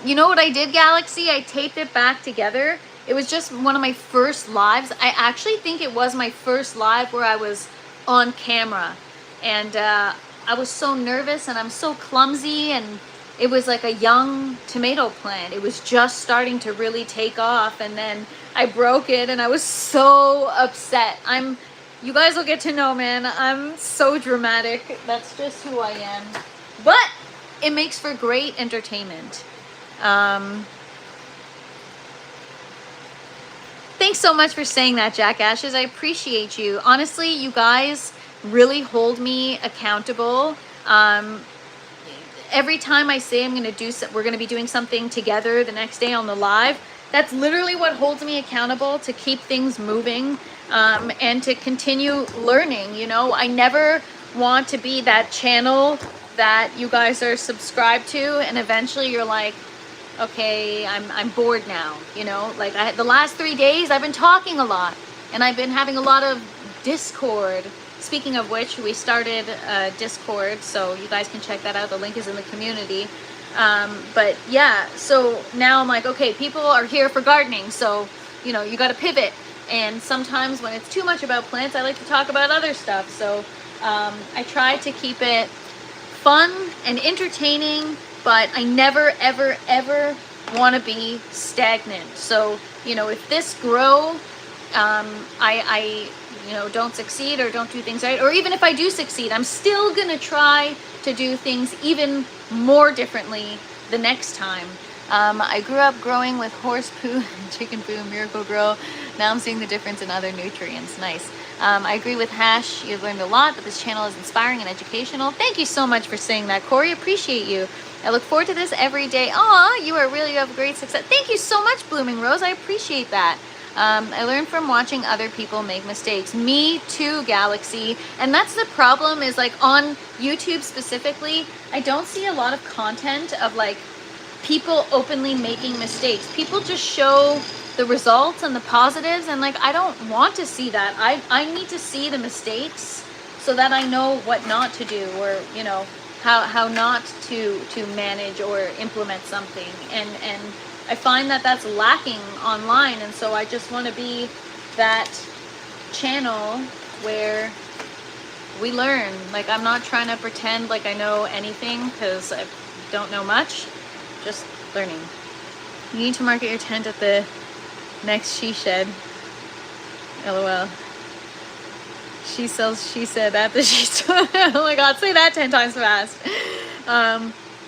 You know what I did, Galaxy? I taped it back together. It was just one of my first lives. I actually think it was my first live where I was on camera. And I was so nervous, and I'm so clumsy, and it was like a young tomato plant. It was just starting to really take off, and then I broke it, and I was so upset. You guys will get to know, man, I'm so dramatic. That's just who I am. But it makes for great entertainment. Thanks so much for saying that, Jack Ashes. I appreciate you. Honestly, you guys really hold me accountable. Every time I say we're gonna be doing something together the next day on the live, that's literally what holds me accountable to keep things moving, and to continue learning. You know, I never want to be that channel that you guys are subscribed to, and eventually you're like, okay, I'm bored now. You know, like the last 3 days I've been talking a lot, and I've been having a lot of Discord. Speaking of which, we started Discord, so you guys can check that out. The link is in the community. But yeah, so now I'm like, okay, people are here for gardening, so you know, you got to pivot. And sometimes when it's too much about plants, I like to talk about other stuff. So I try to keep it fun and entertaining, but I never, ever, ever want to be stagnant. So, you know, if this grow, I you know, don't succeed or don't do things right, or even if I do succeed, I'm still gonna try to do things even more differently the next time. I grew up growing with horse poo and chicken poo, Miracle Grow. Now I'm seeing the difference in other nutrients. Nice. I agree with Hash. You've learned a lot, but this channel is inspiring and educational. Thank you so much for saying that, Corey. Appreciate you. I look forward to this every day. Aw, you have great success. Thank you so much, Blooming Rose. I appreciate that. I learned from watching other people make mistakes. Me too, Galaxy. And that's the problem, is like on YouTube specifically, I don't see a lot of content of like people openly making mistakes. People just show the results and the positives, and like I don't want to see that. I need to see the mistakes so that I know what not to do, or you know, how not to manage or implement something. And I find that that's lacking online, and so I just want to be that channel where we learn. Like I'm not trying to pretend like I know anything, because I don't know much. Just learning. You need to market your tent at the next she shed. LOL. She sells she said at the she store. Oh my god, say that 10 times fast.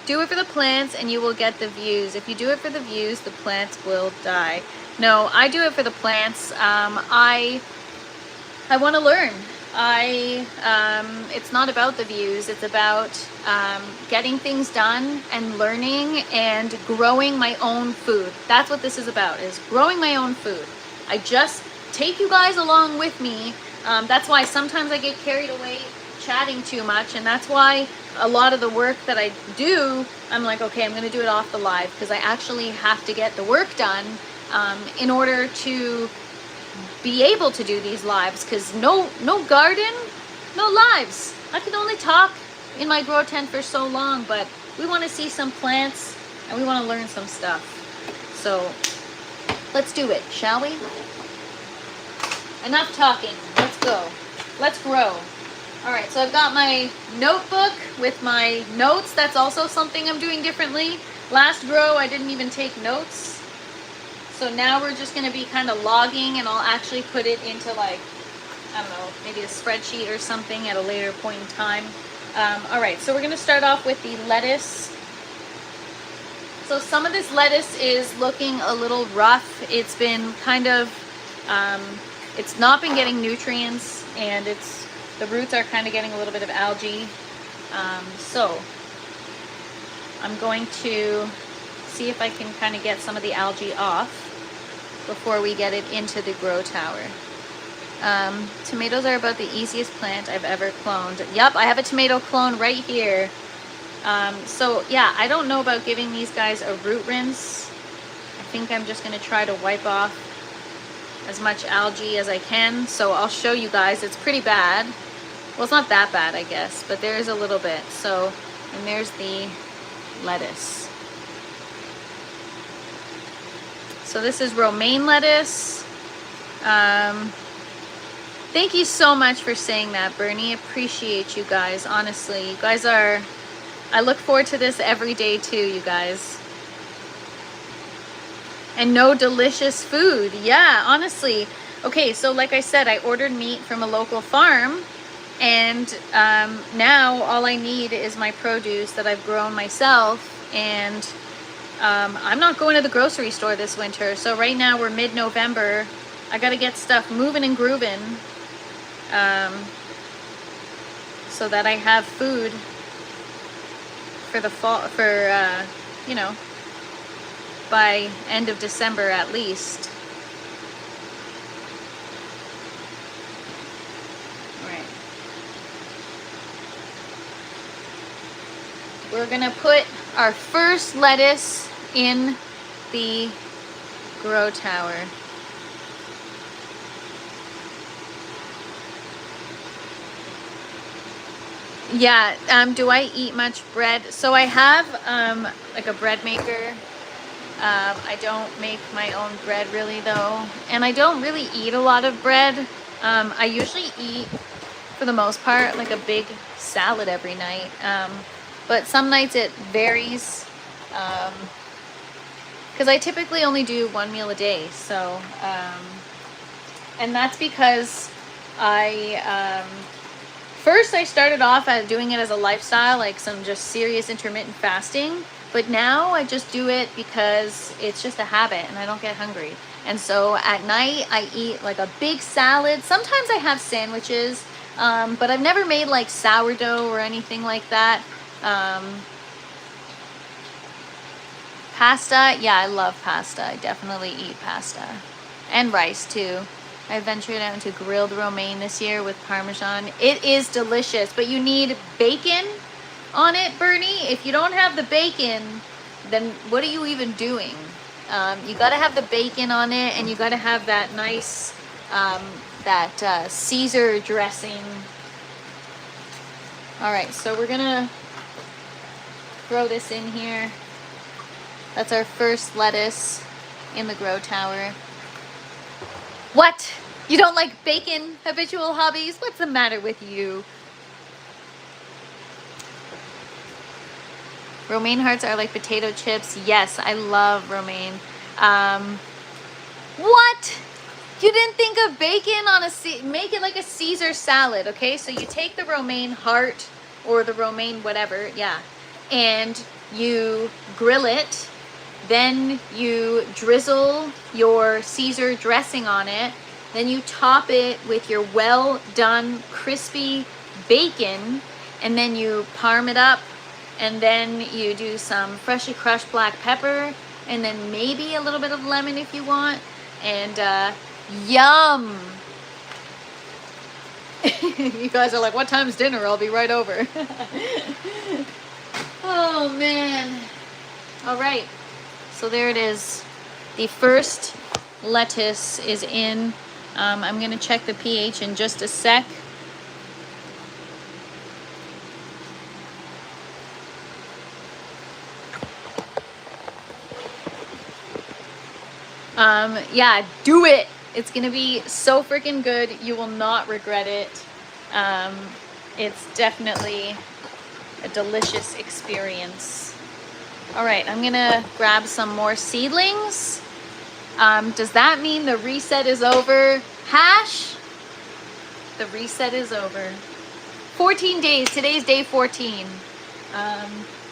Do it for the plants and you will get the views. If you do it for the views, the plants will die. No, I do it for the plants. I want to learn. It's not about the views. It's about getting things done and learning and growing my own food. That's what this is about, is growing my own food. I just take you guys along with me. That's why sometimes I get carried away chatting too much, and that's why a lot of the work that I do, I'm like, okay, I'm going to do it off the live, because I actually have to get the work done in order to be able to do these lives, because no garden, no lives. I can only talk in my grow tent for so long, but we want to see some plants and we want to learn some stuff. So let's do it, shall we? Enough talking. Let's go. Let's grow. All right, so I've got my notebook with my notes. That's also something I'm doing differently. Last grow, I didn't even take notes. So now we're just going to be kind of logging, and I'll actually put it into like, I don't know, maybe a spreadsheet or something at a later point in time. All right, so we're going to start off with the lettuce. So some of this lettuce is looking a little rough. It's been kind of, it's not been getting nutrients, and the roots are kind of getting a little bit of algae. So I'm going to see if I can kind of get some of the algae off before we get it into the grow tower. Tomatoes are about the easiest plant I've ever cloned. Yep, I have a tomato clone right here. So yeah, I don't know about giving these guys a root rinse. I think I'm just going to try to wipe off as much algae as I can. So I'll show you guys. It's pretty bad. Well, it's not that bad, I guess, but there is a little bit. So, and there's the lettuce. So this is romaine lettuce. Thank you so much for saying that, Bernie. Appreciate you guys. Honestly, you guys are, I look forward to this every day too, you guys. And no delicious food. Yeah, honestly. Okay, so like I said, I ordered meat from a local farm, and now all I need is my produce that I've grown myself, and I'm not going to the grocery store this winter. So right now we're mid-November. I got to get stuff moving and grooving so that I have food for the fall, for, you know, by end of December at least. All right. We're gonna put our first lettuce in the grow tower. Yeah, do I eat much bread? So I have like a bread maker. I don't make my own bread really though. And I don't really eat a lot of bread. I usually eat, for the most part, like a big salad every night. But some nights it varies. Because I typically only do one meal a day. So, and that's because first I started off at doing it as a lifestyle, like some just serious intermittent fasting. But now I just do it because it's just a habit and I don't get hungry. And so at night I eat like a big salad. Sometimes I have sandwiches, but I've never made like sourdough or anything like that. Pasta, yeah, I love pasta. I definitely eat pasta. And rice too. I ventured out into grilled romaine this year with Parmesan. It is delicious, but you need bacon on it, Bernie. If you don't have the bacon, then what are you even doing? You gotta have the bacon on it, and you gotta have that nice, Caesar dressing. All right, so we're gonna throw this in here. That's our first lettuce in the grow tower. What? You don't like bacon, habitual hobbies? What's the matter with you? Romaine hearts are like potato chips. Yes, I love romaine. What? You didn't think of bacon on make it like a Caesar salad, okay? So you take the romaine heart or the romaine whatever, yeah, and you grill it. Then you drizzle your Caesar dressing on it. Then you top it with your well done crispy bacon, and then you parm it up, and then you do some freshly crushed black pepper, and then maybe a little bit of lemon if you want, and yum. You guys are like, what time's dinner? I'll be right over. Oh man. All right. So there it is. The first lettuce is in. I'm going to check the pH in just a sec. Yeah, do it. It's going to be so freaking good. You will not regret it. It's definitely a delicious experience. All right, I'm gonna grab some more seedlings. Does that mean the reset is over? Hash, the reset is over. 14 days, today's day 14.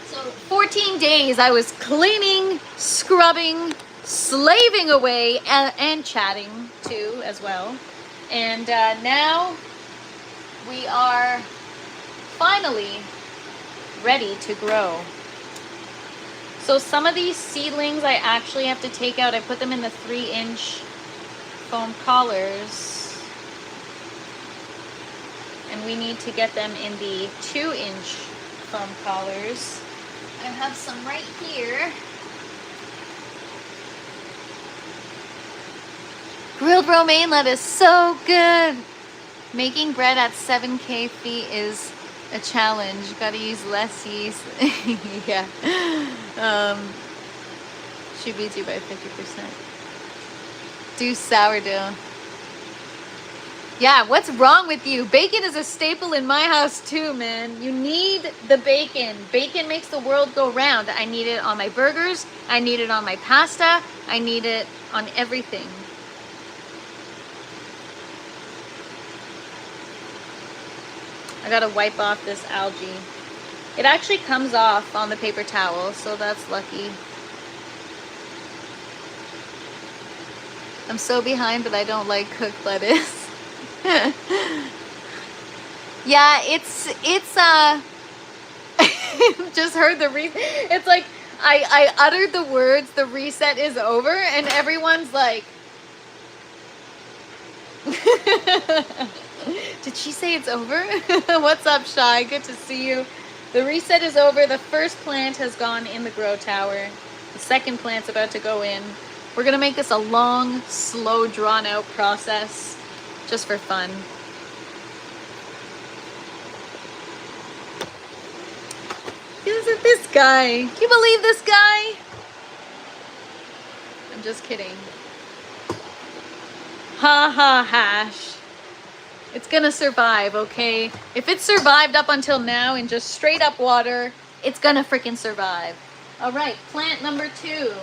So 14 days I was cleaning, scrubbing, slaving away, and chatting too as well. And now we are finally ready to grow. So some of these seedlings I actually have to take out. I put them in the 3-inch foam collars. And we need to get them in the 2-inch foam collars. I have some right here. Grilled romaine lettuce, so good. Making bread at 7K feet is a challenge. You gotta use less yeast. Yeah. She beats you by 50%. Do sourdough. Yeah, what's wrong with you? Bacon is a staple in my house too, man. You need the bacon. Bacon makes the world go round. I need it on my burgers. I need it on my pasta. I need it on everything. I gotta wipe off this algae. It actually comes off on the paper towel, so that's lucky. I'm so behind, but I don't like cooked lettuce. Yeah, it's just heard the it's like I uttered the words, the reset is over, and everyone's like did she say it's over? What's up, Shy? Good to see you. The reset is over. The first plant has gone in the grow tower. The second plant's about to go in. We're gonna make this a long, slow, drawn out process just for fun. Look at this guy. Can you believe this guy? I'm just kidding. Ha ha hash. It's gonna survive, okay? If it survived up until now in just straight up water, it's gonna freaking survive. All right, plant number 2.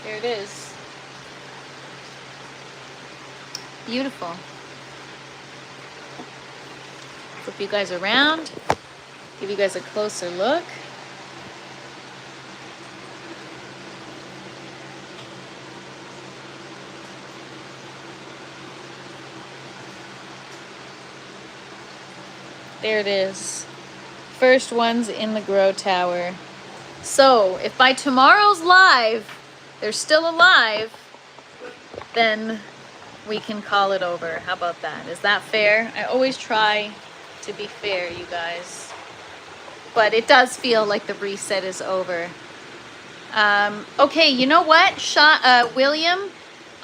There it is. Beautiful. Flip you guys around. Give you guys a closer look. There it is. First one's in the grow tower. So if by tomorrow's live they're still alive, then we can call it over. How about that? Is that fair? I always try to be fair, you guys. But it does feel like the reset is over. Okay, you know what, William?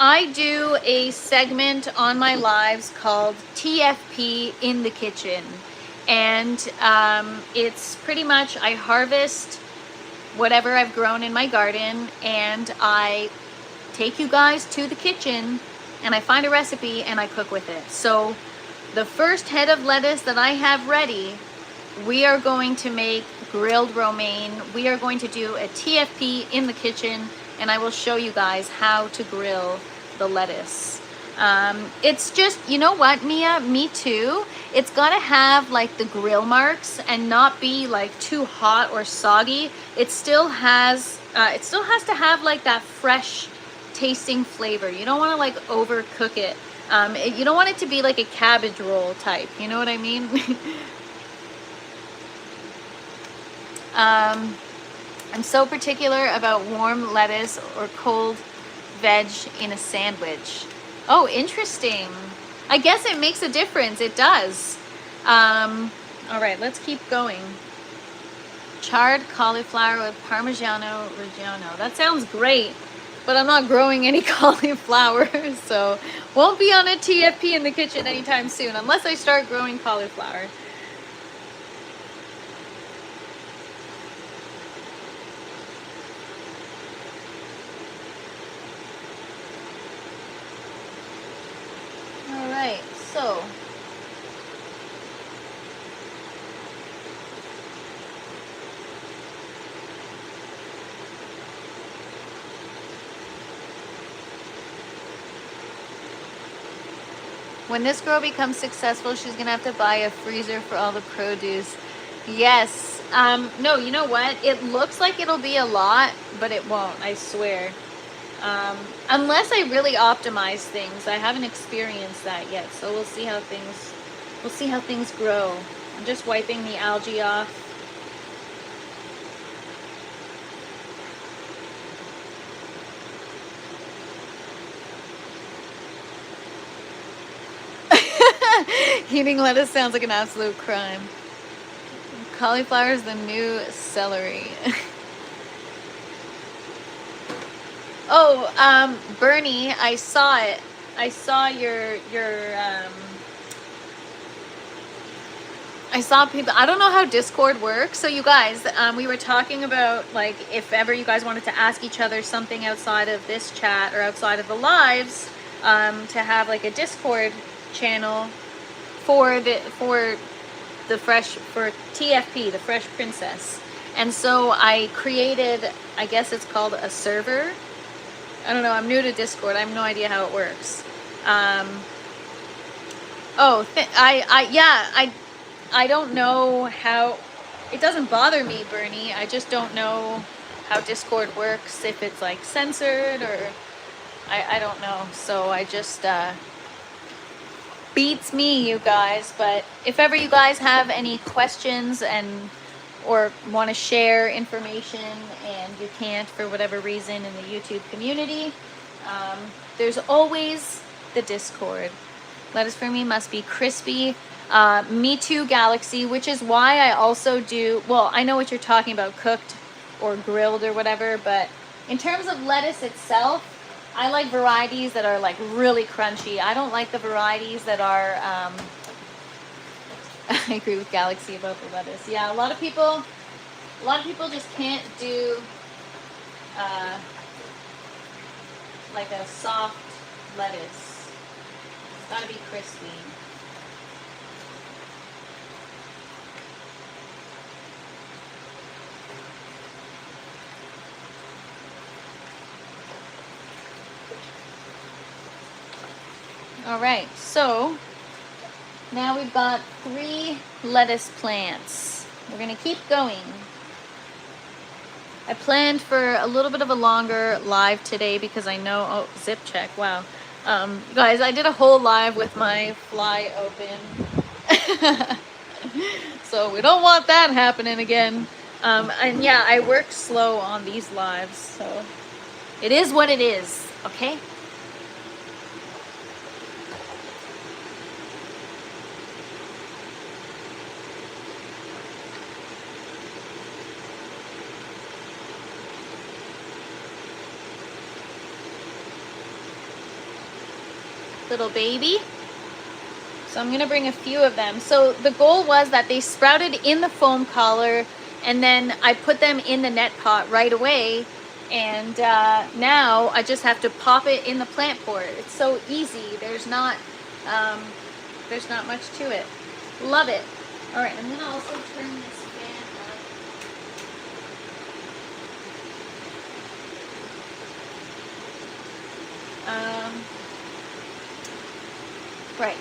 I do a segment on my lives called TFP in the kitchen. And it's pretty much I harvest whatever I've grown in my garden and I take you guys to the kitchen and I find a recipe and I cook with it. So the first head of lettuce that I have ready, we are going to make grilled romaine. We are going to do a TFP in the kitchen and I will show you guys how to grill the lettuce. It's just, you know what, Mia? Me too. It's got to have like the grill marks and not be like too hot or soggy. It still has to have like that fresh tasting flavor. You don't want to like overcook it. You don't want it to be like a cabbage roll type. You know what I mean? I'm so particular about warm lettuce or cold veg in a sandwich. Oh, interesting. I guess it makes a difference. It does. All right, let's keep going. Charred cauliflower with Parmigiano Reggiano. That sounds great, but I'm not growing any cauliflower, so won't be on a TFP in the kitchen anytime soon unless I start growing cauliflower. All right, so when this girl becomes successful, she's gonna have to buy a freezer for all the produce. Yes. No, you know what? It looks like it'll be a lot, but it won't, I swear. Unless I really optimize things. I haven't experienced that yet, so we'll see how things grow. I'm just wiping the algae off. Eating lettuce sounds like an absolute crime. Cauliflower is the new celery. Oh, Bernie, I saw it. I saw I saw people. I don't know how Discord works. So you guys, we were talking about like if ever you guys wanted to ask each other something outside of this chat or outside of the lives, to have like a Discord channel for TFP, the Fresh Princess. And so I created, I guess it's called a server. I don't know, I'm new to Discord. I have no idea how it works. I don't know how, it doesn't bother me, Bernie. I just don't know how Discord works, if it's like censored or, I don't know. So I just, beats me, you guys. But if ever you guys have any questions or want to share information and you can't for whatever reason in the YouTube community, there's always the Discord. Lettuce for me must be crispy. Me too, Galaxy, which is why I also do, well, I know what you're talking about, cooked or grilled or whatever, but in terms of lettuce itself, I like varieties that are like really crunchy. I don't like the varieties that are, I agree with Galaxy about the lettuce. Yeah, a lot of people just can't do like a soft lettuce. It's gotta be crispy. All right, so now we've got 3 lettuce plants. We're gonna keep going. I planned for a little bit of a longer live today because I know, oh, zip check, wow. Guys, I did a whole live with my fly open. So we don't want that happening again. And yeah, I work slow on these lives, so it is what it is, okay? Little baby. So I'm gonna bring a few of them. So the goal was that they sprouted in the foam collar, and then I put them in the net pot right away. And now I just have to pop it in the plant pot. It's so easy. There's not much to it. Love it. All right, I'm gonna also turn this fan up. Right.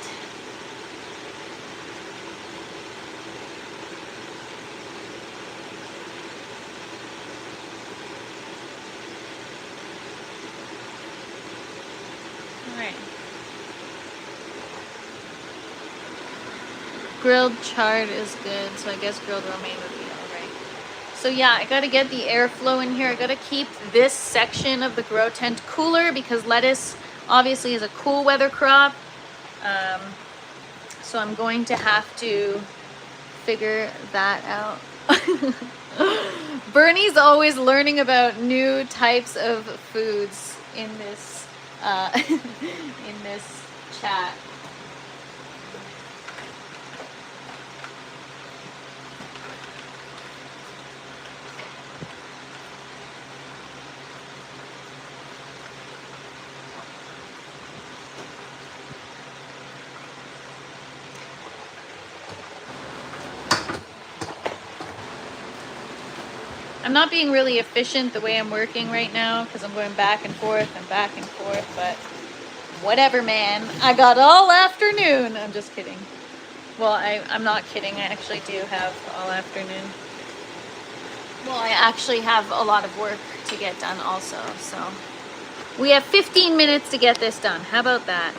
All right. Grilled chard is good, so I guess grilled romaine would be all right. So yeah, I gotta get the airflow in here. I gotta keep this section of the grow tent cooler because lettuce obviously is a cool weather crop. So I'm going to have to figure that out. Bernie's always learning about new types of foods in this in this chat. I'm not being really efficient the way I'm working right now because I'm going back and forth, but whatever, man. I got all afternoon. I'm just kidding. Well, I'm not kidding. I actually do have all afternoon. Well, I actually have a lot of work to get done also, so. We have 15 minutes to get this done. How about that?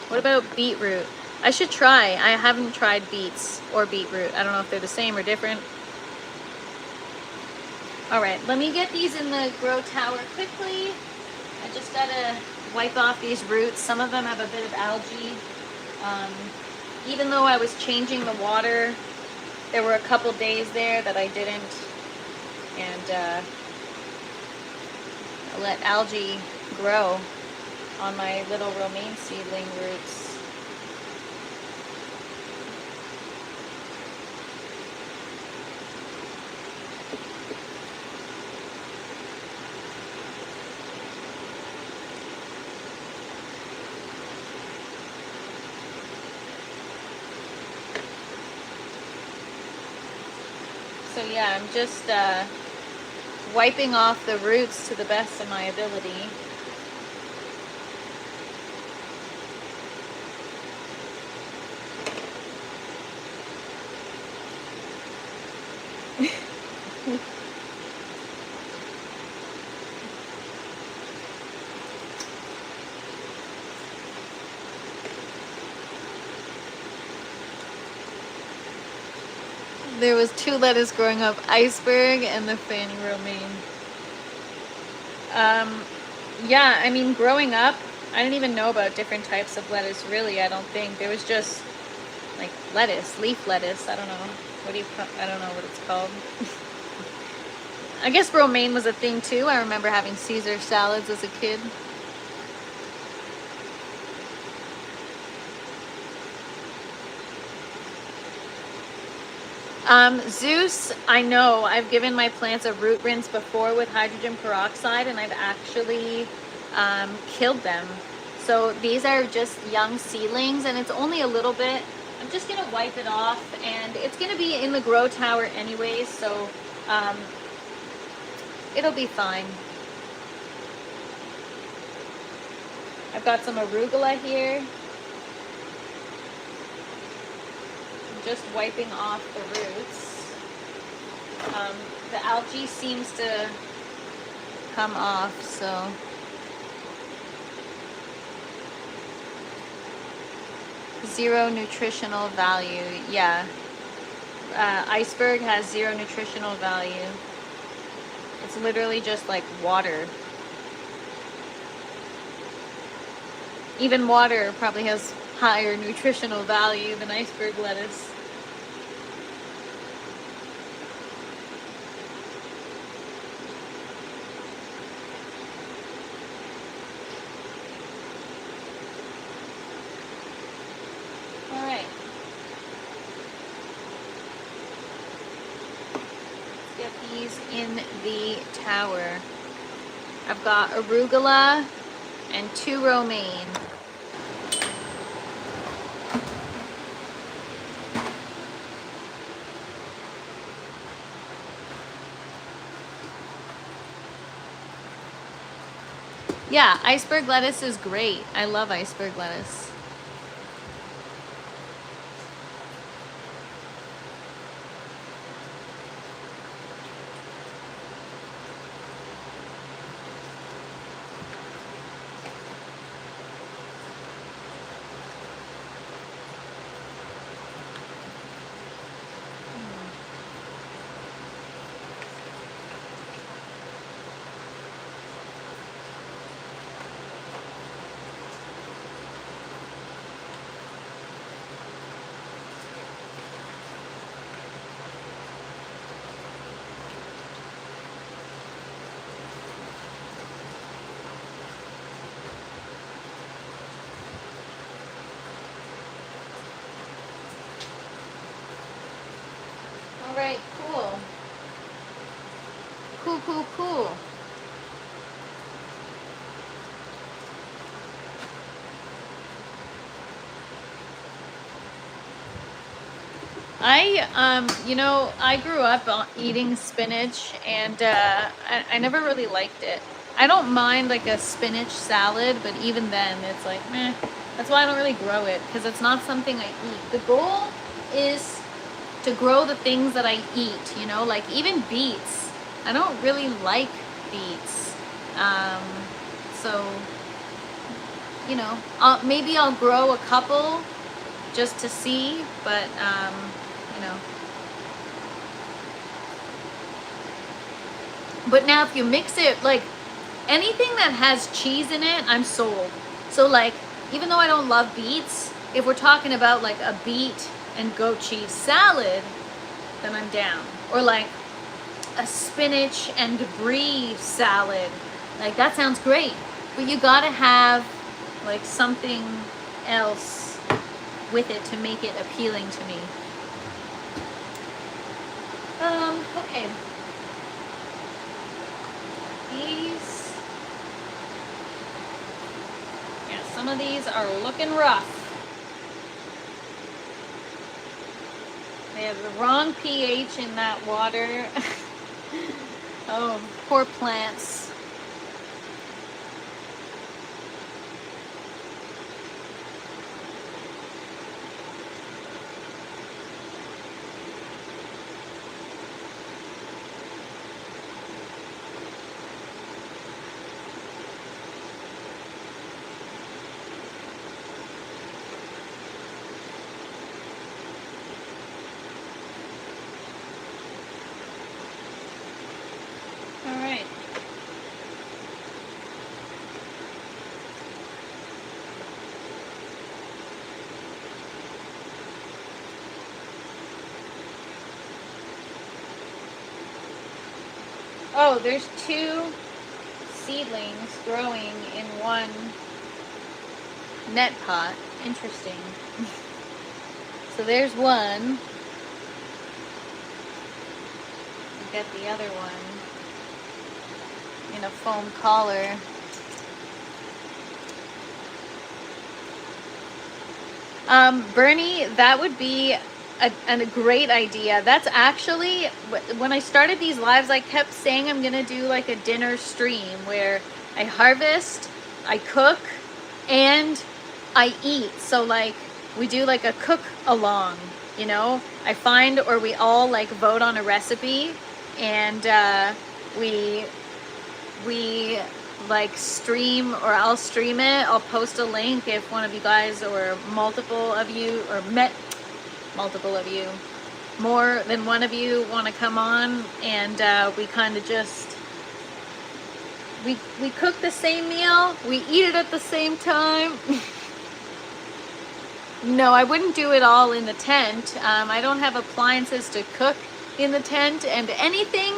What about beetroot? I should try. I haven't tried beets or beetroot. I don't know if they're the same or different. All right, let me get these in the grow tower quickly. I just gotta wipe off these roots. Some of them have a bit of algae. Even though I was changing the water, there were a couple days there that I didn't. And I let algae grow on my little romaine seedling roots. So yeah, I'm just wiping off the roots to the best of my ability. There was 2 lettuce growing up, iceberg and the Fanny romaine. Yeah, I mean, growing up, I didn't even know about different types of lettuce, really, I don't think. There was just, like, lettuce, leaf lettuce, I don't know. I don't know what it's called. I guess romaine was a thing too. I remember having Caesar salads as a kid. Zeus, I know. I've given my plants a root rinse before with hydrogen peroxide, and I've actually killed them. So these are just young seedlings, and it's only a little bit. I'm just going to wipe it off, and it's going to be in the grow tower anyways, so it'll be fine. I've got some arugula here. Just wiping off the roots. The algae seems to come off, so. Zero nutritional value, yeah. Iceberg has zero nutritional value. It's literally just like water. Even water probably has higher nutritional value than iceberg lettuce. In the tower, I've got arugula and 2 romaine. Yeah, iceberg lettuce is great. I love iceberg lettuce. All right, cool. Cool. I grew up eating spinach, and I never really liked it. I don't mind like a spinach salad, but even then it's like meh. That's why I don't really grow it, because it's not something I eat. The goal is to grow the things that I eat, you know, like even beets. I don't really like beets. So, you know, maybe I'll grow a couple just to see, but, you know. But now if you mix it, like anything that has cheese in it, I'm sold. So like, even though I don't love beets, if we're talking about like a beet and goat cheese salad, then I'm down. Or like a spinach and brie salad, like that sounds great. But you gotta have like something else with it to make it appealing to me. Okay. These, yeah, some of these are looking rough. They have the wrong pH in that water. Oh, poor plants. Oh, there's 2 seedlings growing in one net pot. Interesting. So there's one. Get the other one in a foam collar. Bernie, that would be a great idea. That's actually, when I started these lives, I kept saying I'm gonna do like a dinner stream where I harvest, I cook, and I eat. So like we do like a cook along, you know? I find, or we all like vote on a recipe, and we like stream, or I'll stream it. I'll post a link if one of you guys, or multiple of you, or multiple of you, more than one of you want to come on, and we kind of just we cook the same meal, we eat it at the same time. No, I wouldn't do it all in the tent. I don't have appliances to cook in the tent, and anything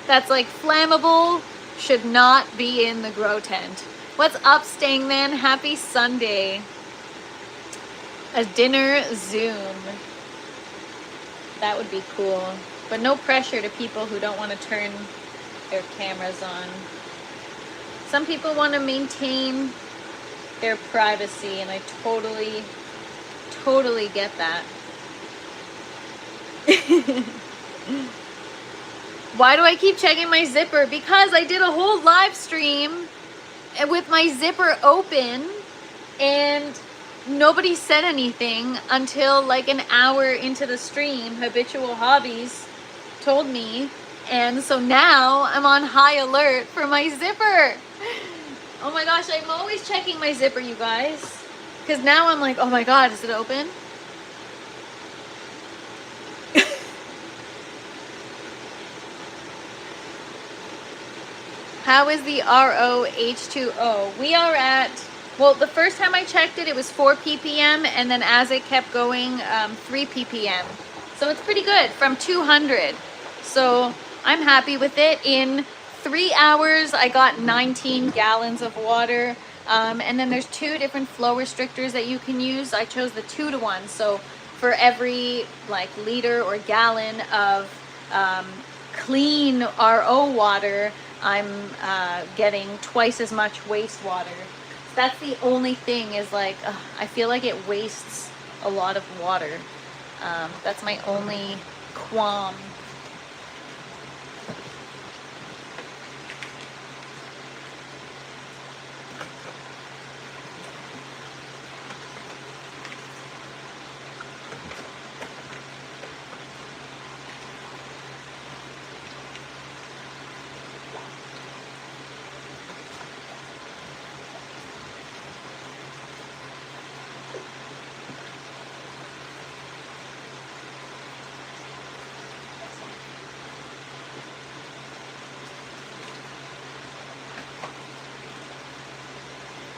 that's like flammable should not be in the grow tent. What's up, Stangman? Happy Sunday. A dinner Zoom. That would be cool. But no pressure to people who don't want to turn their cameras on. Some people want to maintain their privacy, and I totally get that. Why do I keep checking my zipper? Because I did a whole live stream with my zipper open, and nobody said anything until like an hour into the stream. Habitual Hobbies told me, and so now I'm on high alert for my zipper. Oh my gosh, I'm always checking my zipper, you guys, because now I'm like, oh my god, is it open? How is the ROH2O? We are at, well, the first time I checked it, it was 4 ppm, and then as it kept going, 3 ppm. So it's pretty good, from 200. So I'm happy with it. In 3 hours, I got 19 gallons of water. And then there's 2 different flow restrictors that you can use. I chose the 2-to-1. So for every like liter or gallon of clean RO water, I'm getting twice as much wastewater. That's the only thing, is like, I feel like it wastes a lot of water. That's my only qualm.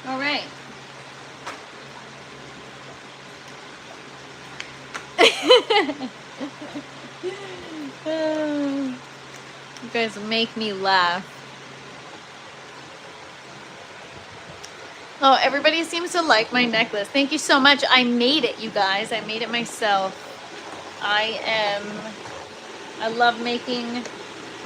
All right. You guys make me laugh. Oh, everybody seems to like my necklace. Thank you so much. I made it, you guys. I made it myself. I love making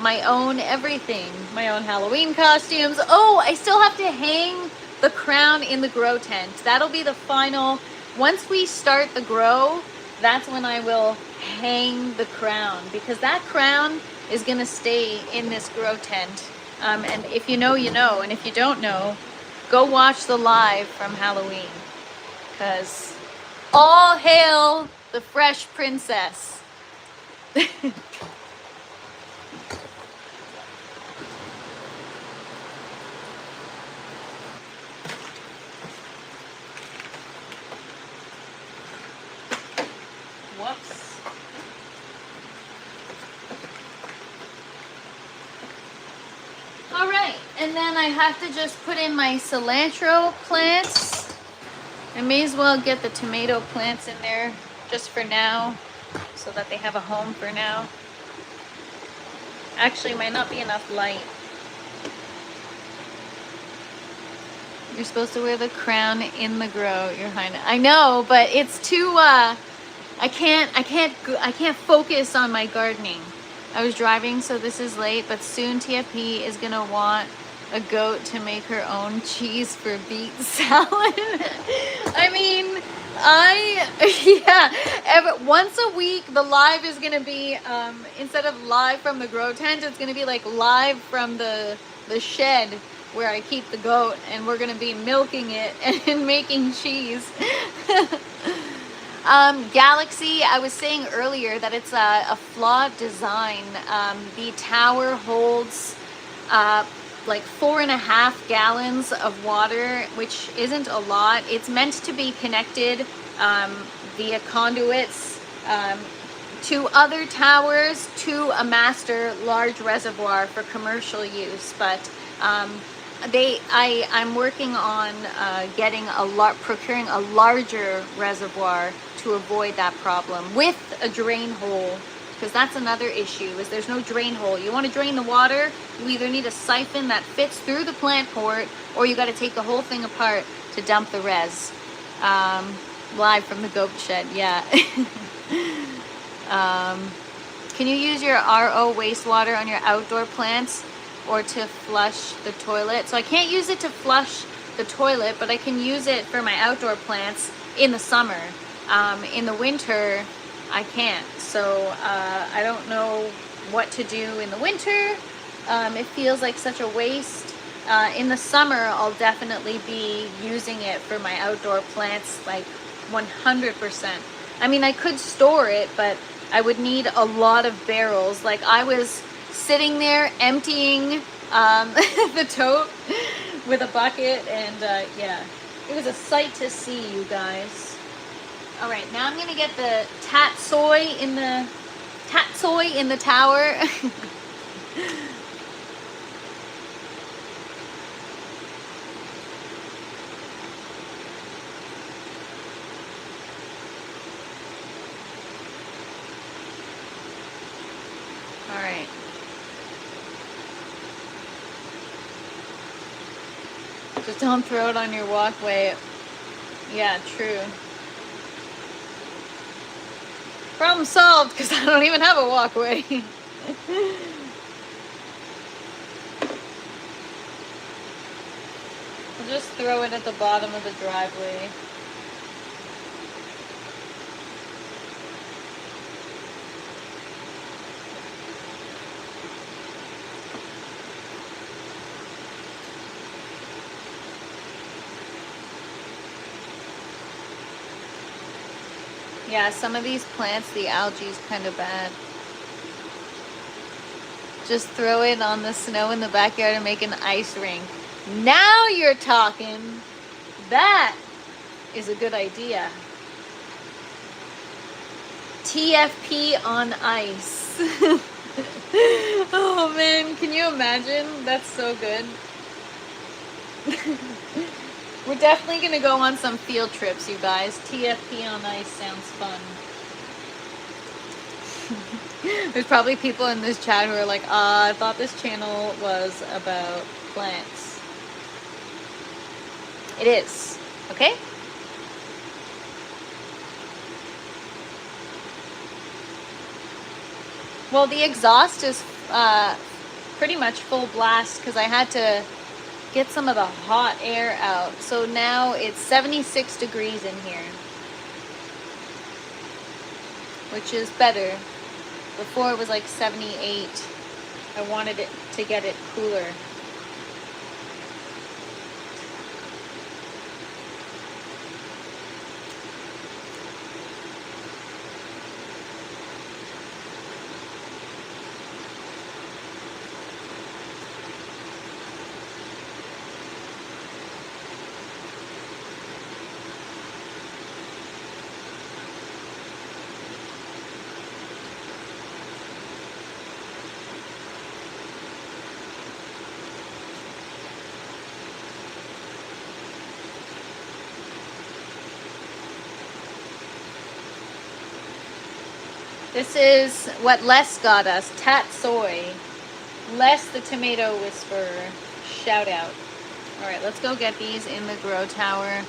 my own everything. My own Halloween costumes. Oh, I still have to hang the crown in the grow tent. That'll be the final. Once we start the grow, that's when I will hang the crown, because that crown is gonna stay in this grow tent. And if you know, you know, and if you don't know, go watch the live from Halloween, because all hail the fresh princess. Whoops. All right, and then I have to just put in my cilantro plants. I may as well get the tomato plants in there just for now, so that they have a home for now. Actually, might not be enough light. You're supposed to wear the crown in the grow, Your Highness. I know, but it's too, I can't focus on my gardening. I was driving, so this is late, but soon TFP is gonna want a goat to make her own cheese for beet salad. I mean, once a week, the live is gonna be, instead of live from the grow tent, it's gonna be like live from the shed where I keep the goat, and we're gonna be milking it and making cheese. Galaxy, I was saying earlier that it's a flawed design. The tower holds like 4.5 gallons of water, which isn't a lot. It's meant to be connected via conduits to other towers to a master large reservoir for commercial use, but I'm working on procuring a larger reservoir to avoid that problem with a drain hole, because that's another issue, is there's no drain hole. You want to drain the water, you either need a siphon that fits through the plant port, or you got to take the whole thing apart to dump the res. Live from the goat shed, yeah. Can you use your RO wastewater on your outdoor plants or to flush the toilet? So I can't use it to flush the toilet, but I can use it for my outdoor plants in the summer. In the winter, I can't. So I don't know what to do in the winter. It feels like such a waste. In the summer, I'll definitely be using it for my outdoor plants, like 100%. I mean, I could store it, but I would need a lot of barrels. Like, I was sitting there emptying the tote with a bucket, and yeah, it was a sight to see, you guys. All right, now I'm gonna get the tatsoi in the tower. All right. Just don't throw it on your walkway. Yeah, true. Problem solved, because I don't even have a walkway. I'll just throw it at the bottom of the driveway. Yeah, some of these plants, the algae is kind of bad. Just throw it on the snow in the backyard and make an ice rink. Now you're talking. That is a good idea. TFP on ice. Oh man, can you imagine? That's so good. We're definitely going to go on some field trips, you guys. TFP on ice sounds fun. There's probably people in this chat who are like, I thought this channel was about plants. It is, okay? Well, the exhaust is pretty much full blast because I had to get some of the hot air out. So now it's 76 degrees in here, which is better. Before it was like 78. I wanted it to get it cooler. This is what Les got us, tatsoi. Les the Tomato Whisperer. Shout out. All right, let's go get these in the grow tower.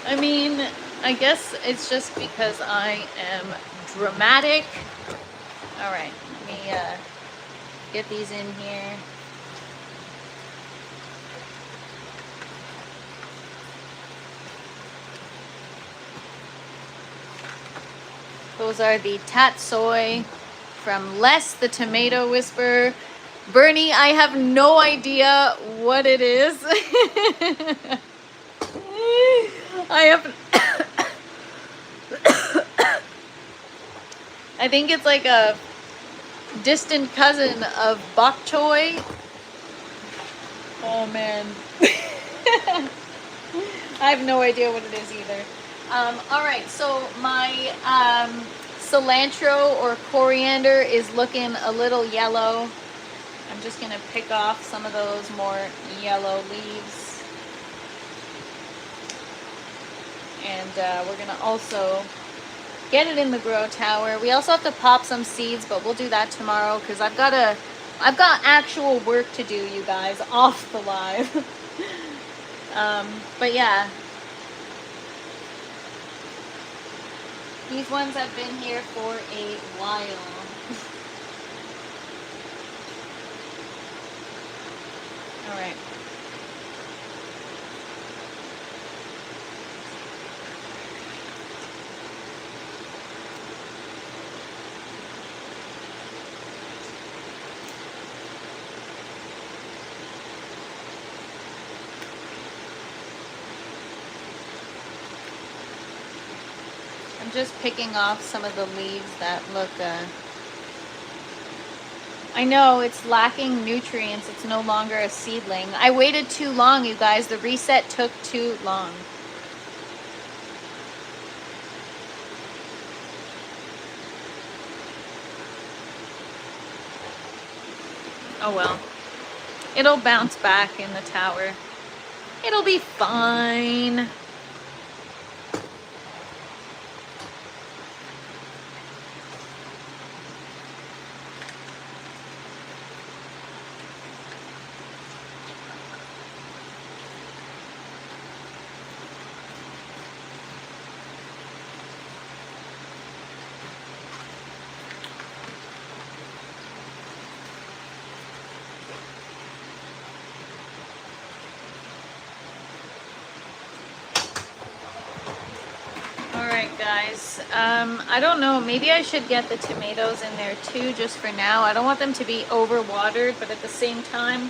I mean, I guess it's just because I am dramatic. All right, let me get these in here. Those are the Tatsoi from Les the Tomato Whisperer. Bernie, I have no idea what it is. I have... I think it's like a distant cousin of bok choy. Oh man. I have no idea what it is either. All right, so my cilantro or coriander is looking a little yellow. I'm just gonna pick off some of those more yellow leaves. And we're gonna also get it in the grow tower. We also have to pop some seeds, but we'll do that tomorrow because I've got actual work to do, you guys, off the live. But yeah. These ones have been here for a while. All right. Just picking off some of the leaves that look I know it's lacking nutrients. It's no longer a seedling. I waited too long, you guys. The reset took too long. Oh well, it'll bounce back in the tower. It'll be fine. Guys, I don't know, maybe I should get the tomatoes in there too just for now. I don't want them to be overwatered, but at the same time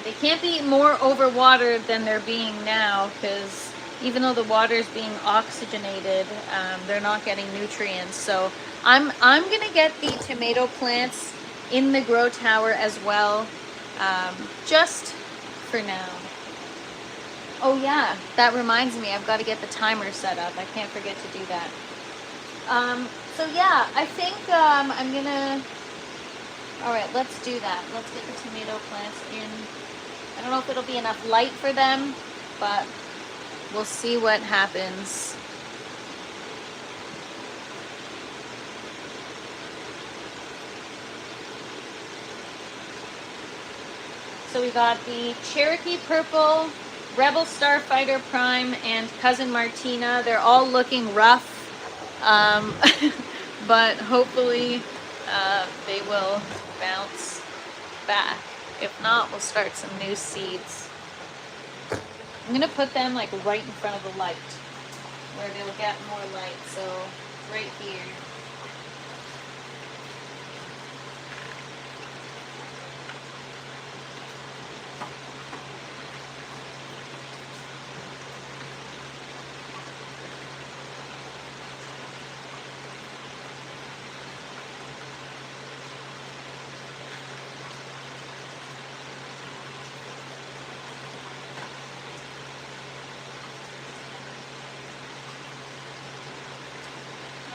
they can't be more overwatered than they're being now, because even though the water is being oxygenated, they're not getting nutrients. So I'm gonna get the tomato plants in the grow tower as well, just for now. Oh yeah, that reminds me, I've got to get the timer set up. I can't forget to do that. So yeah, I think I'm gonna... Alright, let's do that. Let's get the tomato plants in. I don't know if it'll be enough light for them, but we'll see what happens. So we got the Cherokee Purple, Rebel Starfighter Prime, and Cousin Martina. They're all looking rough, but hopefully they will bounce back. If not, we'll start some new seeds. I'm gonna put them like right in front of the light, where they'll get more light. So right here.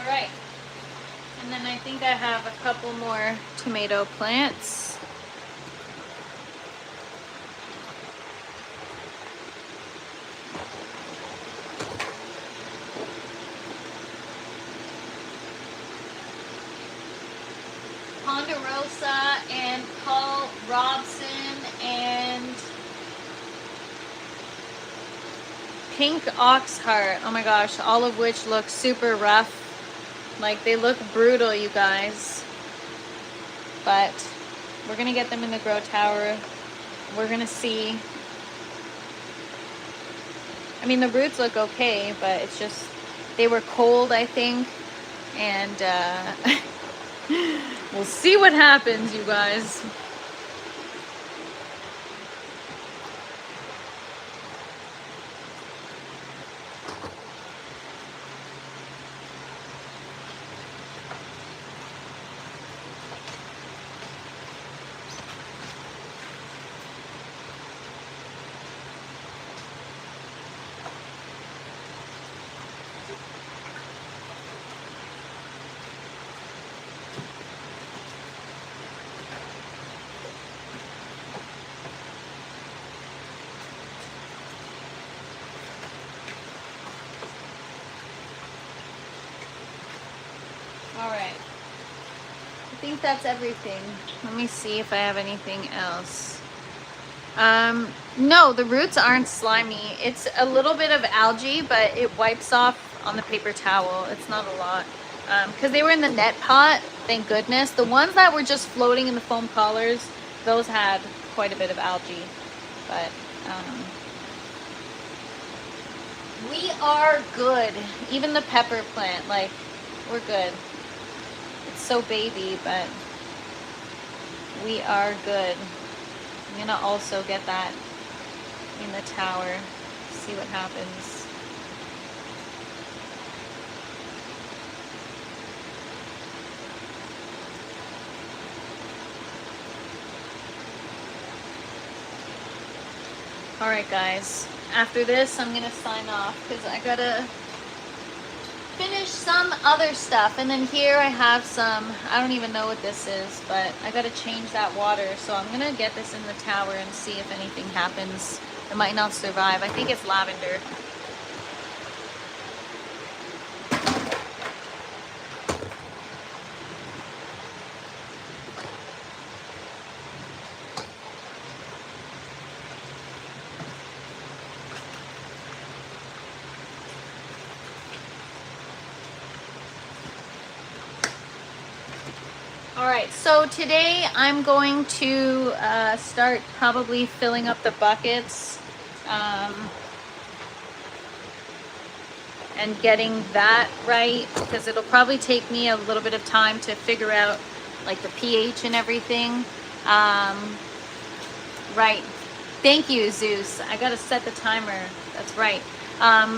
Alright, and then I think I have a couple more tomato plants. Ponderosa and Paul Robson and Pink Oxheart. Oh my gosh, all of which look super rough. Like, they look brutal, you guys. But we're gonna get them in the grow tower. We're gonna see. I mean, the roots look okay, but it's just, they were cold, I think. And we'll see what happens, you guys. All right, I think that's everything. Let me see if I have anything else. No, the roots aren't slimy. It's a little bit of algae, but it wipes off on the paper towel. It's not a lot. Because they were in the net pot, thank goodness. The ones that were just floating in the foam collars, those had quite a bit of algae. But we are good. Even the pepper plant, like, we're good. It's so baby, but we are good. I'm gonna also get that in the tower, see what happens. All right, guys, after this, I'm gonna sign off because I gotta finish some other stuff. And then here I have some, I don't even know what this is, but I gotta change that water. So I'm gonna get this in the tower and see if anything happens. It might not survive. I think it's lavender. All right, so today I'm going to start probably filling up the buckets and getting that right, because it'll probably take me a little bit of time to figure out like the pH and everything. Right, thank you, Zeus. I gotta set the timer, that's right.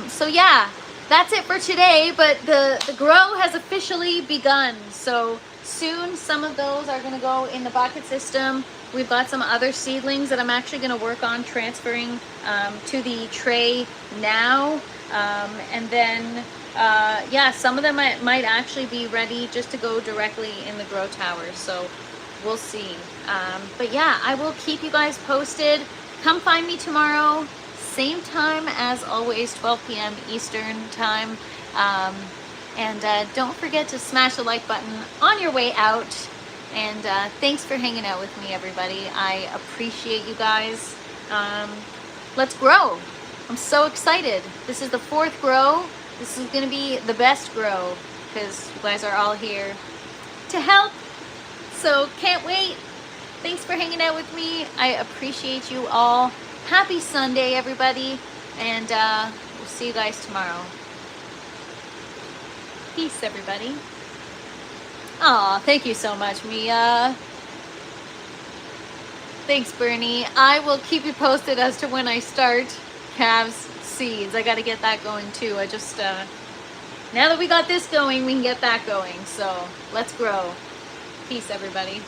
So yeah, that's it for today, but the grow has officially begun. So soon some of those are going to go in the bucket system. We've got some other seedlings that I'm actually going to work on transferring to the tray now. And then, yeah, some of them might actually be ready just to go directly in the grow tower. So we'll see. But yeah, I will keep you guys posted. Come find me tomorrow, same time as always, 12 p.m. Eastern time. And don't forget to smash the like button on your way out. And thanks for hanging out with me, everybody. I appreciate you guys. Let's grow. I'm so excited. This is the 4th grow. This is going to be the best grow because you guys are all here to help. So can't wait. Thanks for hanging out with me. I appreciate you all. Happy Sunday, everybody. And we'll see you guys tomorrow. Peace, everybody. Aw, thank you so much, Mia. Thanks, Bernie. I will keep you posted as to when I start calves seeds. I got to get that going too. I just, now that we got this going, we can get that going. So let's grow. Peace, everybody.